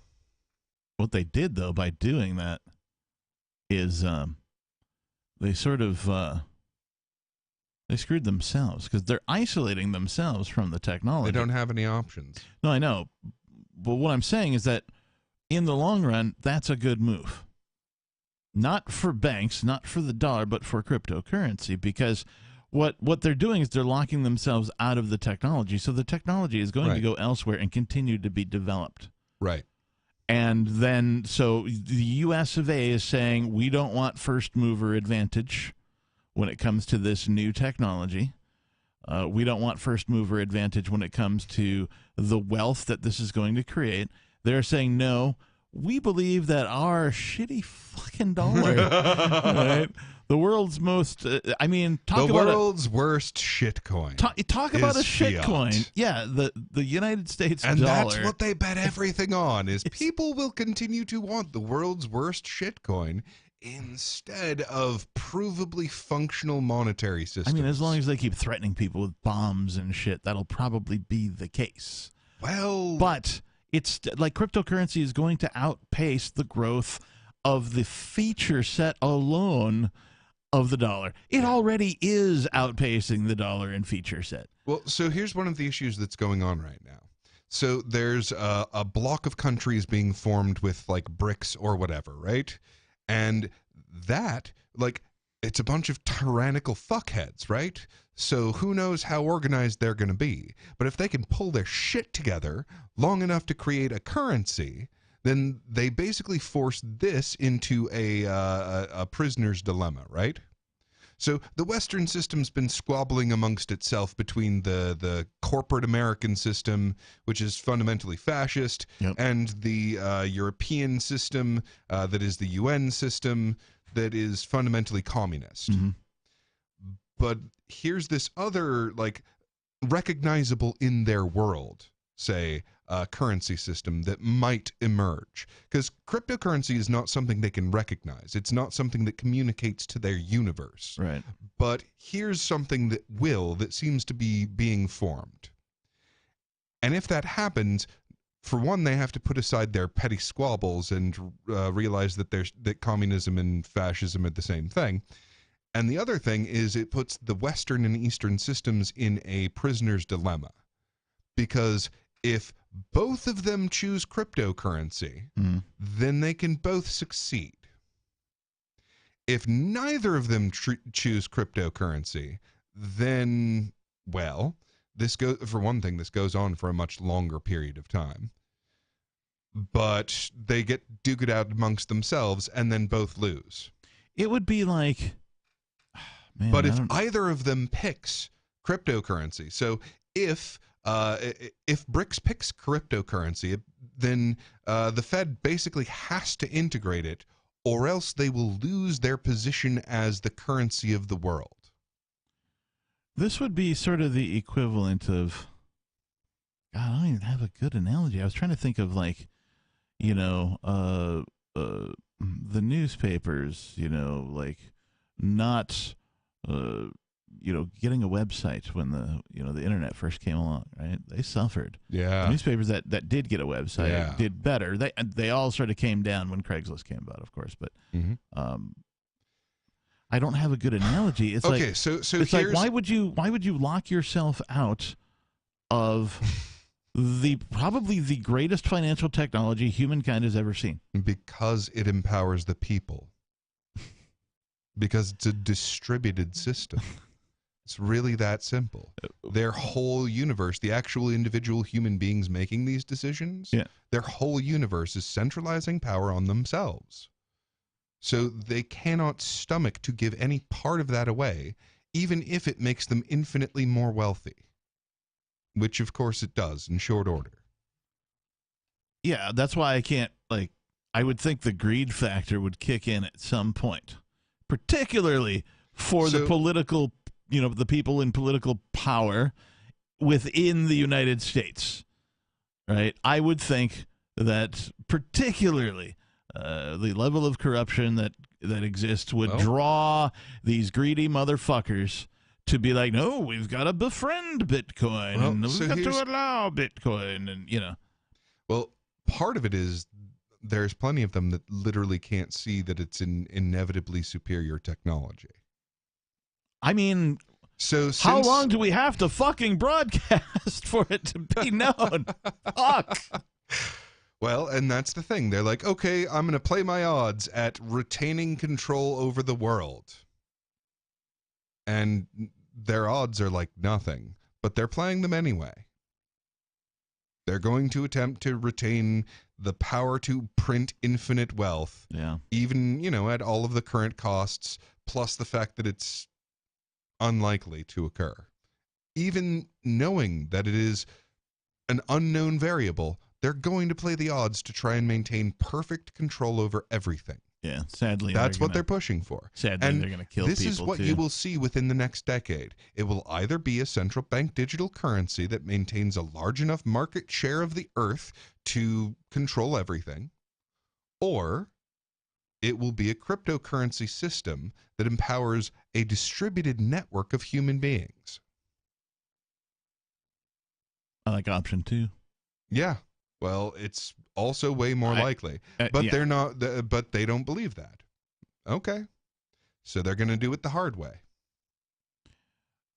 Speaker 5: What they did though by doing that is they sort of they screwed themselves because they're isolating themselves from the technology.
Speaker 6: They don't have any options.
Speaker 5: No, I know, but what I'm saying is that in the long run, that's a good move. Not for banks, not for the dollar, but for cryptocurrency, because what they're doing is they're locking themselves out of the technology. So the technology is going to go elsewhere and continue to be developed.
Speaker 6: Right.
Speaker 5: And then, so the U.S. of A. is saying we don't want first mover advantage when it comes to this new technology. We don't want first mover advantage when it comes to the wealth that this is going to create. They're saying no. We believe that our shitty fucking dollar, right? The world's most, talk about
Speaker 6: the world's worst shitcoin.
Speaker 5: Talk about a shitcoin. Yeah, the United States
Speaker 6: and
Speaker 5: dollar.
Speaker 6: And that's what they bet everything on, is people will continue to want the world's worst shitcoin instead of provably functional monetary systems.
Speaker 5: I mean, as long as they keep threatening people with bombs and shit, that'll probably be the case.
Speaker 6: Well,
Speaker 5: but it's like cryptocurrency is going to outpace the growth of the feature set alone of the dollar. It already is outpacing the dollar in feature set.
Speaker 6: Well, so here's one of the issues that's going on right now. So there's a block of countries being formed with like BRICS or whatever, right? And that, like, it's a bunch of tyrannical fuckheads, right? So who knows how organized they're going to be. But if they can pull their shit together long enough to create a currency, then they basically force this into a prisoner's dilemma, right? So the Western system's been squabbling amongst itself between the corporate American system, which is fundamentally fascist, and the European system that is the UN system that is fundamentally communist.
Speaker 5: Mm-hmm.
Speaker 6: But here's this other, like, recognizable in their world, say, currency system that might emerge. Because cryptocurrency is not something they can recognize. It's not something that communicates to their universe.
Speaker 5: Right.
Speaker 6: But here's something that seems to be being formed. And if that happens, for one, they have to put aside their petty squabbles and realize that communism and fascism are the same thing. And the other thing is it puts the Western and Eastern systems in a prisoner's dilemma. Because if both of them choose cryptocurrency, then they can both succeed. If neither of them choose cryptocurrency, then, well, this goes on for a much longer period of time. But they get duked out amongst themselves and then both lose.
Speaker 5: It would be like... Man,
Speaker 6: but if either of them picks cryptocurrency, so if BRICS picks cryptocurrency, then the Fed basically has to integrate it, or else they will lose their position as the currency of the world.
Speaker 5: This would be sort of the equivalent of, God, I don't even have a good analogy. I was trying to think of, like, the newspapers, like not... getting a website when the internet first came along, right? They suffered.
Speaker 6: Yeah.
Speaker 5: The newspapers that did get a website did better. They all sort of came down when Craigslist came about, of course. But I don't have a good analogy. It's
Speaker 6: okay,
Speaker 5: like
Speaker 6: so
Speaker 5: it's like why would you lock yourself out of probably the greatest financial technology humankind has ever seen?
Speaker 6: Because it empowers the people. Because it's a distributed system. It's really that simple. Their whole universe, the actual individual human beings making these decisions, their whole universe is centralizing power on themselves. So they cannot stomach to give any part of that away, even if it makes them infinitely more wealthy. Which, of course, it does in short order.
Speaker 5: Yeah, that's why I can't, I would think the greed factor would kick in at some point. Particularly for the political, the people in political power within the United States, right? I would think that particularly the level of corruption that exists would draw these greedy motherfuckers to be like, no, we've got to befriend Bitcoin, and we've got to allow Bitcoin, and, you know.
Speaker 6: Well, part of it is there's plenty of them that literally can't see that it's inevitably superior technology.
Speaker 5: I mean, how long do we have to fucking broadcast for it to be known? Fuck.
Speaker 6: Well, and that's the thing. They're like, okay, I'm going to play my odds at retaining control over the world. And their odds are like nothing, but they're playing them anyway. They're going to attempt to retain the power to print infinite wealth.
Speaker 5: Yeah.
Speaker 6: Even, at all of the current costs, plus the fact that it's unlikely to occur. Even knowing that it is an unknown variable, they're going to play the odds to try and maintain perfect control over everything.
Speaker 5: Yeah, sadly.
Speaker 6: That's what they're pushing for.
Speaker 5: Sadly,
Speaker 6: and
Speaker 5: they're going to kill people,
Speaker 6: this is what you will see within the next decade. It will either be a central bank digital currency that maintains a large enough market share of the earth to control everything, or it will be a cryptocurrency system that empowers a distributed network of human beings.
Speaker 5: I like option 2.
Speaker 6: Yeah. Well, it's also way more likely, but
Speaker 5: yeah.
Speaker 6: they're not. But they don't believe that. Okay, so they're going to do it the hard way.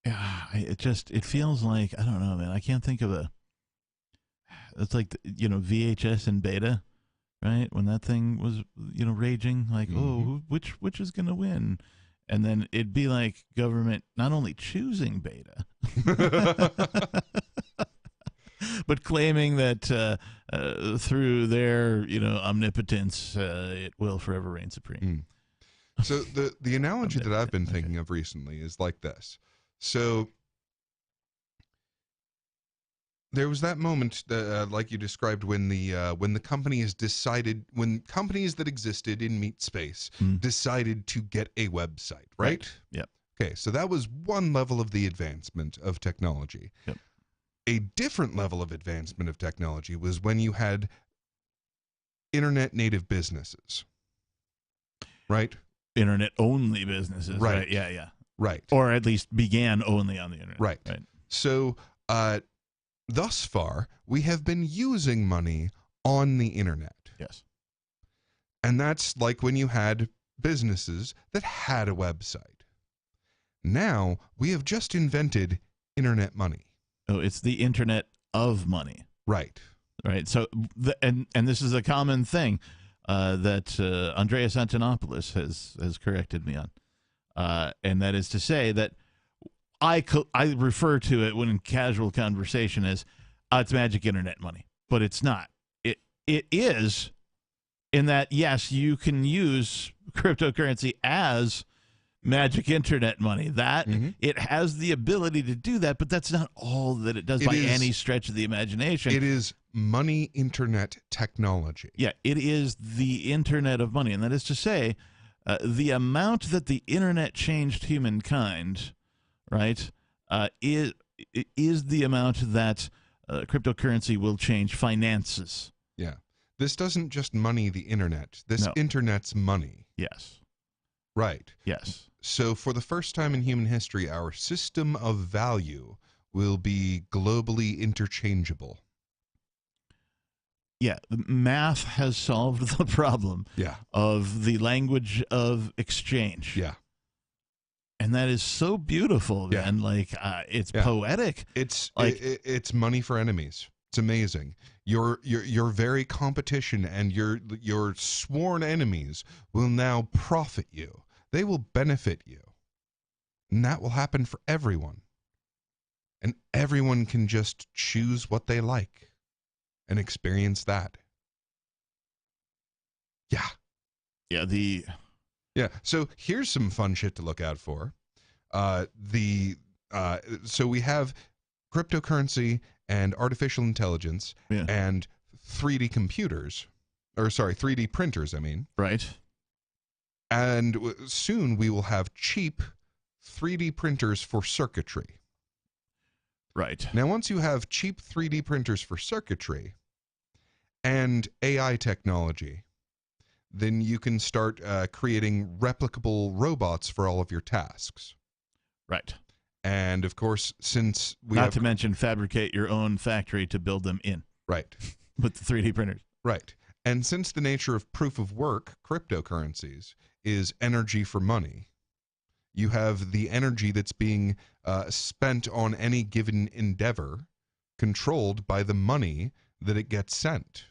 Speaker 5: Yeah, it feels like, I don't know, man. I can't think of it's like, VHS and beta, right? When that thing was, raging, like, which is going to win? And then it'd be like government not only choosing beta, but claiming that through their, omnipotence, it will forever reign supreme.
Speaker 6: So the analogy that I've been thinking of recently is like this. So there was that moment, like you described, when the companies that existed in meat space decided to get a website, right?
Speaker 5: Yep.
Speaker 6: Okay, so that was one level of the advancement of technology.
Speaker 5: Yep.
Speaker 6: A different level of advancement of technology was when you had internet native businesses, right?
Speaker 5: Internet only businesses, right? Yeah.
Speaker 6: Right.
Speaker 5: Or at least began only on the internet.
Speaker 6: Right. So thus far, we have been using money on the internet.
Speaker 5: Yes.
Speaker 6: And that's like when you had businesses that had a website. Now, we have just invented internet money.
Speaker 5: Oh, it's the internet of money.
Speaker 6: Right.
Speaker 5: Right. So, and this is a common thing that Andreas Antonopoulos has corrected me on. And that is to say that I refer to it when in casual conversation as it's magic internet money, but it's not. It is, in that, yes, you can use cryptocurrency as magic internet money. That it has the ability to do that, but that's not all that it does by any stretch of the imagination.
Speaker 6: It is money internet technology.
Speaker 5: Yeah, it is the internet of money, and that is to say, the amount that the internet changed humankind, right, is the amount that cryptocurrency will change finances.
Speaker 6: Yeah. This doesn't just money the internet. This internet's money.
Speaker 5: Yes.
Speaker 6: Right.
Speaker 5: Yes.
Speaker 6: So for the first time in human history, our system of value will be globally interchangeable.
Speaker 5: Yeah, math has solved the problem of the language of exchange.
Speaker 6: Yeah.
Speaker 5: And that is so beautiful, man. Like, it's poetic.
Speaker 6: It's like it's money for enemies. It's amazing. Your very competition and your sworn enemies will now profit you. They will benefit you. And that will happen for everyone. And everyone can just choose what they like and experience that. Yeah.
Speaker 5: Yeah,
Speaker 6: so here's some fun shit to look out for. So we have cryptocurrency and artificial intelligence and 3D computers, or sorry, 3D printers, I mean.
Speaker 5: Right.
Speaker 6: And soon we will have cheap 3D printers for circuitry.
Speaker 5: Right.
Speaker 6: Now, once you have cheap 3D printers for circuitry, and AI technology, then you can start creating replicable robots for all of your tasks.
Speaker 5: Right.
Speaker 6: And of course, since we
Speaker 5: Not
Speaker 6: have
Speaker 5: to mention fabricate your own factory to build them in.
Speaker 6: Right.
Speaker 5: With the 3D printers.
Speaker 6: Right. And since the nature of proof of work, cryptocurrencies, is energy for money, you have the energy that's being spent on any given endeavor controlled by the money that it gets sent.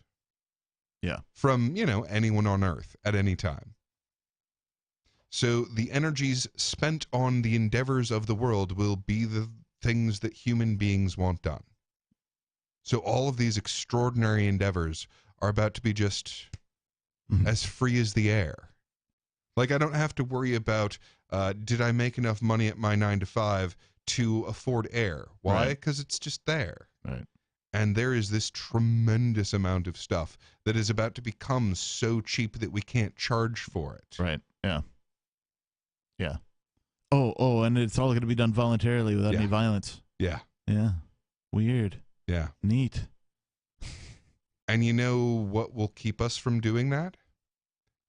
Speaker 5: Yeah.
Speaker 6: From, anyone on Earth at any time. So the energies spent on the endeavors of the world will be the things that human beings want done. So all of these extraordinary endeavors are about to be just as free as the air. Like, I don't have to worry about, did I make enough money at my 9-to-5 to afford air? Why? Because it's just there.
Speaker 5: Right.
Speaker 6: And there is this tremendous amount of stuff that is about to become so cheap that we can't charge for it.
Speaker 5: Right. Yeah. Yeah. Oh, and it's all going to be done voluntarily without any violence.
Speaker 6: Yeah.
Speaker 5: Yeah. Weird.
Speaker 6: Yeah.
Speaker 5: Neat.
Speaker 6: And you know what will keep us from doing that?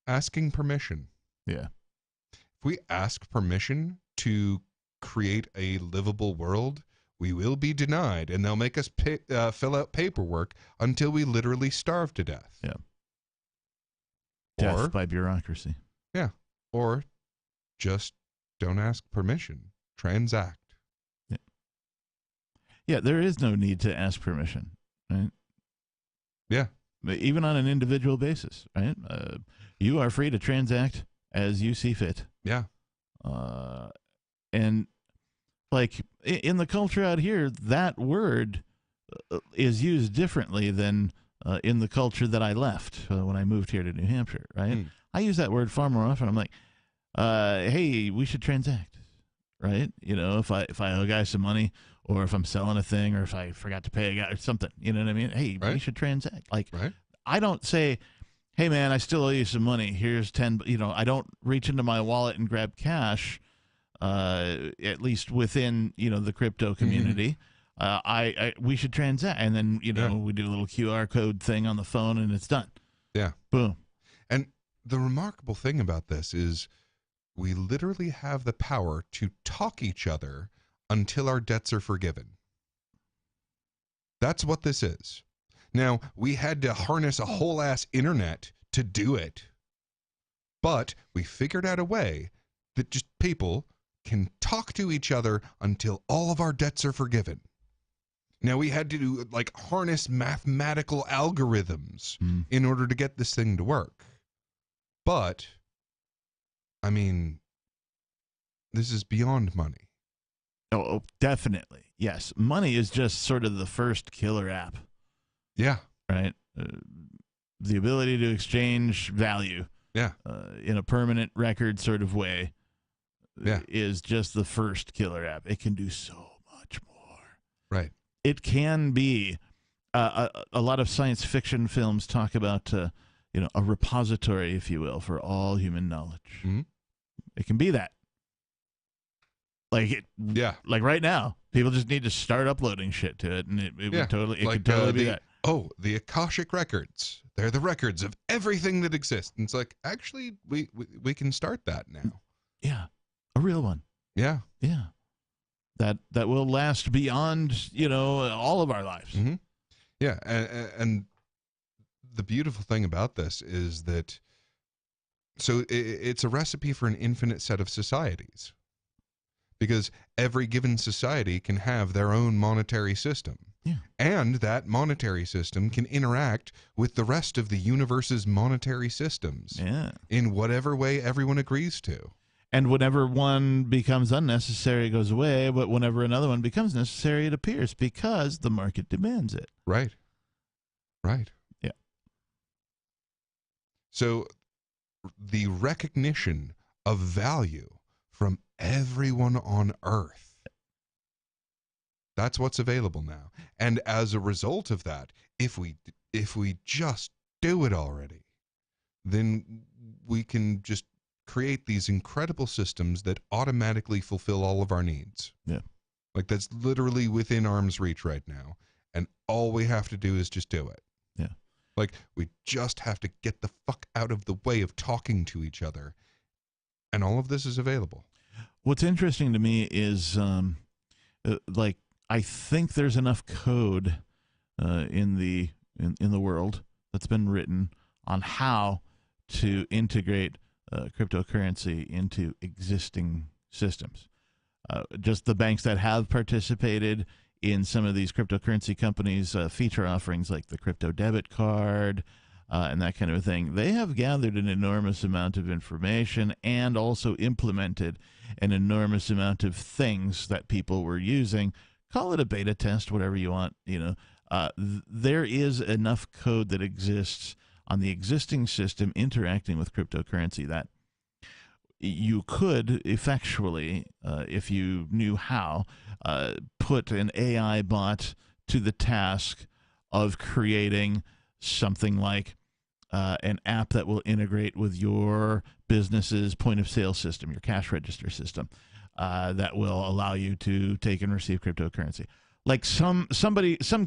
Speaker 6: Asking permission.
Speaker 5: Yeah.
Speaker 6: If we ask permission to create a livable world, we will be denied, and they'll make us fill out paperwork until we literally starve to death.
Speaker 5: Yeah. Death by bureaucracy.
Speaker 6: Yeah. Or just don't ask permission. Transact.
Speaker 5: Yeah. Yeah, there is no need to ask permission, right?
Speaker 6: Yeah.
Speaker 5: Even on an individual basis, right? You are free to transact as you see fit.
Speaker 6: Yeah.
Speaker 5: And like in the culture out here, that word is used differently than in the culture that I left when I moved here to New Hampshire, right? I use that word far more often. I'm like, hey, we should transact, right? If I owe a guy some money, or if I'm selling a thing, or if I forgot to pay a guy or something, you know what I mean? Hey, we should transact. Like, I don't say, hey, man, I still owe you some money. Here's 10. I don't reach into my wallet and grab cash. At least within the crypto community, we should transact, and then we do a little QR code thing on the phone, and it's done.
Speaker 6: Yeah.
Speaker 5: Boom.
Speaker 6: And the remarkable thing about this is we literally have the power to talk each other until our debts are forgiven. That's what this is. Now, we had to harness a whole ass internet to do it, but we figured out a way that just people can talk to each other until all of our debts are forgiven. Now, we had to harness mathematical algorithms in order to get this thing to work. But, I mean, this is beyond money.
Speaker 5: Oh, definitely. Yes. Money is just sort of the first killer app.
Speaker 6: Yeah.
Speaker 5: Right? The ability to exchange value in a permanent record sort of way is just the first killer app. It can do so much more.
Speaker 6: Right.
Speaker 5: It can be a lot of science fiction films talk about a repository, if you will, for all human knowledge.
Speaker 6: Mm-hmm.
Speaker 5: It can be that. Like right now, people just need to start uploading shit to it, and it would totally could totally be that.
Speaker 6: Oh, the Akashic records. They're the records of everything that exists. And it's like, actually, we can start that now.
Speaker 5: Yeah. A real one.
Speaker 6: Yeah.
Speaker 5: Yeah. That will last beyond, all of our lives.
Speaker 6: Mm-hmm. Yeah. And the beautiful thing about this is that, so it's a recipe for an infinite set of societies, because every given society can have their own monetary system.
Speaker 5: Yeah.
Speaker 6: And that monetary system can interact with the rest of the universe's monetary systems in whatever way everyone agrees to.
Speaker 5: And whenever one becomes unnecessary, it goes away. But whenever another one becomes necessary, it appears because the market demands it.
Speaker 6: Right. Right.
Speaker 5: Yeah.
Speaker 6: So the recognition of value from everyone on Earth, that's what's available now. And as a result of that, if we just do it already, then we can just create these incredible systems that automatically fulfill all of our needs.
Speaker 5: Yeah.
Speaker 6: Like, that's literally within arm's reach right now. And all we have to do is just do it.
Speaker 5: Yeah.
Speaker 6: Like, we just have to get the fuck out of the way of talking to each other. And all of this is available.
Speaker 5: What's interesting to me is, like, I think there's enough code in the world that's been written on how to integrate cryptocurrency into existing systems. Just the banks that have participated in some of these cryptocurrency companies' feature offerings, like the crypto debit card and that kind of thing, they have gathered an enormous amount of information and also implemented an enormous amount of things that people were using. Call it a beta test, whatever you want. There is enough code that exists on the existing system interacting with cryptocurrency that you could effectually, if you knew how, put an AI bot to the task of creating something like an app that will integrate with your business's point of sale system, your cash register system, that will allow you to take and receive cryptocurrency. Like some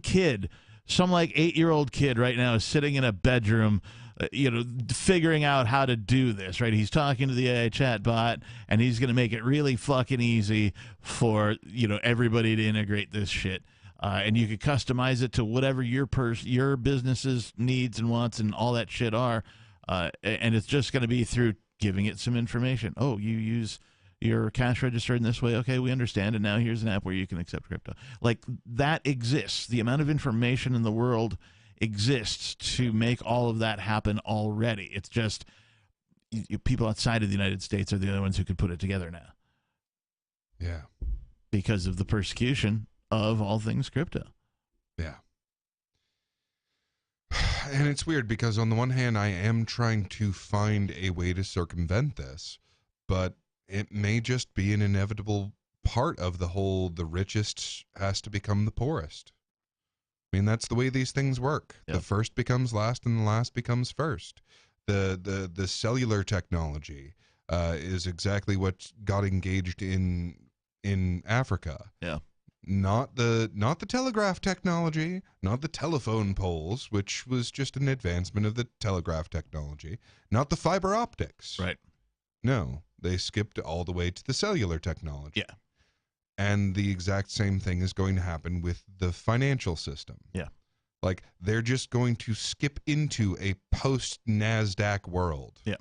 Speaker 5: kid, some like 8-year-old kid right now is sitting in a bedroom, figuring out how to do this, right? He's talking to the AI chat bot, and he's going to make it really fucking easy for, everybody to integrate this shit. And you could customize it to whatever your business's needs and wants and all that shit are. And it's just going to be through giving it some information. Oh, you use your cash register in this way. Okay, we understand. And now here's an app where you can accept crypto. Like, that exists. The amount of information in the world exists to make all of that happen already. It's just people outside of the United States are the only ones who could put it together now.
Speaker 6: Yeah.
Speaker 5: Because of the persecution of all things crypto.
Speaker 6: Yeah. And it's weird because on the one hand, I am trying to find a way to circumvent this, but it may just be an inevitable part of the whole, the richest has to become the poorest. I mean, that's the way these things work. Yep. The first becomes last and the last becomes first. The cellular technology is exactly what got engaged in Africa.
Speaker 5: Yeah.
Speaker 6: Not the telegraph technology, not the telephone poles, which was just an advancement of the telegraph technology, not the fiber optics.
Speaker 5: Right.
Speaker 6: No, they skipped all the way to the cellular technology.
Speaker 5: Yeah.
Speaker 6: And the exact same thing is going to happen with the financial system.
Speaker 5: Yeah.
Speaker 6: Like, they're just going to skip into a post-NASDAQ world.
Speaker 5: Yeah.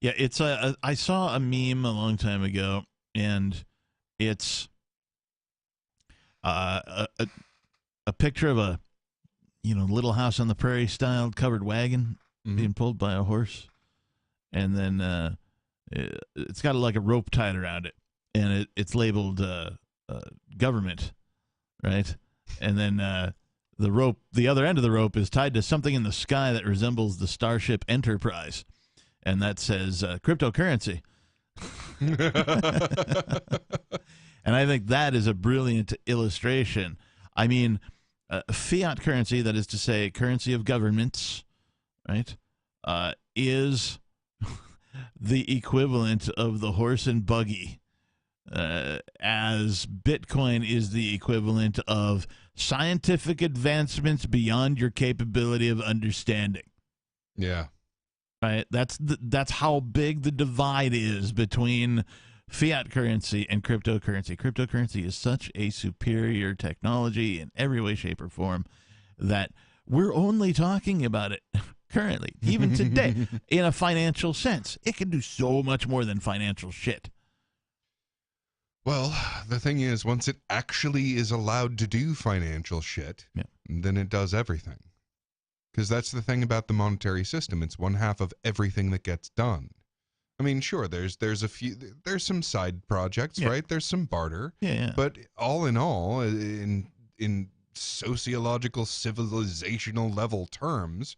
Speaker 5: Yeah, it's I saw a meme a long time ago, and it's a picture of a Little House on the Prairie style covered wagon being pulled by a horse, and then it's got like a rope tied around it, and it's labeled government, right? And then the other end of the rope is tied to something in the sky that resembles the Starship Enterprise, and that says cryptocurrency. And I think that is a brilliant illustration. I mean, fiat currency, that is to say currency of governments, right, is the equivalent of the horse and buggy, as Bitcoin is the equivalent of scientific advancements beyond your capability of understanding.
Speaker 6: Yeah.
Speaker 5: Right? That's how big the divide is between fiat currency and cryptocurrency. Cryptocurrency is such a superior technology in every way, shape, or form that we're only talking about it currently, even today, in a financial sense. It can do so much more than financial shit.
Speaker 6: Well, the thing is, once it actually is allowed to do financial shit, then it does everything. Because that's the thing about the monetary system. It's one half of everything that gets done. I mean, sure, there's some side projects, right? There's some barter.
Speaker 5: Yeah.
Speaker 6: But all in all, in sociological, civilizational level terms,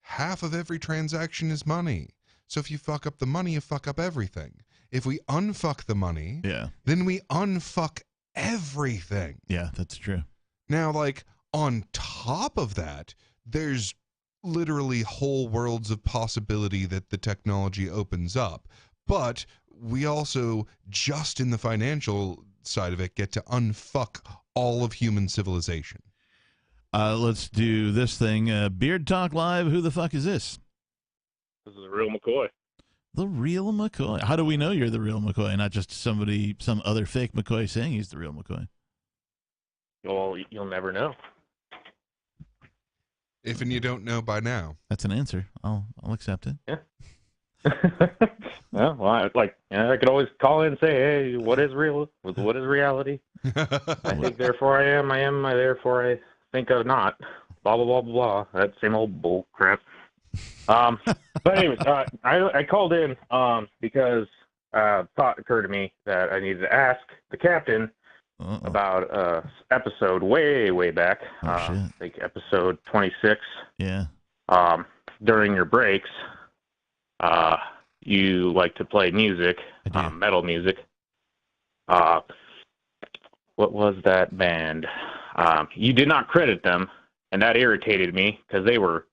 Speaker 6: half of every transaction is money. So if you fuck up the money, you fuck up everything. If we unfuck the money, then we unfuck everything.
Speaker 5: Yeah, that's true.
Speaker 6: Now, like, on top of that, there's literally whole worlds of possibility that the technology opens up. But we also, just in the financial side of it, get to unfuck all of human civilization.
Speaker 5: Let's do this thing. Beard Talk Live. Who the fuck is this?
Speaker 11: This is the real McCoy.
Speaker 5: The real McCoy. How do we know you're the real McCoy, not just some other fake McCoy saying he's the real McCoy?
Speaker 11: Well, you'll never know.
Speaker 6: If and you don't know by now.
Speaker 5: That's an answer. I'll accept it.
Speaker 11: Yeah. Well, I could always call in and say, hey, what is real? What is reality? I think, therefore I am. I am. I therefore I think I'm not. Blah, blah, blah, blah, blah. That same old bull crap. But anyways, I called in because thought occurred to me that I needed to ask the captain about episode way back. I think episode 26.
Speaker 5: Yeah.
Speaker 11: During your breaks, you like to play music, metal music. What was that band? You did not credit them, and that irritated me because they were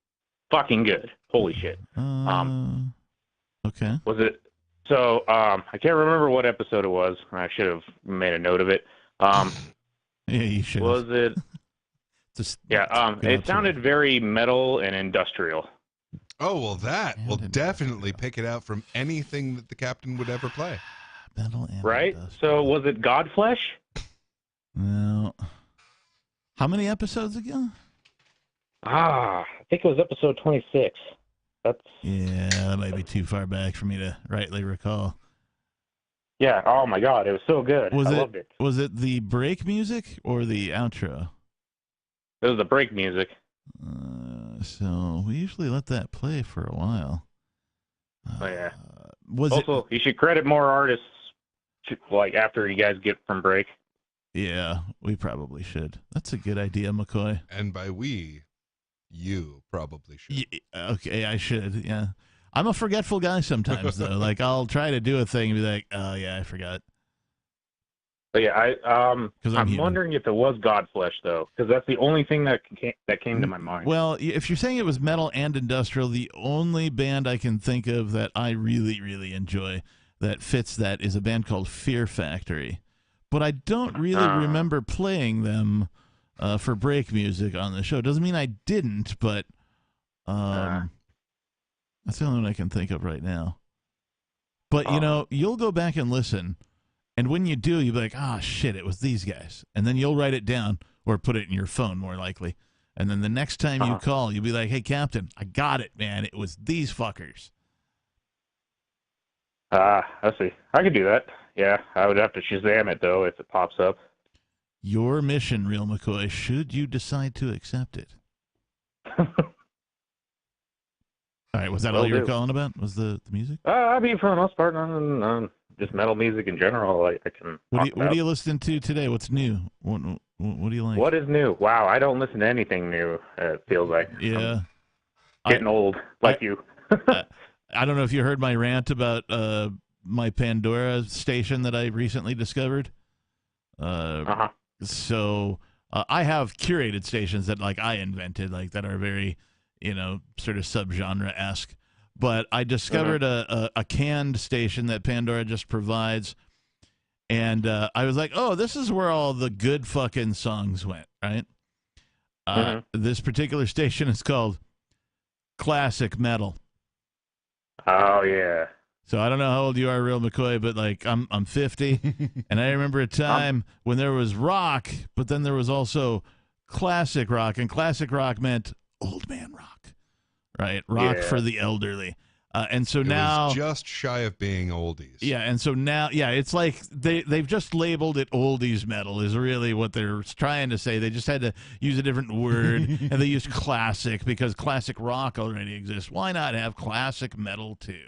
Speaker 11: fucking good. Holy shit.
Speaker 5: Okay.
Speaker 11: Was it? So I can't remember what episode it was. I should have made a note of it.
Speaker 5: Yeah, you should.
Speaker 11: Was it? Yeah. It sounded very metal and industrial.
Speaker 6: Oh, well, that will definitely pick it out from anything that the captain would ever play.
Speaker 5: Metal and
Speaker 11: right? So was it Godflesh?
Speaker 5: No. How many episodes ago?
Speaker 11: I think it was episode 26.
Speaker 5: Yeah, that might be too far back for me to rightly recall.
Speaker 11: Yeah, oh my god, it was so good. I loved it.
Speaker 5: Was it the break music or the outro?
Speaker 11: It was the break music.
Speaker 5: So we usually let that play for a while.
Speaker 11: Oh yeah. You should credit more artists after you guys get from break.
Speaker 5: Yeah, we probably should. That's a good idea, McCoy.
Speaker 6: And by we, you probably should.
Speaker 5: Yeah, okay, I should, yeah. I'm a forgetful guy sometimes, though. I'll try to do a thing and be like, oh, yeah, I forgot.
Speaker 11: But yeah, I'm wondering if it was Godflesh, though, because that's the only thing that came to my mind.
Speaker 5: Well, if you're saying it was metal and industrial, the only band I can think of that I really, really enjoy that fits that is a band called Fear Factory. But I don't really remember playing them for break music on the show. Doesn't mean I didn't, but that's the only one I can think of right now. But, you'll go back and listen, and when you do, you'll be like, ah, shit, it was these guys. And then you'll write it down or put it in your phone, more likely. And then the next time you call, you'll be like, hey, Captain, I got it, man. It was these fuckers.
Speaker 11: I see. I could do that. Yeah, I would have to Shazam it, though, if it pops up.
Speaker 5: Your mission, Real McCoy, should you decide to accept it. All right, was that all you were calling about? Was the music?
Speaker 11: I mean, for the most part, just metal music in general. I can.
Speaker 5: What are you listening to today? What's new? What do you like?
Speaker 11: What is new? Wow, I don't listen to anything new. It feels like.
Speaker 5: Yeah.
Speaker 11: Getting old, you.
Speaker 5: I don't know if you heard my rant about my Pandora station that I recently discovered. So I have curated stations that I invented, that are very, sort of subgenre-esque. But I discovered a canned station that Pandora just provides. And I was like, oh, this is where all the good fucking songs went, right? This particular station is called Classic Metal.
Speaker 11: Oh, yeah.
Speaker 5: So I don't know how old you are, Real McCoy, but I'm 50, and I remember a time when there was rock, but then there was also classic rock, and classic rock meant old man rock, right? Rock for the elderly. And so now
Speaker 6: was just shy of being oldies.
Speaker 5: Yeah, and so now, it's like they've just labeled it oldies metal is really what they're trying to say. They just had to use a different word, and they used classic because classic rock already exists. Why not have classic metal too?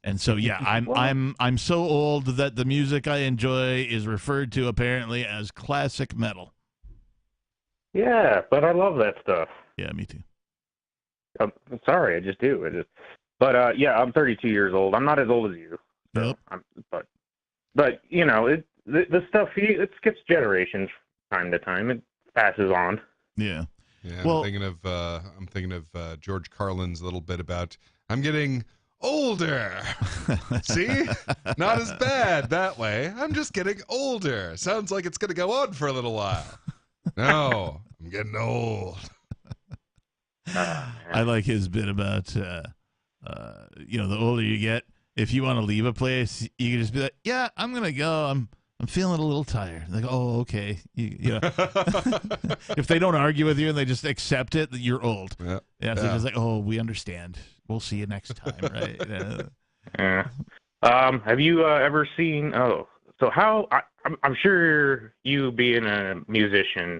Speaker 5: And so I'm so old that the music I enjoy is referred to apparently as classic metal.
Speaker 11: Yeah, but I love that stuff.
Speaker 5: Yeah, me too.
Speaker 11: I'm sorry, I just do. But I'm 32 years old. I'm not as old as you.
Speaker 5: Nope.
Speaker 11: But the stuff it skips generations from time to time. It passes on.
Speaker 5: Yeah.
Speaker 6: Yeah. I'm thinking of George Carlin's little bit about I'm getting older. See? Not as bad that way. I'm just getting older. Sounds like it's going to go on for a little while. No, I'm getting old.
Speaker 5: I like his bit about, the older you get, if you want to leave a place, you can just be like, yeah, I'm going to go. I'm feeling a little tired. Like, oh, okay. You know. If they don't argue with you and they just accept it, that you're old.
Speaker 6: Yeah.
Speaker 5: Yeah. So they're just like, oh, we understand. We'll see you next time, right?
Speaker 11: Yeah. Have you ever seen? Oh, so how? I'm sure you being a musician,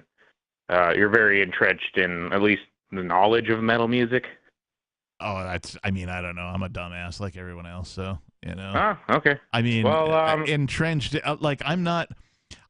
Speaker 11: you're very entrenched in at least the knowledge of metal music.
Speaker 5: Oh, I don't know. I'm a dumbass like everyone else, so, you know.
Speaker 11: Ah, okay.
Speaker 5: I mean,
Speaker 11: well,
Speaker 5: entrenched, like,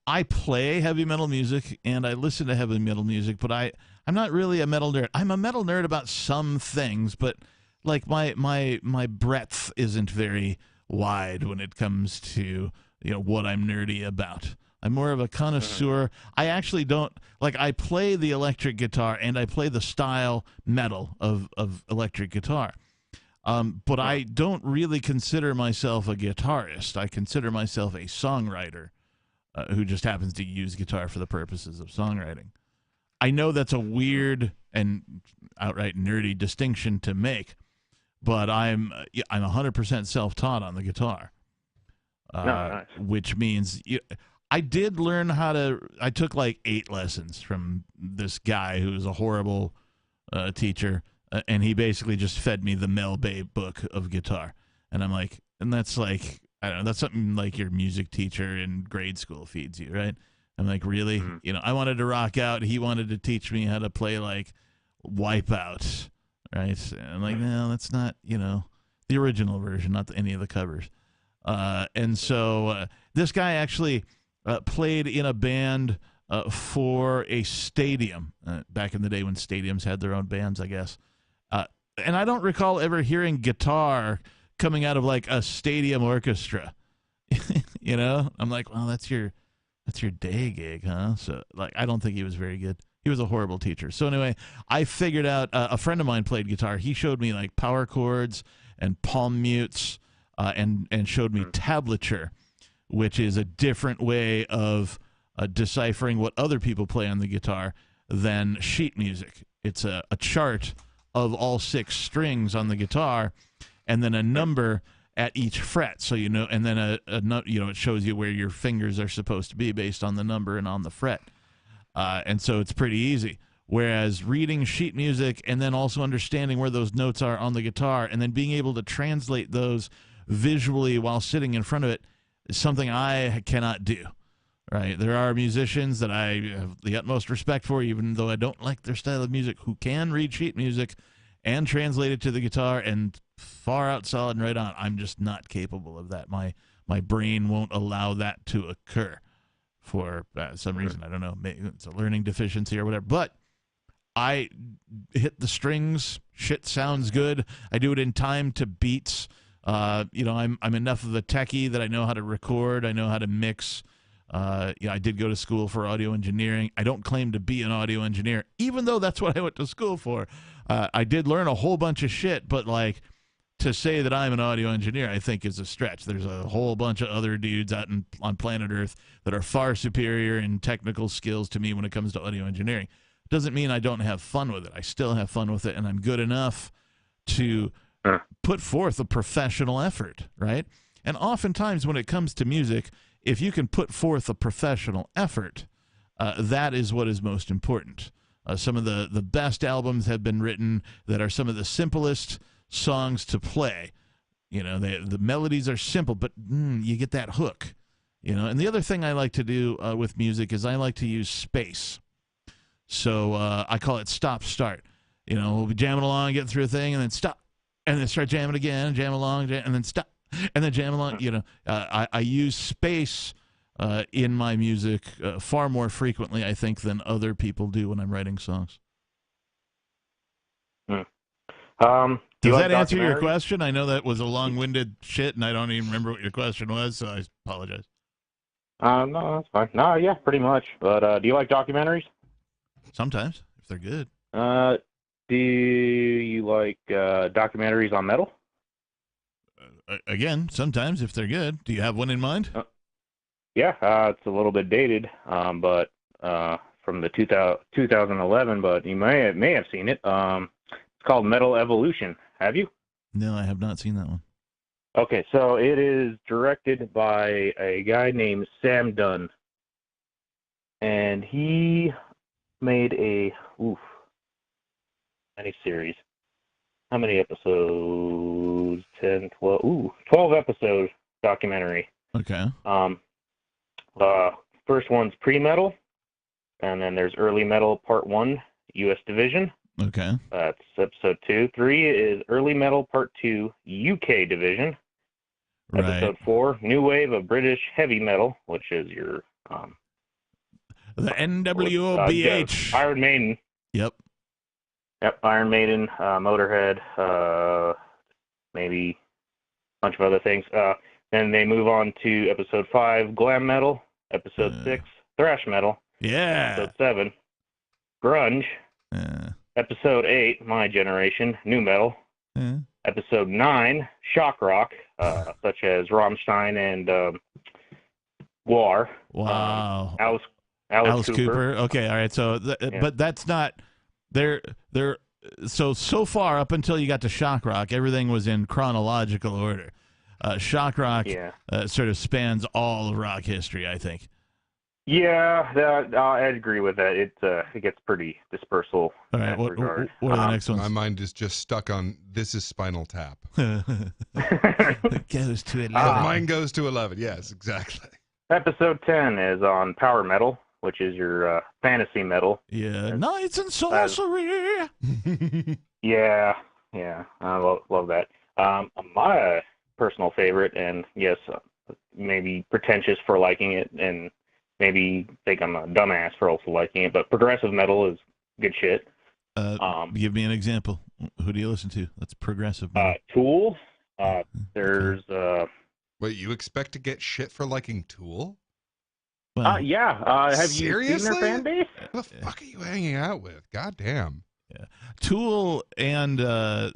Speaker 5: I play heavy metal music and I listen to heavy metal music, but I'm not really a metal nerd. I'm a metal nerd about some things, but, like, my breadth isn't very wide when it comes to, what I'm nerdy about. I'm more of a connoisseur. I actually don't, like, I play the electric guitar and I play the style metal of electric guitar. But I don't really consider myself a guitarist. I consider myself a songwriter who just happens to use guitar for the purposes of songwriting. I know that's a weird and outright nerdy distinction to make, but I'm 100% self-taught on the guitar,
Speaker 11: nice.
Speaker 5: which means I did learn I took like 8 lessons from this guy who was a horrible teacher, and he basically just fed me the Mel Bay book of guitar. And I'm like, and that's like, I don't know, that's something like your music teacher in grade school feeds you, right? I'm like, really? I wanted to rock out. He wanted to teach me how to play like Wipeout, right? And I'm like, no, that's not, the original version, not any of the covers. And so this guy actually played in a band for a stadium back in the day when stadiums had their own bands, I guess. And I don't recall ever hearing guitar coming out of like a stadium orchestra. I'm like, well, that's your day gig, huh? So like, I don't think he was very good. He was a horrible teacher. So anyway, I figured out a friend of mine played guitar. He showed me like power chords and palm mutes, and showed me tablature, which is a different way of deciphering what other people play on the guitar than sheet music. It's a chart of all 6 strings on the guitar, and then a number at each fret. So and then it shows you where your fingers are supposed to be based on the number and on the fret. And so it's pretty easy. Whereas reading sheet music and then also understanding where those notes are on the guitar and then being able to translate those visually while sitting in front of it is something I cannot do. Right? There are musicians that I have the utmost respect for, even though I don't like their style of music, who can read sheet music and translate it to the guitar and far out solid and right on. I'm just not capable of that. My brain won't allow that to occur for some reason. I don't know. Maybe it's a learning deficiency or whatever. But I hit the strings. Shit sounds good. I do it in time to beats. I'm enough of a techie that I know how to record. I know how to mix. I did go to school for audio engineering. I don't claim to be an audio engineer, even though that's what I went to school for. I did learn a whole bunch of shit, but like to say that I'm an audio engineer, I think is a stretch. There's a whole bunch of other dudes out on planet Earth that are far superior in technical skills to me when it comes to audio engineering. Doesn't mean I don't have fun with it. I still have fun with it, and I'm good enough to put forth a professional effort, right? And oftentimes when it comes to music, if you can put forth a professional effort, that is what is most important. Some of the best albums have been written that are some of the simplest songs to play. The melodies are simple, but you get that hook. And the other thing I like to do with music is I like to use space. So I call it stop-start. We'll be jamming along, getting through a thing, and then stop, and then start jamming again, and jam along, and then stop, and then jam along. I use space in my music far more frequently, I think, than other people do when I'm writing songs. Does that answer your question? I know that was a long-winded shit, and I don't even remember what your question was, so I apologize.
Speaker 11: No, that's fine. No, yeah, pretty much. But do you like documentaries?
Speaker 5: Sometimes, if they're good.
Speaker 11: Do you like documentaries on metal?
Speaker 5: Again, sometimes, if they're good. Do you have one in mind?
Speaker 11: Yeah, it's a little bit dated, but from the 2011, but you may have seen it. It's called Metal Evolution. Have you?
Speaker 5: No, I have not seen that one.
Speaker 11: Okay, so it is directed by a guy named Sam Dunn, and he made a miniseries. How many episodes? 10, 12? 12 episode documentary.
Speaker 5: Okay.
Speaker 11: First one's pre-metal, and then there's early metal part 1, U.S. division.
Speaker 5: Okay.
Speaker 11: That's episode 2. 3 is early metal part 2, UK division.
Speaker 5: Right.
Speaker 11: Episode 4, new wave of British heavy metal, which is your
Speaker 5: the NWBH.
Speaker 11: Iron Maiden.
Speaker 5: Yep.
Speaker 11: Yep, Iron Maiden, Motorhead, maybe a bunch of other things. Then they move on to episode 5, glam metal. Episode 6, thrash metal.
Speaker 5: Yeah.
Speaker 11: Episode 7, grunge. Episode 8, my generation, new metal. Episode 9, shock rock, such as Rammstein and War.
Speaker 5: Wow.
Speaker 11: Alice Cooper.
Speaker 5: Okay, all right. So, but that's not. They're so far up until you got to shock rock, everything was in chronological order. Shock rock sort of spans all of rock history, I think.
Speaker 11: Yeah, I agree with that. It gets pretty dispersal.
Speaker 5: All right, what are the next ones?
Speaker 6: My mind is just stuck on this is Spinal Tap.
Speaker 5: It goes to 11.
Speaker 6: Mine goes to 11. Yes, exactly.
Speaker 11: Episode 10 is on power metal, which is your fantasy metal.
Speaker 5: Yeah, Knights and Sorcery.
Speaker 11: Yeah, I love that. My personal favorite, and yes, maybe pretentious for liking it, and maybe think I'm a dumbass for also liking it, but progressive metal is good shit.
Speaker 5: Give me an example. Who do you listen to? That's progressive metal.
Speaker 11: Tool. There's
Speaker 6: Wait, you expect to get shit for liking Tool?
Speaker 11: Yeah. Have
Speaker 6: Seriously?
Speaker 11: you seen their fan base?
Speaker 6: What the fuck are you hanging out with? God damn.
Speaker 5: Yeah. Tool and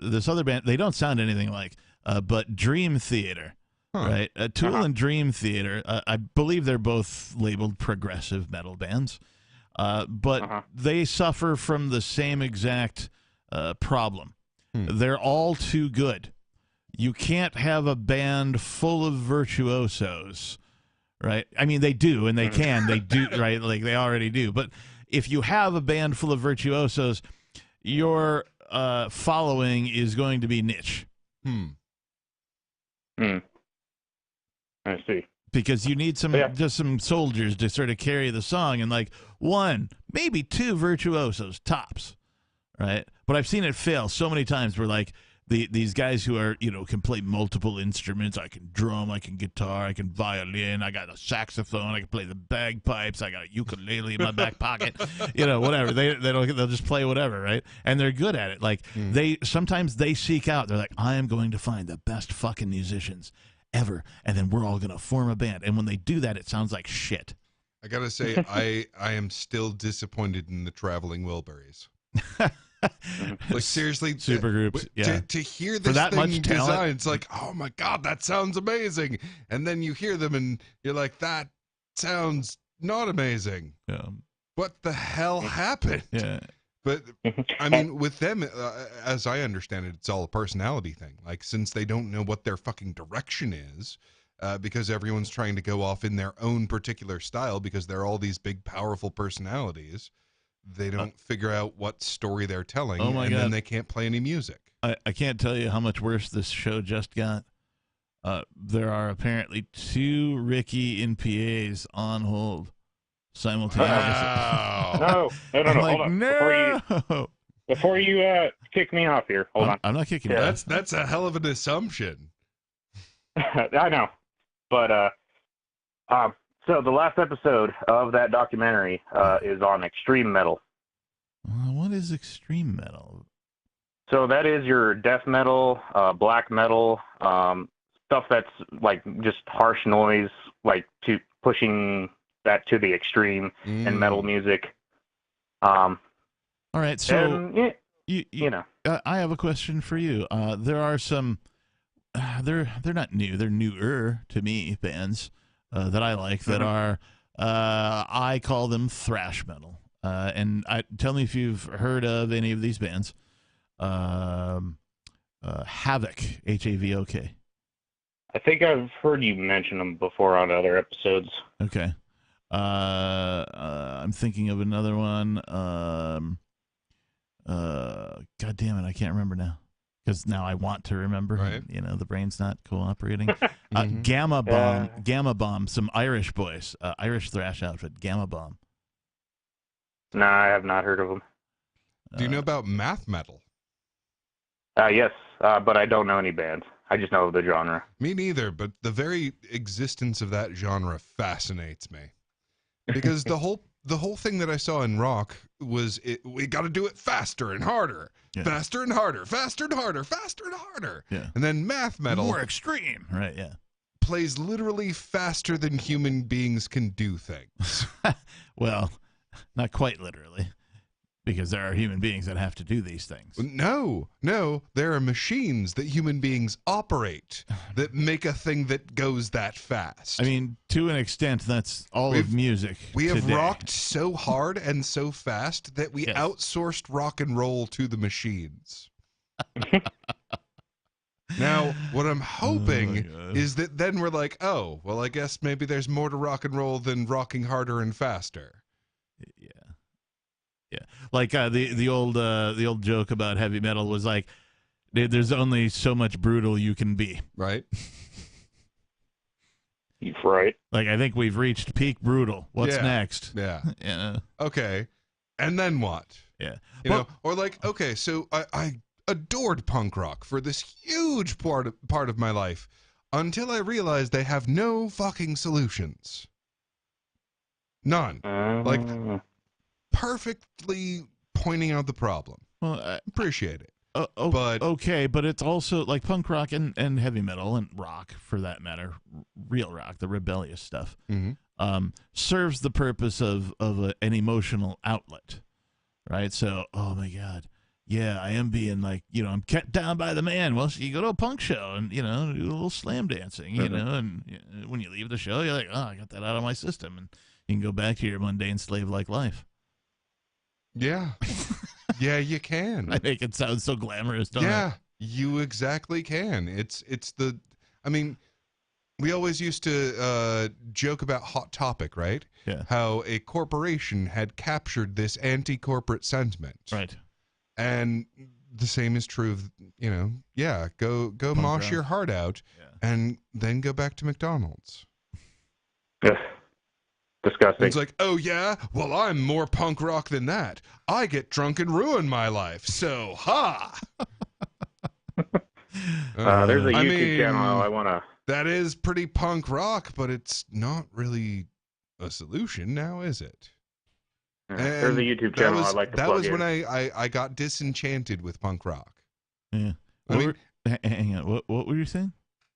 Speaker 5: this other band, they don't sound anything like, but Dream Theater. Right, Tool and Dream Theater. I believe they're both labeled progressive metal bands, but they suffer from the same exact problem. They're all too good. You can't have a band full of virtuosos, right? I mean, they do, and they can. They do, right? Like they already do. But if you have a band full of virtuosos, your following is going to be niche.
Speaker 11: I see.
Speaker 5: Because you need just some soldiers to sort of carry the song, and like one, maybe two virtuosos tops, right? But I've seen it fail so many times where like these guys who are, can play multiple instruments. I can drum, I can guitar, I can violin, I got a saxophone, I can play the bagpipes, I got a ukulele in my back pocket, whatever. They'll just play whatever, right? And they're good at it. Like sometimes they seek out. They're like, I am going to find the best fucking musicians ever, and then we're all gonna form a band. And when they do that, it sounds like shit.
Speaker 6: I gotta say, I am still disappointed in the Traveling Wilburys. Like seriously,
Speaker 5: supergroups. Yeah,
Speaker 6: to hear this
Speaker 5: that
Speaker 6: thing
Speaker 5: much
Speaker 6: designed, it's like, oh my god, that sounds amazing. And then you hear them, and you're like, that sounds not amazing.
Speaker 5: Yeah.
Speaker 6: What the hell happened?
Speaker 5: Yeah.
Speaker 6: But I mean, with them, as I understand it, it's all a personality thing. Like, since they don't know what their fucking direction is, because everyone's trying to go off in their own particular style, because they're all these big, powerful personalities, they don't figure out what story they're telling, and then they can't play any music.
Speaker 5: I can't tell you how much worse this show just got. There are apparently 2 Ricky NPAs on hold simultaneously.
Speaker 11: No.
Speaker 5: Like,
Speaker 11: Hold on.
Speaker 5: no.
Speaker 11: Before you kick me off here, hold on.
Speaker 5: I'm not kicking you off.
Speaker 6: That's a hell of an assumption.
Speaker 11: I know, but so the last episode of that documentary is on extreme metal.
Speaker 5: What is extreme metal?
Speaker 11: So that is your death metal, black metal, stuff that's like just harsh noise, like to pushing that to the extreme in metal music.
Speaker 5: All right, so
Speaker 11: and, you know,
Speaker 5: I have a question for you. There are some, they're not new, they're newer to me bands that I like that are, I call them thrash metal. And tell me if you've heard of any of these bands. Havok, Havok.
Speaker 11: I think I've heard you mention them before on other episodes.
Speaker 5: Okay. I'm thinking of another one. God damn it, I can't remember now. Because now I want to remember.
Speaker 6: Right.
Speaker 5: You know, the brain's not cooperating. Gamma Bomb. Gamma Bomb. Some Irish boys. Irish thrash outfit. Gamma Bomb.
Speaker 11: Nah, I have not heard of them.
Speaker 6: Do you know about math metal?
Speaker 11: Yes, but I don't know any bands. I just know the genre.
Speaker 6: Me neither, but the very existence of that genre fascinates me. Because the whole thing that I saw in rock was we got to do it faster and harder.
Speaker 5: Yeah.
Speaker 6: Faster and harder, faster and harder, faster and harder.
Speaker 5: Yeah.
Speaker 6: And then math metal
Speaker 5: More extreme. Right, yeah.
Speaker 6: plays literally faster than human beings can do things.
Speaker 5: Well, not quite literally. Because there are human beings that have to do these things.
Speaker 6: No, there are machines that human beings operate that make a thing that goes that fast.
Speaker 5: I mean, to an extent, that's all of music.
Speaker 6: We have
Speaker 5: today.
Speaker 6: rocked so hard and so fast that we outsourced rock and roll to the machines. Now, what I'm hoping is that then we're like, oh, well, I guess maybe there's more to rock and roll than rocking harder and faster.
Speaker 5: Yeah. Yeah, like the old joke about heavy metal was like, there's only so much brutal you can be.
Speaker 6: Right.
Speaker 11: Right.
Speaker 5: Like, I think we've reached peak brutal. What's next?
Speaker 6: Yeah.
Speaker 5: Yeah.
Speaker 6: Okay. And then what?
Speaker 5: Yeah.
Speaker 6: You know, or like, okay, so I adored punk rock for this huge part of my life until I realized they have no fucking solutions. None. Like, perfectly pointing out the problem.
Speaker 5: Well, I
Speaker 6: appreciate it.
Speaker 5: But okay, but it's also like punk rock and heavy metal and rock, for that matter, real rock, the rebellious stuff, serves the purpose of an emotional outlet, right? So, oh my God, yeah, I am being like, I'm kept down by the man. Well, so you go to a punk show and, do a little slam dancing, and when you leave the show, you're like, oh, I got that out of my system, and you can go back to your mundane slave-like life.
Speaker 6: Yeah. Yeah, you can.
Speaker 5: I make it sound so glamorous, don't I?
Speaker 6: Yeah, you exactly can. It's I mean, we always used to joke about Hot Topic, right?
Speaker 5: Yeah.
Speaker 6: How a corporation had captured this anti-corporate sentiment.
Speaker 5: Right.
Speaker 6: And the same is true of, go
Speaker 5: Punk
Speaker 6: mosh
Speaker 5: rock.
Speaker 6: your heart out and then go back to McDonald's.
Speaker 11: Disgusting.
Speaker 6: It's like, oh yeah, well, I'm more punk rock than that. I get drunk and ruin my life. So, ha!
Speaker 11: There's a YouTube channel I want to...
Speaker 6: That is pretty punk rock, but it's not really a solution now, is it?
Speaker 11: There's a YouTube channel I'd like to plug in.
Speaker 6: That was when I got disenchanted with punk rock.
Speaker 5: Yeah. Hang on. What were you saying?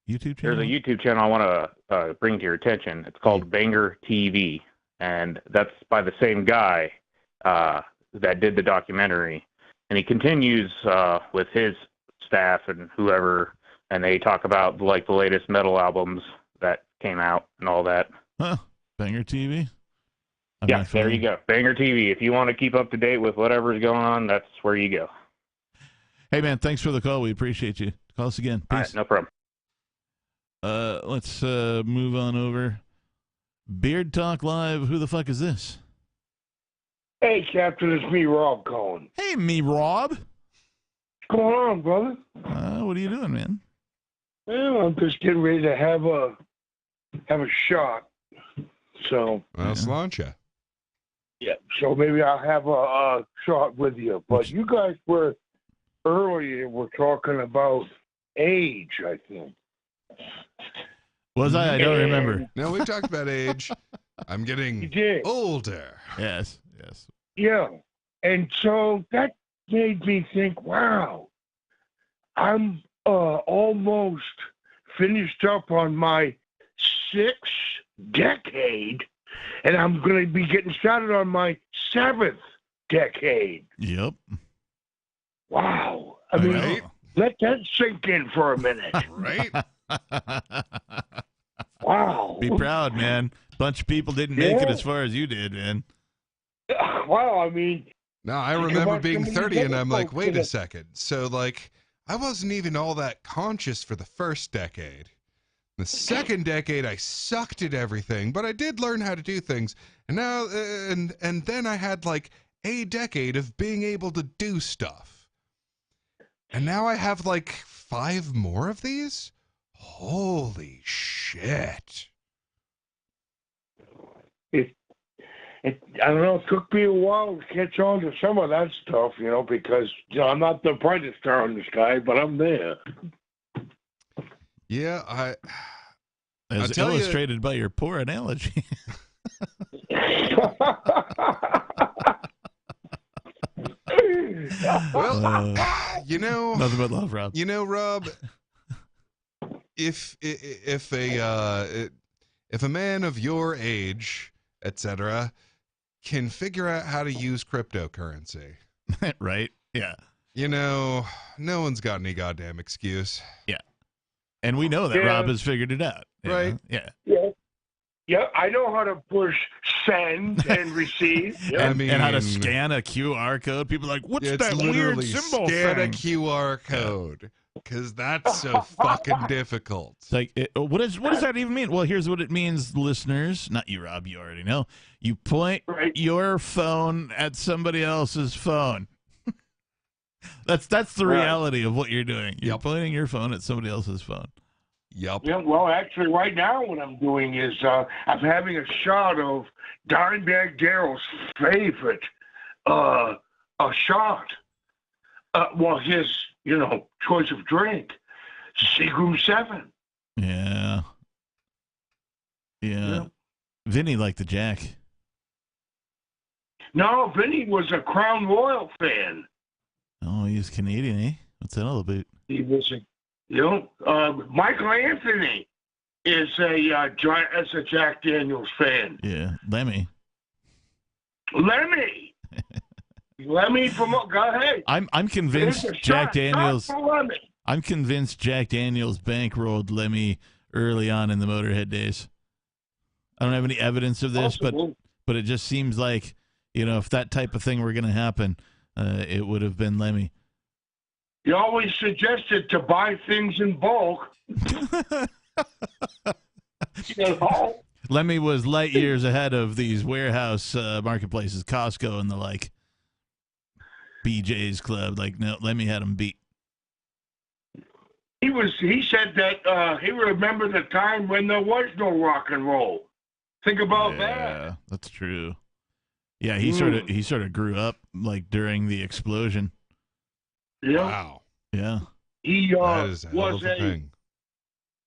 Speaker 5: YouTube channel?
Speaker 11: There's a YouTube channel I want to bring to your attention. It's called Banger TV, and that's by the same guy that did the documentary. And he continues with his staff and whoever, and they talk about like the latest metal albums that came out and all that.
Speaker 5: Huh. Banger TV?
Speaker 11: Yeah, there you go. Banger TV. If you want to keep up to date with whatever's going on, that's where you go.
Speaker 5: Hey, man, thanks for the call. We appreciate you. Call us again. Peace.
Speaker 11: All right, no problem.
Speaker 5: Let's move on over. Beard Talk Live. Who the fuck is this?
Speaker 12: Hey, Captain, it's me, Rob, calling.
Speaker 5: Hey, me, Rob.
Speaker 12: What's going on, brother?
Speaker 5: What are you doing, man?
Speaker 12: Well, I'm just getting ready to have a shot. So.
Speaker 6: Well, sláinte.
Speaker 12: Yeah. So maybe I'll have a shot with you. But you guys were talking about age, I think.
Speaker 5: Was I? I don't remember.
Speaker 6: No, we talked about age. I'm getting older.
Speaker 5: Yes.
Speaker 12: Yeah. And so that made me think, wow, I'm almost finished up on my 6th decade, and I'm going to be getting started on my 7th decade.
Speaker 5: Yep.
Speaker 12: Wow. I mean, let that sink in for a minute.
Speaker 6: Right?
Speaker 12: Wow.
Speaker 5: Be proud, man. Bunch of people didn't make it as far as you did, man.
Speaker 12: Well, I mean,
Speaker 6: No, I
Speaker 12: you
Speaker 6: remember
Speaker 12: watch
Speaker 6: being
Speaker 12: some of these
Speaker 6: 30 and
Speaker 12: other
Speaker 6: I'm like,
Speaker 12: folks
Speaker 6: wait a
Speaker 12: that-
Speaker 6: second. So, like, I wasn't even all that conscious for the first decade. The second decade, I sucked at everything, but I did learn how to do things. And now, and then I had like a decade of being able to do stuff. And now I have like 5 more of these? Holy shit.
Speaker 12: I don't know. It took me a while to catch on to some of that stuff, because I'm not the brightest star in the sky, but I'm there.
Speaker 6: Yeah, I'll
Speaker 5: As
Speaker 6: tell you-
Speaker 5: illustrated by your poor analogy.
Speaker 6: Well,
Speaker 5: Nothing but love, Rob.
Speaker 6: Rob, if a man of your age, etc., can figure out how to use cryptocurrency,
Speaker 5: right? Yeah.
Speaker 6: No one's got any goddamn excuse.
Speaker 5: Yeah. And we know that
Speaker 12: Yeah.
Speaker 5: Rob has figured it out. you
Speaker 6: Right.
Speaker 5: know? Yeah.
Speaker 12: Yeah, I know how to push send and receive. Yeah.
Speaker 5: And how to scan a QR code. People are like, what's
Speaker 6: It's
Speaker 5: that weird
Speaker 6: literally
Speaker 5: symbol
Speaker 6: scan
Speaker 5: thing?
Speaker 6: a QR code because that's so fucking difficult.
Speaker 5: It's like, what does that even mean? Well, here's what it means, listeners. Not you, Rob. You already know. You point your phone at somebody else's phone. That's the
Speaker 12: Right.
Speaker 5: reality of what you're doing. You're pointing your phone at somebody else's phone.
Speaker 6: Yep.
Speaker 12: Yeah, well, actually, right now what I'm doing is I'm having a shot of Dimebag Darrell's favorite a shot. Well, his choice of drink, Seagram 7.
Speaker 5: Yeah. Yeah. Vinny liked the Jack.
Speaker 12: No, Vinny was a Crown Royal fan.
Speaker 5: Oh, he's Canadian, eh? What's that all about?
Speaker 12: He was Michael Anthony is a Jack Daniels fan.
Speaker 5: Yeah, Lemmy.
Speaker 12: Lemmy from go ahead.
Speaker 5: I'm convinced
Speaker 12: Here's a
Speaker 5: Jack
Speaker 12: shot
Speaker 5: Daniels.
Speaker 12: for Lemmy.
Speaker 5: I'm convinced Jack Daniels bankrolled Lemmy early on in the Motorhead days. I don't have any evidence of this,
Speaker 12: Possible.
Speaker 5: but it just seems like, if that type of thing were going to happen, it would have been Lemmy.
Speaker 12: He always suggested to buy things in bulk.
Speaker 5: Lemmy was light years ahead of these warehouse marketplaces, Costco and the like. BJ's Club, no, Lemmy had him beat.
Speaker 12: He said that he remembered the time when there was no rock and roll. Think about that.
Speaker 5: Yeah, that's true. Yeah, he sort of grew up during the explosion.
Speaker 12: Yeah.
Speaker 6: Wow.
Speaker 5: Yeah.
Speaker 12: He
Speaker 6: That is a hell
Speaker 12: was
Speaker 6: of a thing.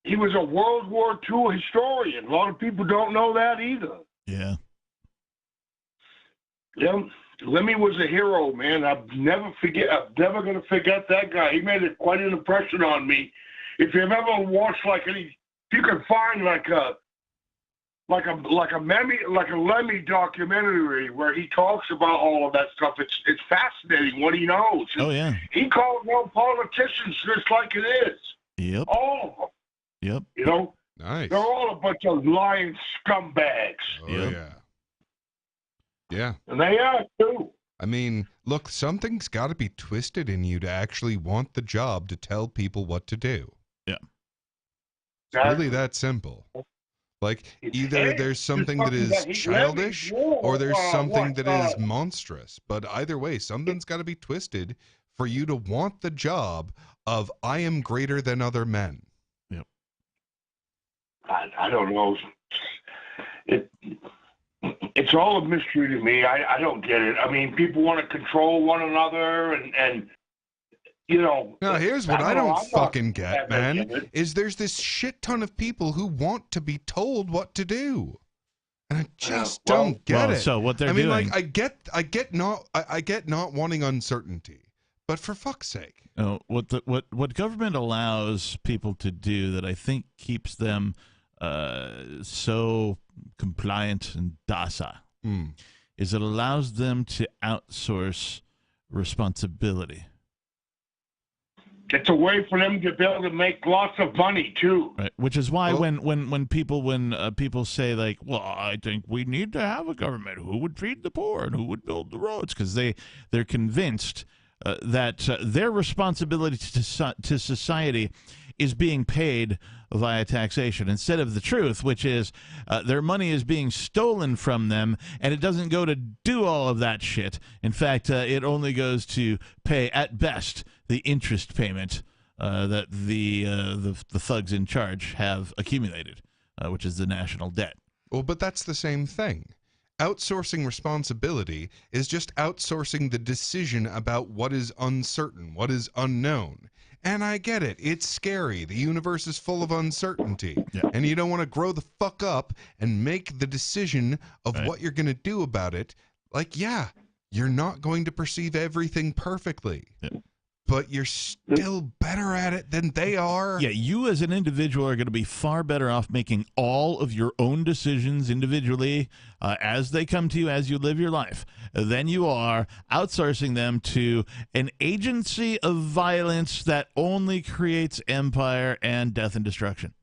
Speaker 12: he was a World War II historian. A lot of people don't know that either.
Speaker 5: Yeah.
Speaker 12: Yeah. Lemmy was a hero, man. I'm never going to forget that guy. He made quite an impression on me. If you've ever watched if you can find a Lemmy documentary where he talks about all of that stuff, it's fascinating what he knows.
Speaker 5: Oh yeah.
Speaker 12: He calls out politicians just like it is.
Speaker 5: Yep.
Speaker 12: All of them.
Speaker 5: Yep.
Speaker 6: Nice.
Speaker 12: They're all a bunch of lying scumbags.
Speaker 6: Oh, yeah. Yeah.
Speaker 12: And they are, too.
Speaker 6: I mean, look, something's got to be twisted in you to actually want the job to tell people what to do.
Speaker 5: Yeah.
Speaker 6: It's really that simple. Either there's something that is childish or there's something that is monstrous. But either way, something's got to be twisted for you to want the job of I am greater than other men.
Speaker 5: Yep.
Speaker 12: I don't know. It's all a mystery to me. I don't get it. I mean, people want to control one another and
Speaker 6: Now, here's what I don't
Speaker 12: I'm
Speaker 6: fucking
Speaker 12: not
Speaker 6: get,
Speaker 12: that
Speaker 6: man,
Speaker 12: big.
Speaker 6: is there's this shit ton of people who want to be told what to do. And I just don't get it.
Speaker 5: So what they're
Speaker 6: I mean,
Speaker 5: doing.
Speaker 6: I get not wanting uncertainty, but for fuck's sake.
Speaker 5: No, what government allows people to do that I think keeps them so compliant and docile is it allows them to outsource responsibility.
Speaker 12: It's a way for them to be able to make lots of money too.
Speaker 5: Right, which is why when people say like, well, I think we need to have a government. Who would feed the poor and who would build the roads? Because they're convinced that their responsibility to society is being paid via taxation instead of the truth, which is their money is being stolen from them, and it doesn't go to do all of that shit. In fact, it only goes to pay, at best, the interest payment that the thugs in charge have accumulated, which is the national debt.
Speaker 6: Well, but that's the same thing. Outsourcing responsibility is just outsourcing the decision about what is uncertain, what is unknown. And I get it. It's scary. The universe is full of uncertainty.
Speaker 5: Yeah.
Speaker 6: And you don't want to grow the fuck up and make the decision of what you're going to do about it. Like, yeah, you're not going to perceive everything perfectly.
Speaker 5: Yeah.
Speaker 6: But you're still better at it than they are.
Speaker 5: Yeah, you as an individual are going to be far better off making all of your own decisions individually as they come to you as you live your life than you are outsourcing them to an agency of violence that only creates empire and death and destruction.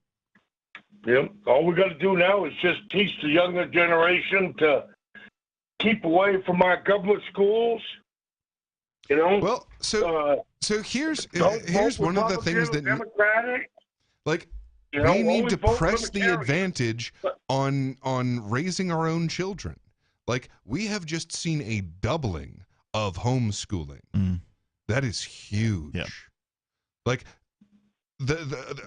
Speaker 12: Yep. All we got to do now is just teach the younger generation to keep away from our government schools. You know.
Speaker 6: Well, so here's one of the things that
Speaker 12: Democratic.
Speaker 6: Like,
Speaker 12: you know,
Speaker 6: we need to press the
Speaker 12: libertarian.
Speaker 6: advantage on raising our own children. Like, we have just seen a doubling of homeschooling. That is huge.
Speaker 5: Yeah.
Speaker 6: Like, the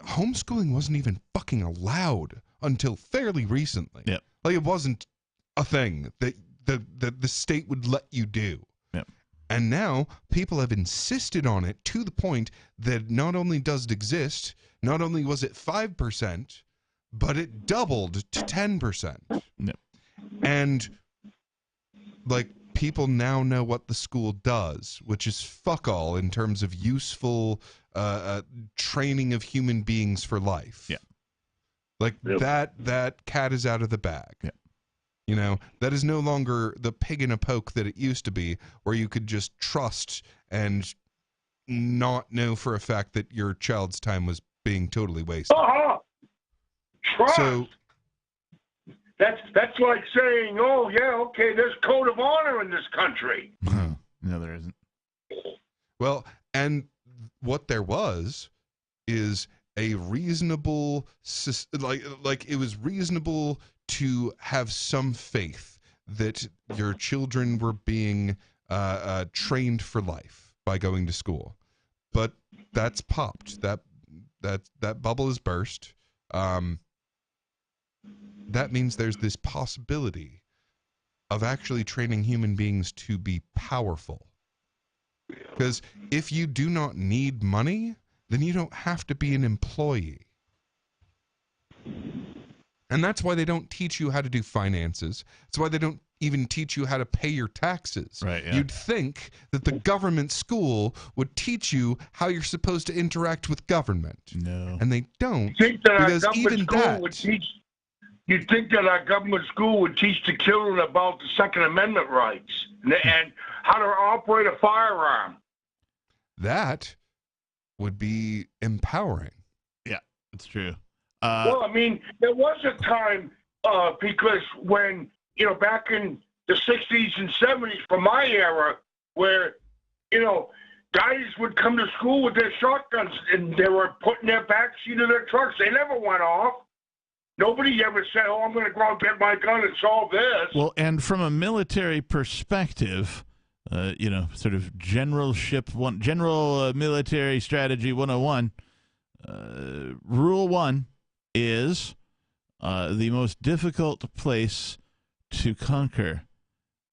Speaker 6: homeschooling wasn't even fucking allowed until fairly recently.
Speaker 5: Yeah.
Speaker 6: Like, it wasn't a thing that the state would let you do.
Speaker 5: Yeah.
Speaker 6: And now people have insisted on it to the point that not only does it exist, not only was it 5%, but it doubled to 10%.
Speaker 5: Yeah.
Speaker 6: And like, people now know what the school does, which is fuck all in terms of useful training of human beings for life.
Speaker 5: Yeah.
Speaker 6: Like, that cat is out of the bag.
Speaker 5: Yeah.
Speaker 6: You know, that is no longer the pig in a poke that it used to be, where you could just trust and not know for a fact that your child's time was being totally wasted.
Speaker 12: Trust.
Speaker 6: So
Speaker 12: That's like saying, oh yeah, okay, there's code of honor in this country.
Speaker 5: No, there isn't.
Speaker 6: Well, and what there was is a reasonable, like it was reasonable to have some faith that your children were being trained for life by going to school, but that's popped. That bubble is burst. That means there's this possibility of actually training human beings to be powerful. Because if you do not need money, then you don't have to be an employee. And that's why they don't teach you how to do finances. That's why they don't even teach you how to pay your taxes.
Speaker 5: Right, yeah.
Speaker 6: You'd think that the government school would teach you how you're supposed to interact with government.
Speaker 5: No.
Speaker 6: And they don't.
Speaker 12: You think that our
Speaker 6: Because
Speaker 12: government
Speaker 6: even
Speaker 12: school
Speaker 6: that,
Speaker 12: would teach? You think that our government school would teach the children about the Second Amendment rights and how to operate a firearm?
Speaker 6: that would be empowering.
Speaker 5: Yeah, it's true.
Speaker 12: Well, I mean, there was a time because when, you know, back in the 60s and 70s, from my era, where, you know, guys would come to school with their shotguns and they were putting their backseat of their trucks. They never went off. Nobody ever said, oh, I'm going to go out and get my gun and solve this.
Speaker 5: Well, and from a military perspective, you know, sort of general military strategy 101, rule 1 is the most difficult place to conquer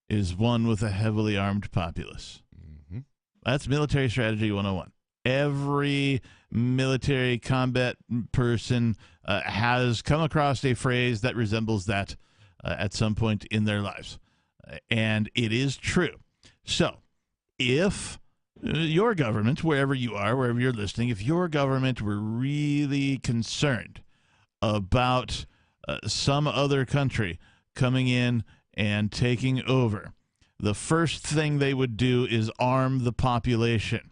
Speaker 5: is one with a heavily armed populace.
Speaker 6: Mm-hmm.
Speaker 5: That's military strategy 101. Every military combat person has come across a phrase that resembles that at some point in their lives. And it is true. So if your government, wherever you are, wherever you're listening, if your government were really concerned about some other country coming in and taking over, the first thing they would do is arm the population.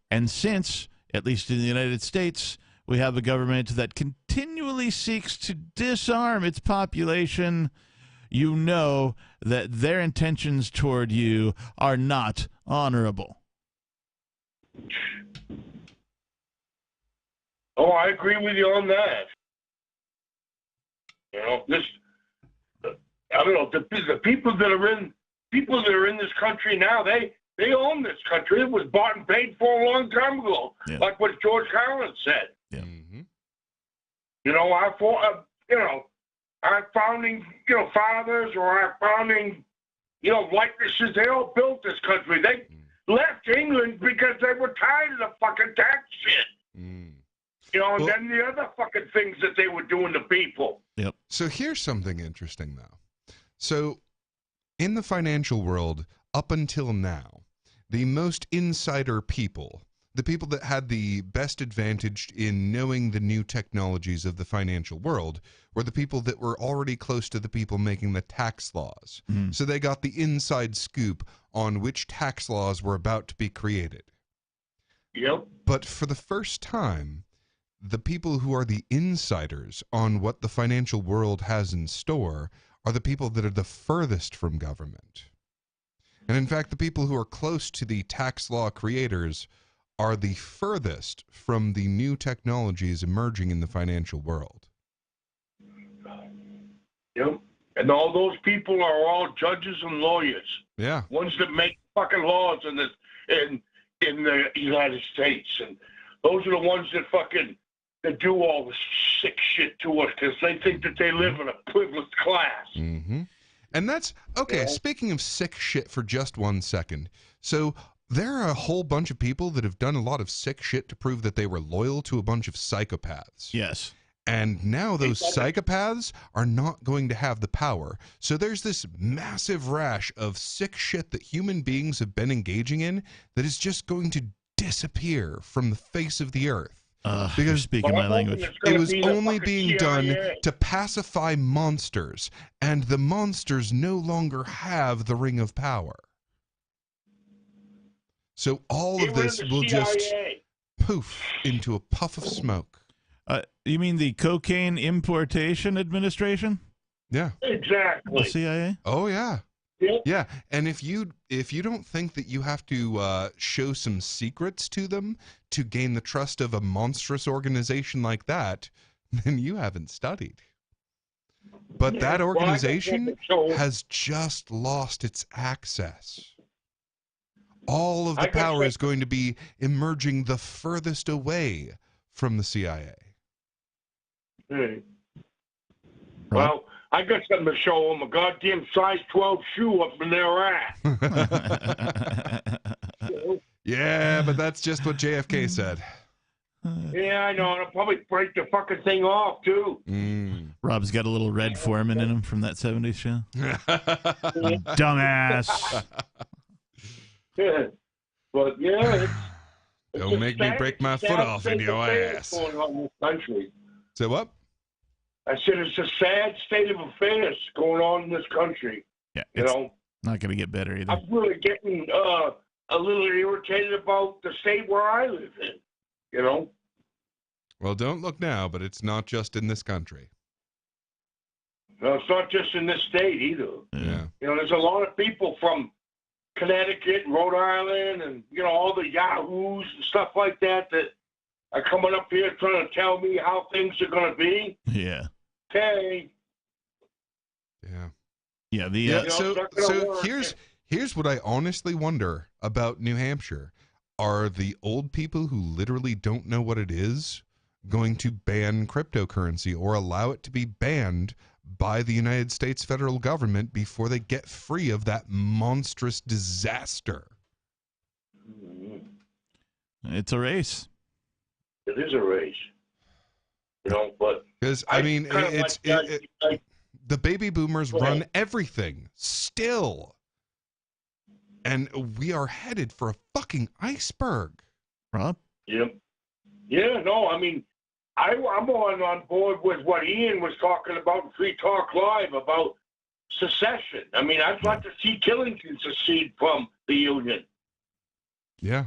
Speaker 5: And since at least in the United States, we have a government that continually seeks to disarm its population, you know that their intentions toward you are not honorable.
Speaker 12: Oh, I agree with you on that. You know, I don't know, the people that are in this country now, they own this country. It was bought and paid for a long time ago, like what George Carlin said.
Speaker 5: Yeah.
Speaker 6: Mm-hmm.
Speaker 12: You know, our founding, fathers or our founding, likenesses, they all built this country. They left England because they were tired of the fucking tax shit. And then the other fucking things that they were doing to people.
Speaker 5: Yep.
Speaker 6: So here's something interesting, though. So in the financial world, up until now, the most insider people, the people that had the best advantage in knowing the new technologies of the financial world, were the people that were already close to the people making the tax laws. So they got the inside scoop on which tax laws were about to be created.
Speaker 12: Yep.
Speaker 6: But for the first time, the people who are the insiders on what the financial world has in store are the people that are the furthest from government. And in fact, the people who are close to the tax law creators are the furthest from the new technologies emerging in the financial world.
Speaker 12: Yep. And all those people are all judges and lawyers.
Speaker 6: Yeah.
Speaker 12: Ones that make fucking laws in the United States. And those are the ones that do all the sick shit to us because they think that they live in a privileged class.
Speaker 6: Mm-hmm. And that's, okay, speaking of sick shit for just 1 second. So there are a whole bunch of people that have done a lot of sick shit to prove that they were loyal to a bunch of psychopaths.
Speaker 5: Yes.
Speaker 6: And now those psychopaths are not going to have the power. So there's this massive rash of sick shit that human beings have been engaging in that is just going to disappear from the face of the earth.
Speaker 5: Because speaking my language.
Speaker 6: It was only being done to pacify monsters, and the monsters no longer have the ring of power. So all of this will just poof into a puff of smoke.
Speaker 5: You mean the Cocaine Importation Administration?
Speaker 6: Yeah.
Speaker 12: Exactly.
Speaker 5: The CIA?
Speaker 6: Oh, yeah.
Speaker 12: Yep.
Speaker 6: Yeah, and if you don't think that you have to show some secrets to them to gain the trust of a monstrous organization like that, then you haven't studied. But that organization has just lost its access. All of the power is going to be emerging the furthest away from the CIA.
Speaker 12: Well, I got something to show them, a goddamn size 12 shoe up in their ass.
Speaker 6: Yeah, but that's just what JFK said.
Speaker 12: Yeah, I know, and I'll probably break the fucking thing off, too.
Speaker 5: Rob's got a little Red Foreman in him from that 70s show. Dumbass.
Speaker 12: Yeah. But, yeah.
Speaker 6: Don't make me break my foot off in your ass.
Speaker 12: Going on in this country.
Speaker 6: Say what?
Speaker 12: I said it's a sad state of affairs going on in this country.
Speaker 5: Yeah,
Speaker 12: it's
Speaker 5: not going to get better either.
Speaker 12: I'm really getting a little irritated about the state where I live in,
Speaker 6: Well, don't look now, but it's not just in this country.
Speaker 12: No, it's not just in this state either.
Speaker 6: Yeah.
Speaker 12: There's a lot of people from Connecticut and Rhode Island and, all the yahoos and stuff like that are coming up here trying to tell me how things are going to be.
Speaker 5: Yeah.
Speaker 12: Okay.
Speaker 5: Yeah.
Speaker 6: Yeah. So here's what I honestly wonder about New Hampshire. Are the old people who literally don't know what it is going to ban cryptocurrency or allow it to be banned by the United States federal government before they get free of that monstrous disaster?
Speaker 5: It's a race.
Speaker 12: It is a race. But
Speaker 6: because the baby boomers run everything still, and we are headed for a fucking iceberg.
Speaker 5: Rob?
Speaker 12: Yep. Yeah. No. I mean, I'm on board with what Ian was talking about in Free Talk Live about secession. I mean, I'd like to see Killington secede from the Union.
Speaker 6: Yeah.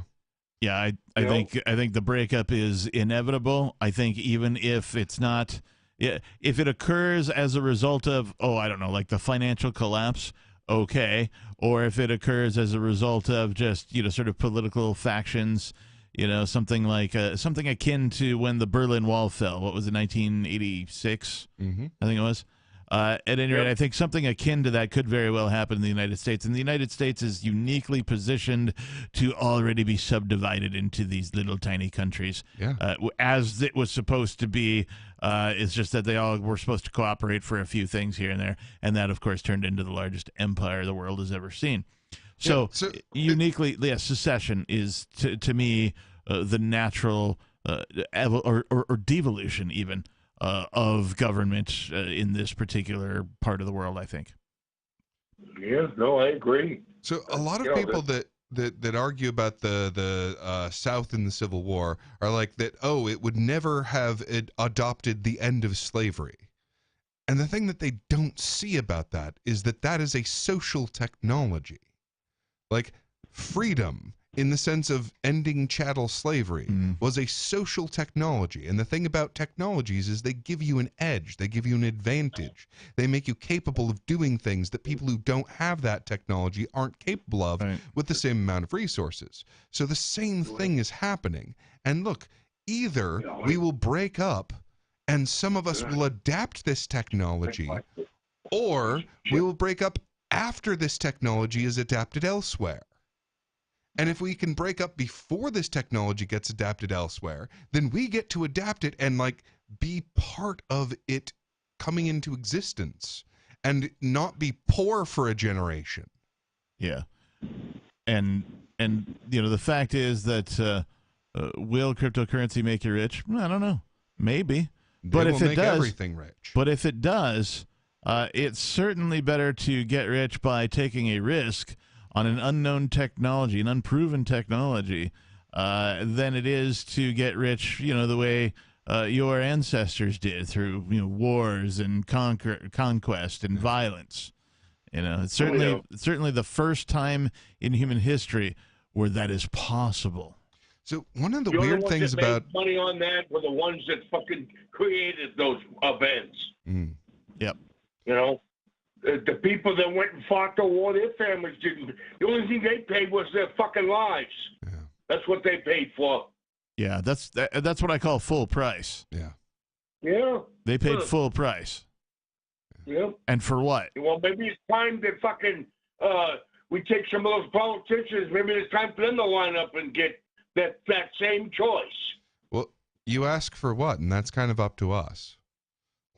Speaker 5: Yeah, I think the breakup is inevitable. I think even if it's not, if it occurs as a result of, I don't know, like the financial collapse, okay, or if it occurs as a result of just sort of political factions, something like something akin to when the Berlin Wall fell. What was it, 1986?
Speaker 6: Mm-hmm.
Speaker 5: I think it was. At any rate, I think something akin to that could very well happen in the United States. And the United States is uniquely positioned to already be subdivided into these little tiny countries, as it was supposed to be. It's just that they all were supposed to cooperate for a few things here and there. And that, of course, turned into the largest empire the world has ever seen. So uniquely, secession is, to me, the natural or devolution even of government in this particular part of the world, I think.
Speaker 12: Yeah, no, I agree.
Speaker 6: So a lot of people that argue about the South in the Civil War are like that, it would never have adopted the end of slavery. And the thing that they don't see about that is that is a social technology. Like freedom, in the sense of ending chattel slavery, was a social technology. And the thing about technologies is they give you an edge. They give you an advantage. They make you capable of doing things that people who don't have that technology aren't capable of with the same amount of resources. So the same thing is happening. And look, either we will break up and some of us will adapt this technology, or we will break up after this technology is adapted elsewhere. And if we can break up before this technology gets adapted elsewhere, then we get to adapt it and be part of it coming into existence and not be poor for a generation.
Speaker 5: Yeah. And the fact is that will cryptocurrency make you rich? I don't know. Maybe. But if it does,
Speaker 6: everything rich.
Speaker 5: But if it does, it's certainly better to get rich by taking a risk on an unknown technology, an unproven technology, than it is to get rich, the way your ancestors did through wars and conquest and violence. It's certainly the first time in human history where that is possible.
Speaker 6: So one of the weird things about
Speaker 12: money on that were the ones that fucking created those events.
Speaker 5: Yep.
Speaker 12: The people that went and fought the war, their families didn't. The only thing they paid was their fucking lives. Yeah. That's what they paid for.
Speaker 5: Yeah, that's what I call full price.
Speaker 6: Yeah.
Speaker 12: Yeah.
Speaker 5: They paid full price.
Speaker 12: Yeah.
Speaker 5: And for what?
Speaker 12: Well, maybe it's time that fucking we take some of those politicians. Maybe it's time for them to line up and get that same choice.
Speaker 6: Well, you ask for what, and that's kind of up to us.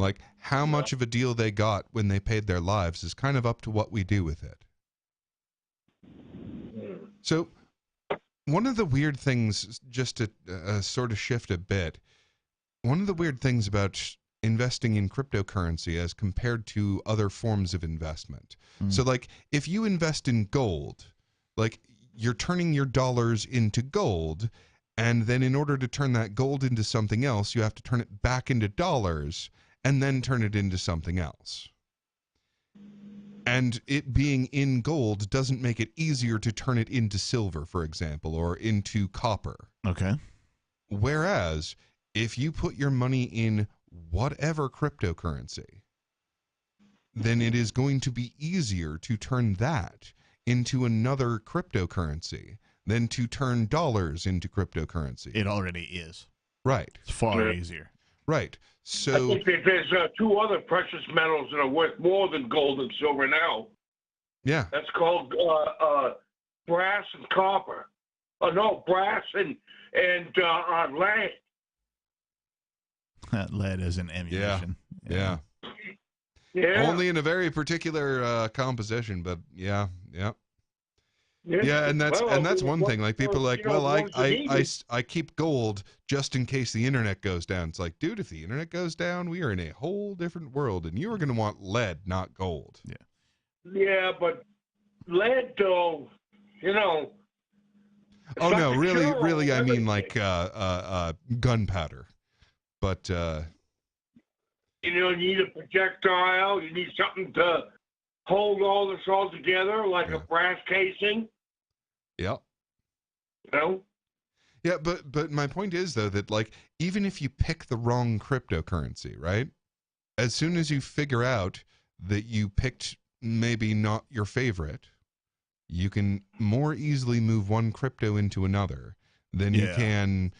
Speaker 6: Like, how much of a deal they got when they paid their lives is kind of up to what we do with it. So, one of the weird things, just to sort of shift a bit, one of the weird things about investing in cryptocurrency as compared to other forms of investment. So, like, if you invest in gold, like, you're turning your dollars into gold, and then in order to turn that gold into something else, you have to turn it back into dollars, and then turn it into something else. And it being in gold doesn't make it easier to turn it into silver, for example, or into copper.
Speaker 5: Okay.
Speaker 6: Whereas, if you put your money in whatever cryptocurrency, then it is going to be easier to turn that into another cryptocurrency than to turn dollars into cryptocurrency.
Speaker 5: It already is.
Speaker 6: Right.
Speaker 5: It's far easier.
Speaker 6: Right. So
Speaker 12: I think that there's two other precious metals that are worth more than gold and silver now.
Speaker 6: Yeah.
Speaker 12: That's called brass and copper. No, brass and lead.
Speaker 5: Lead as an ammunition.
Speaker 6: Yeah. Only in a very particular composition, but yeah. Yeah, and that's one thing. Like, people are like, well, I keep gold just in case the internet goes down. It's like, dude, if the internet goes down, we are in a whole different world, and you are going to want lead, not gold.
Speaker 5: Yeah.
Speaker 12: Yeah, but lead, though,
Speaker 6: Oh no, really, I mean like gunpowder. But
Speaker 12: you need a projectile. You need something to hold all this all together, like a brass casing.
Speaker 6: Yep.
Speaker 12: You know?
Speaker 6: Yeah, but my point is though that like even if you pick the wrong cryptocurrency, right? As soon as you figure out that you picked maybe not your favorite, you can more easily move one crypto into another than you can,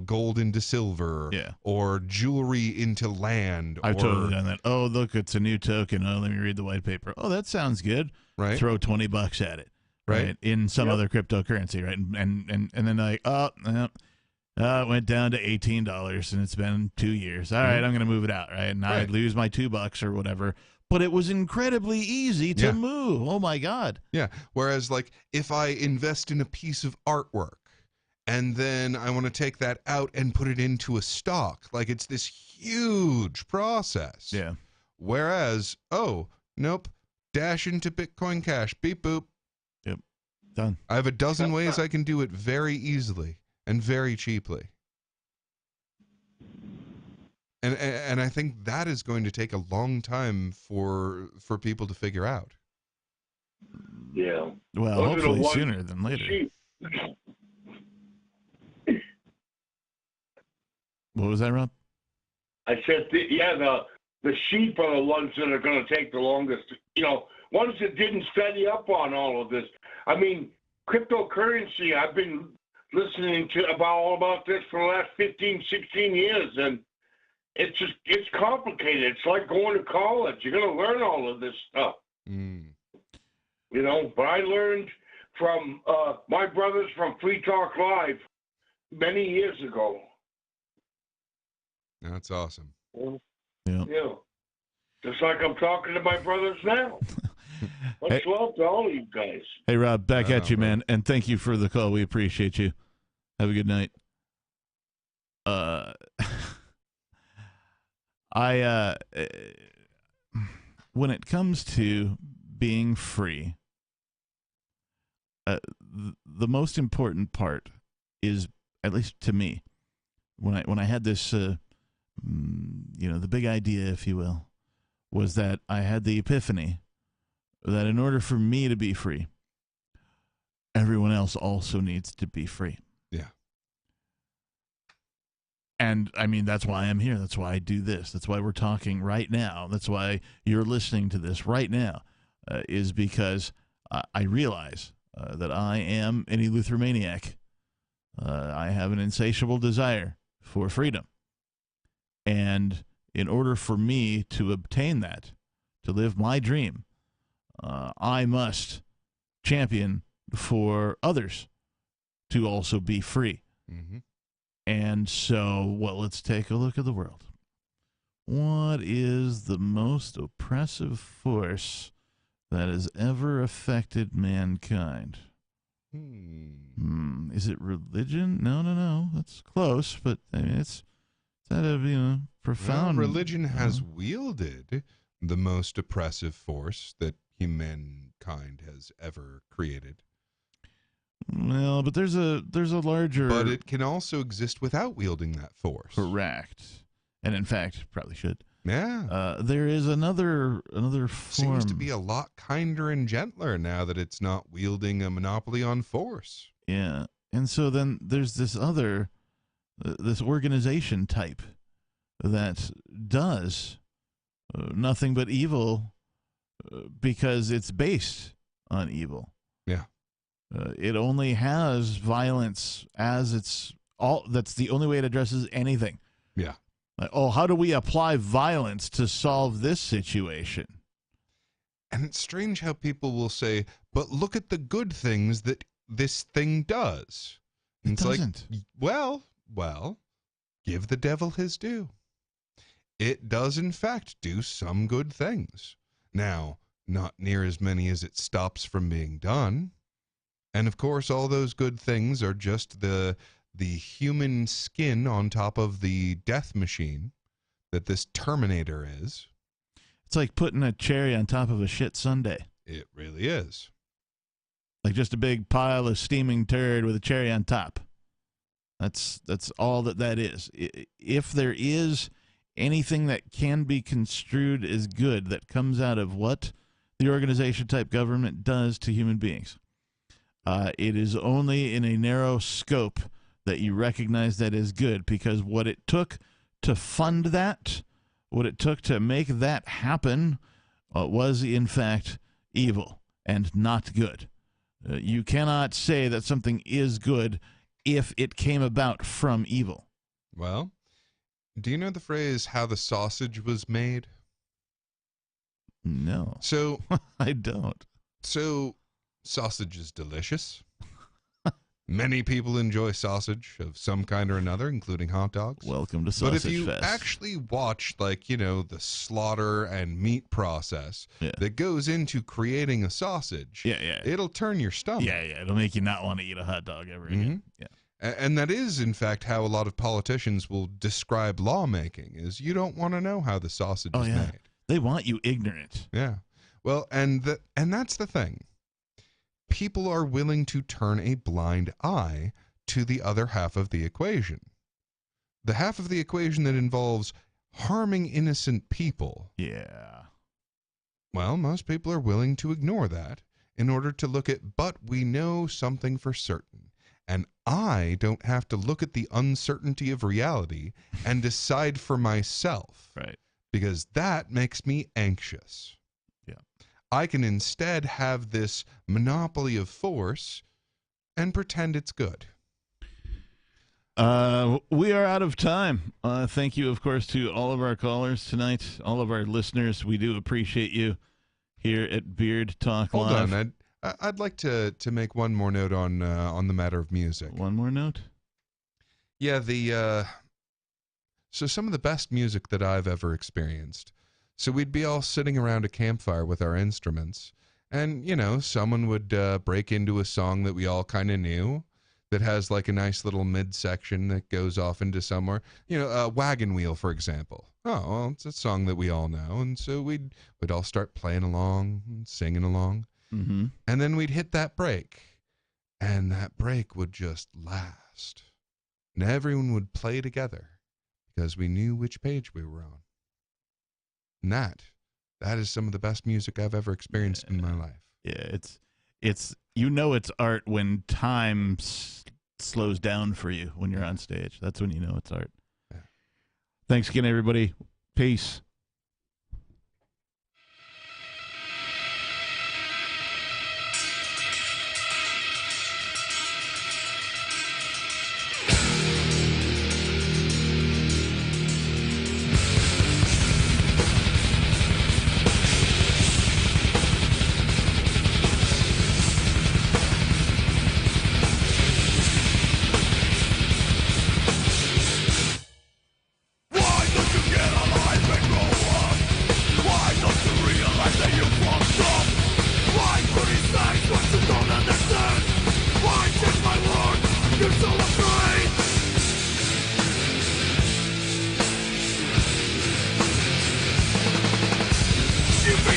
Speaker 6: gold into silver or jewelry into land.
Speaker 5: I've totally done that. Oh, look, it's a new token. Oh, let me read the white paper. Oh, that sounds good.
Speaker 6: Right.
Speaker 5: Throw $20 at it. Right. In some other cryptocurrency. Right. And then like, it went down to $18 and it's been 2 years. All right, I'm going to move it out. Right. And I lose my $2 or whatever. But it was incredibly easy to move. Oh, my God.
Speaker 6: Yeah. Whereas, like, if I invest in a piece of artwork and then I want to take that out and put it into a stock, like, it's this huge process.
Speaker 5: Yeah.
Speaker 6: Whereas, nope, dash into Bitcoin Cash, beep, boop.
Speaker 5: Yep. Done.
Speaker 6: I have a dozen ways I can do it very easily and very cheaply. And I think that is going to take a long time for people to figure out.
Speaker 12: Yeah.
Speaker 5: Well, hopefully sooner than later. What was that, Rob?
Speaker 12: I said, the sheep are the ones that are going to take the longest. Ones that didn't study up on all of this. I mean, cryptocurrency, I've been listening to all about this for the last 15, 16 years, and it's complicated. It's like going to college. You're going to learn all of this stuff. But I learned from my brothers from Free Talk Live many years ago.
Speaker 6: That's awesome.
Speaker 5: Yeah.
Speaker 12: Just like I'm talking to my brothers now. Much love to all of you guys.
Speaker 5: Hey, Rob, back at you, man. And thank you for the call. We appreciate you. Have a good night. When it comes to being free, the most important part is, at least to me, when I had this, the big idea, if you will, was that I had the epiphany that in order for me to be free, everyone else also needs to be free.
Speaker 6: Yeah.
Speaker 5: And I mean, that's why I'm here. That's why I do this. That's why we're talking right now. That's why you're listening to this right now, is because I realize that I am an eleuthermaniac. I have an insatiable desire for freedom. And in order for me to obtain that, to live my dream, I must champion for others to also be free.
Speaker 6: Mm-hmm.
Speaker 5: And so, let's take a look at the world. What is the most oppressive force that has ever affected mankind? Is it religion? No. That's close, but I mean, it's that of profound.
Speaker 6: Well, religion has wielded the most oppressive force that humankind has ever created.
Speaker 5: Well, but there's a larger.
Speaker 6: But it can also exist without wielding that force.
Speaker 5: Correct, and in fact, probably should.
Speaker 6: Yeah.
Speaker 5: There is another form.
Speaker 6: Seems to be a lot kinder and gentler now that it's not wielding a monopoly on force.
Speaker 5: Yeah, and so then there's this other, this organization type that does nothing but evil because it's based on evil.
Speaker 6: Yeah.
Speaker 5: It only has violence as that's the only way it addresses anything.
Speaker 6: Yeah.
Speaker 5: Like, how do we apply violence to solve this situation?
Speaker 6: And it's strange how people will say, but look at the good things that this thing does. And it's
Speaker 5: doesn't.
Speaker 6: Like, well, give the devil his due. It does, in fact, do some good things. Now, not near as many as it stops from being done. And, of course, all those good things are just the human skin on top of the death machine that this Terminator is.
Speaker 5: It's like putting a cherry on top of a shit sundae.
Speaker 6: It really is.
Speaker 5: Like just a big pile of steaming turd with a cherry on top. That's all that is. If there is anything that can be construed as good that comes out of what the organization type government does to human beings, it is only in a narrow scope that you recognize that is good, because what it took to fund that, what it took to make that happen, was in fact evil and not good. You cannot say that something is good if it came about from evil.
Speaker 6: Well, do you know the phrase how the sausage was made?
Speaker 5: No.
Speaker 6: So
Speaker 5: I don't.
Speaker 6: So sausage is delicious. Many people enjoy sausage of some kind or another, including hot dogs.
Speaker 5: Welcome to Sausage
Speaker 6: But if you
Speaker 5: Fest.
Speaker 6: actually watch, like, you know, the slaughter and meat process that goes into creating a sausage, it'll turn your stomach.
Speaker 5: Yeah, it'll make you not want to eat a hot dog ever again. Yeah.
Speaker 6: And that is, in fact, how a lot of politicians will describe lawmaking, is you don't want to know how the sausage is made.
Speaker 5: They want you ignorant.
Speaker 6: Yeah. Well, and that's the thing. People are willing to turn a blind eye to the other half of the equation. The half of the equation that involves harming innocent people.
Speaker 5: Yeah.
Speaker 6: Well, most people are willing to ignore that in order to look at, but we know something for certain. And I don't have to look at the uncertainty of reality and decide for myself.
Speaker 5: Right.
Speaker 6: Because that makes me anxious.
Speaker 5: Yeah.
Speaker 6: I can instead have this monopoly of force and pretend it's good.
Speaker 5: We are out of time. Thank you, of course, to all of our callers tonight, all of our listeners. We do appreciate you here at Beard Talk Live.
Speaker 6: Hold on, I'd like to make one more note on the matter of music.
Speaker 5: One more note?
Speaker 6: Yeah, so some of the best music that I've ever experienced. So we'd be all sitting around a campfire with our instruments, and, you know, someone would break into a song that we all kind of knew that has like a nice little midsection that goes off into somewhere. You know, Wagon Wheel, for example. Oh, well, it's a song that we all know, and so we'd all start playing along and singing along.
Speaker 5: Mm-hmm.
Speaker 6: And then we'd hit that break, and that break would just last. And everyone would play together because we knew which page we were on. And that is some of the best music I've ever experienced in my life.
Speaker 5: Yeah, it's you know it's art when time slows down for you when you're on stage. That's when you know it's art.
Speaker 6: Yeah.
Speaker 5: Thanks again, everybody. Peace.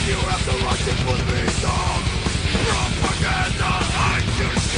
Speaker 1: You have the right to put me down. Propaganda, I just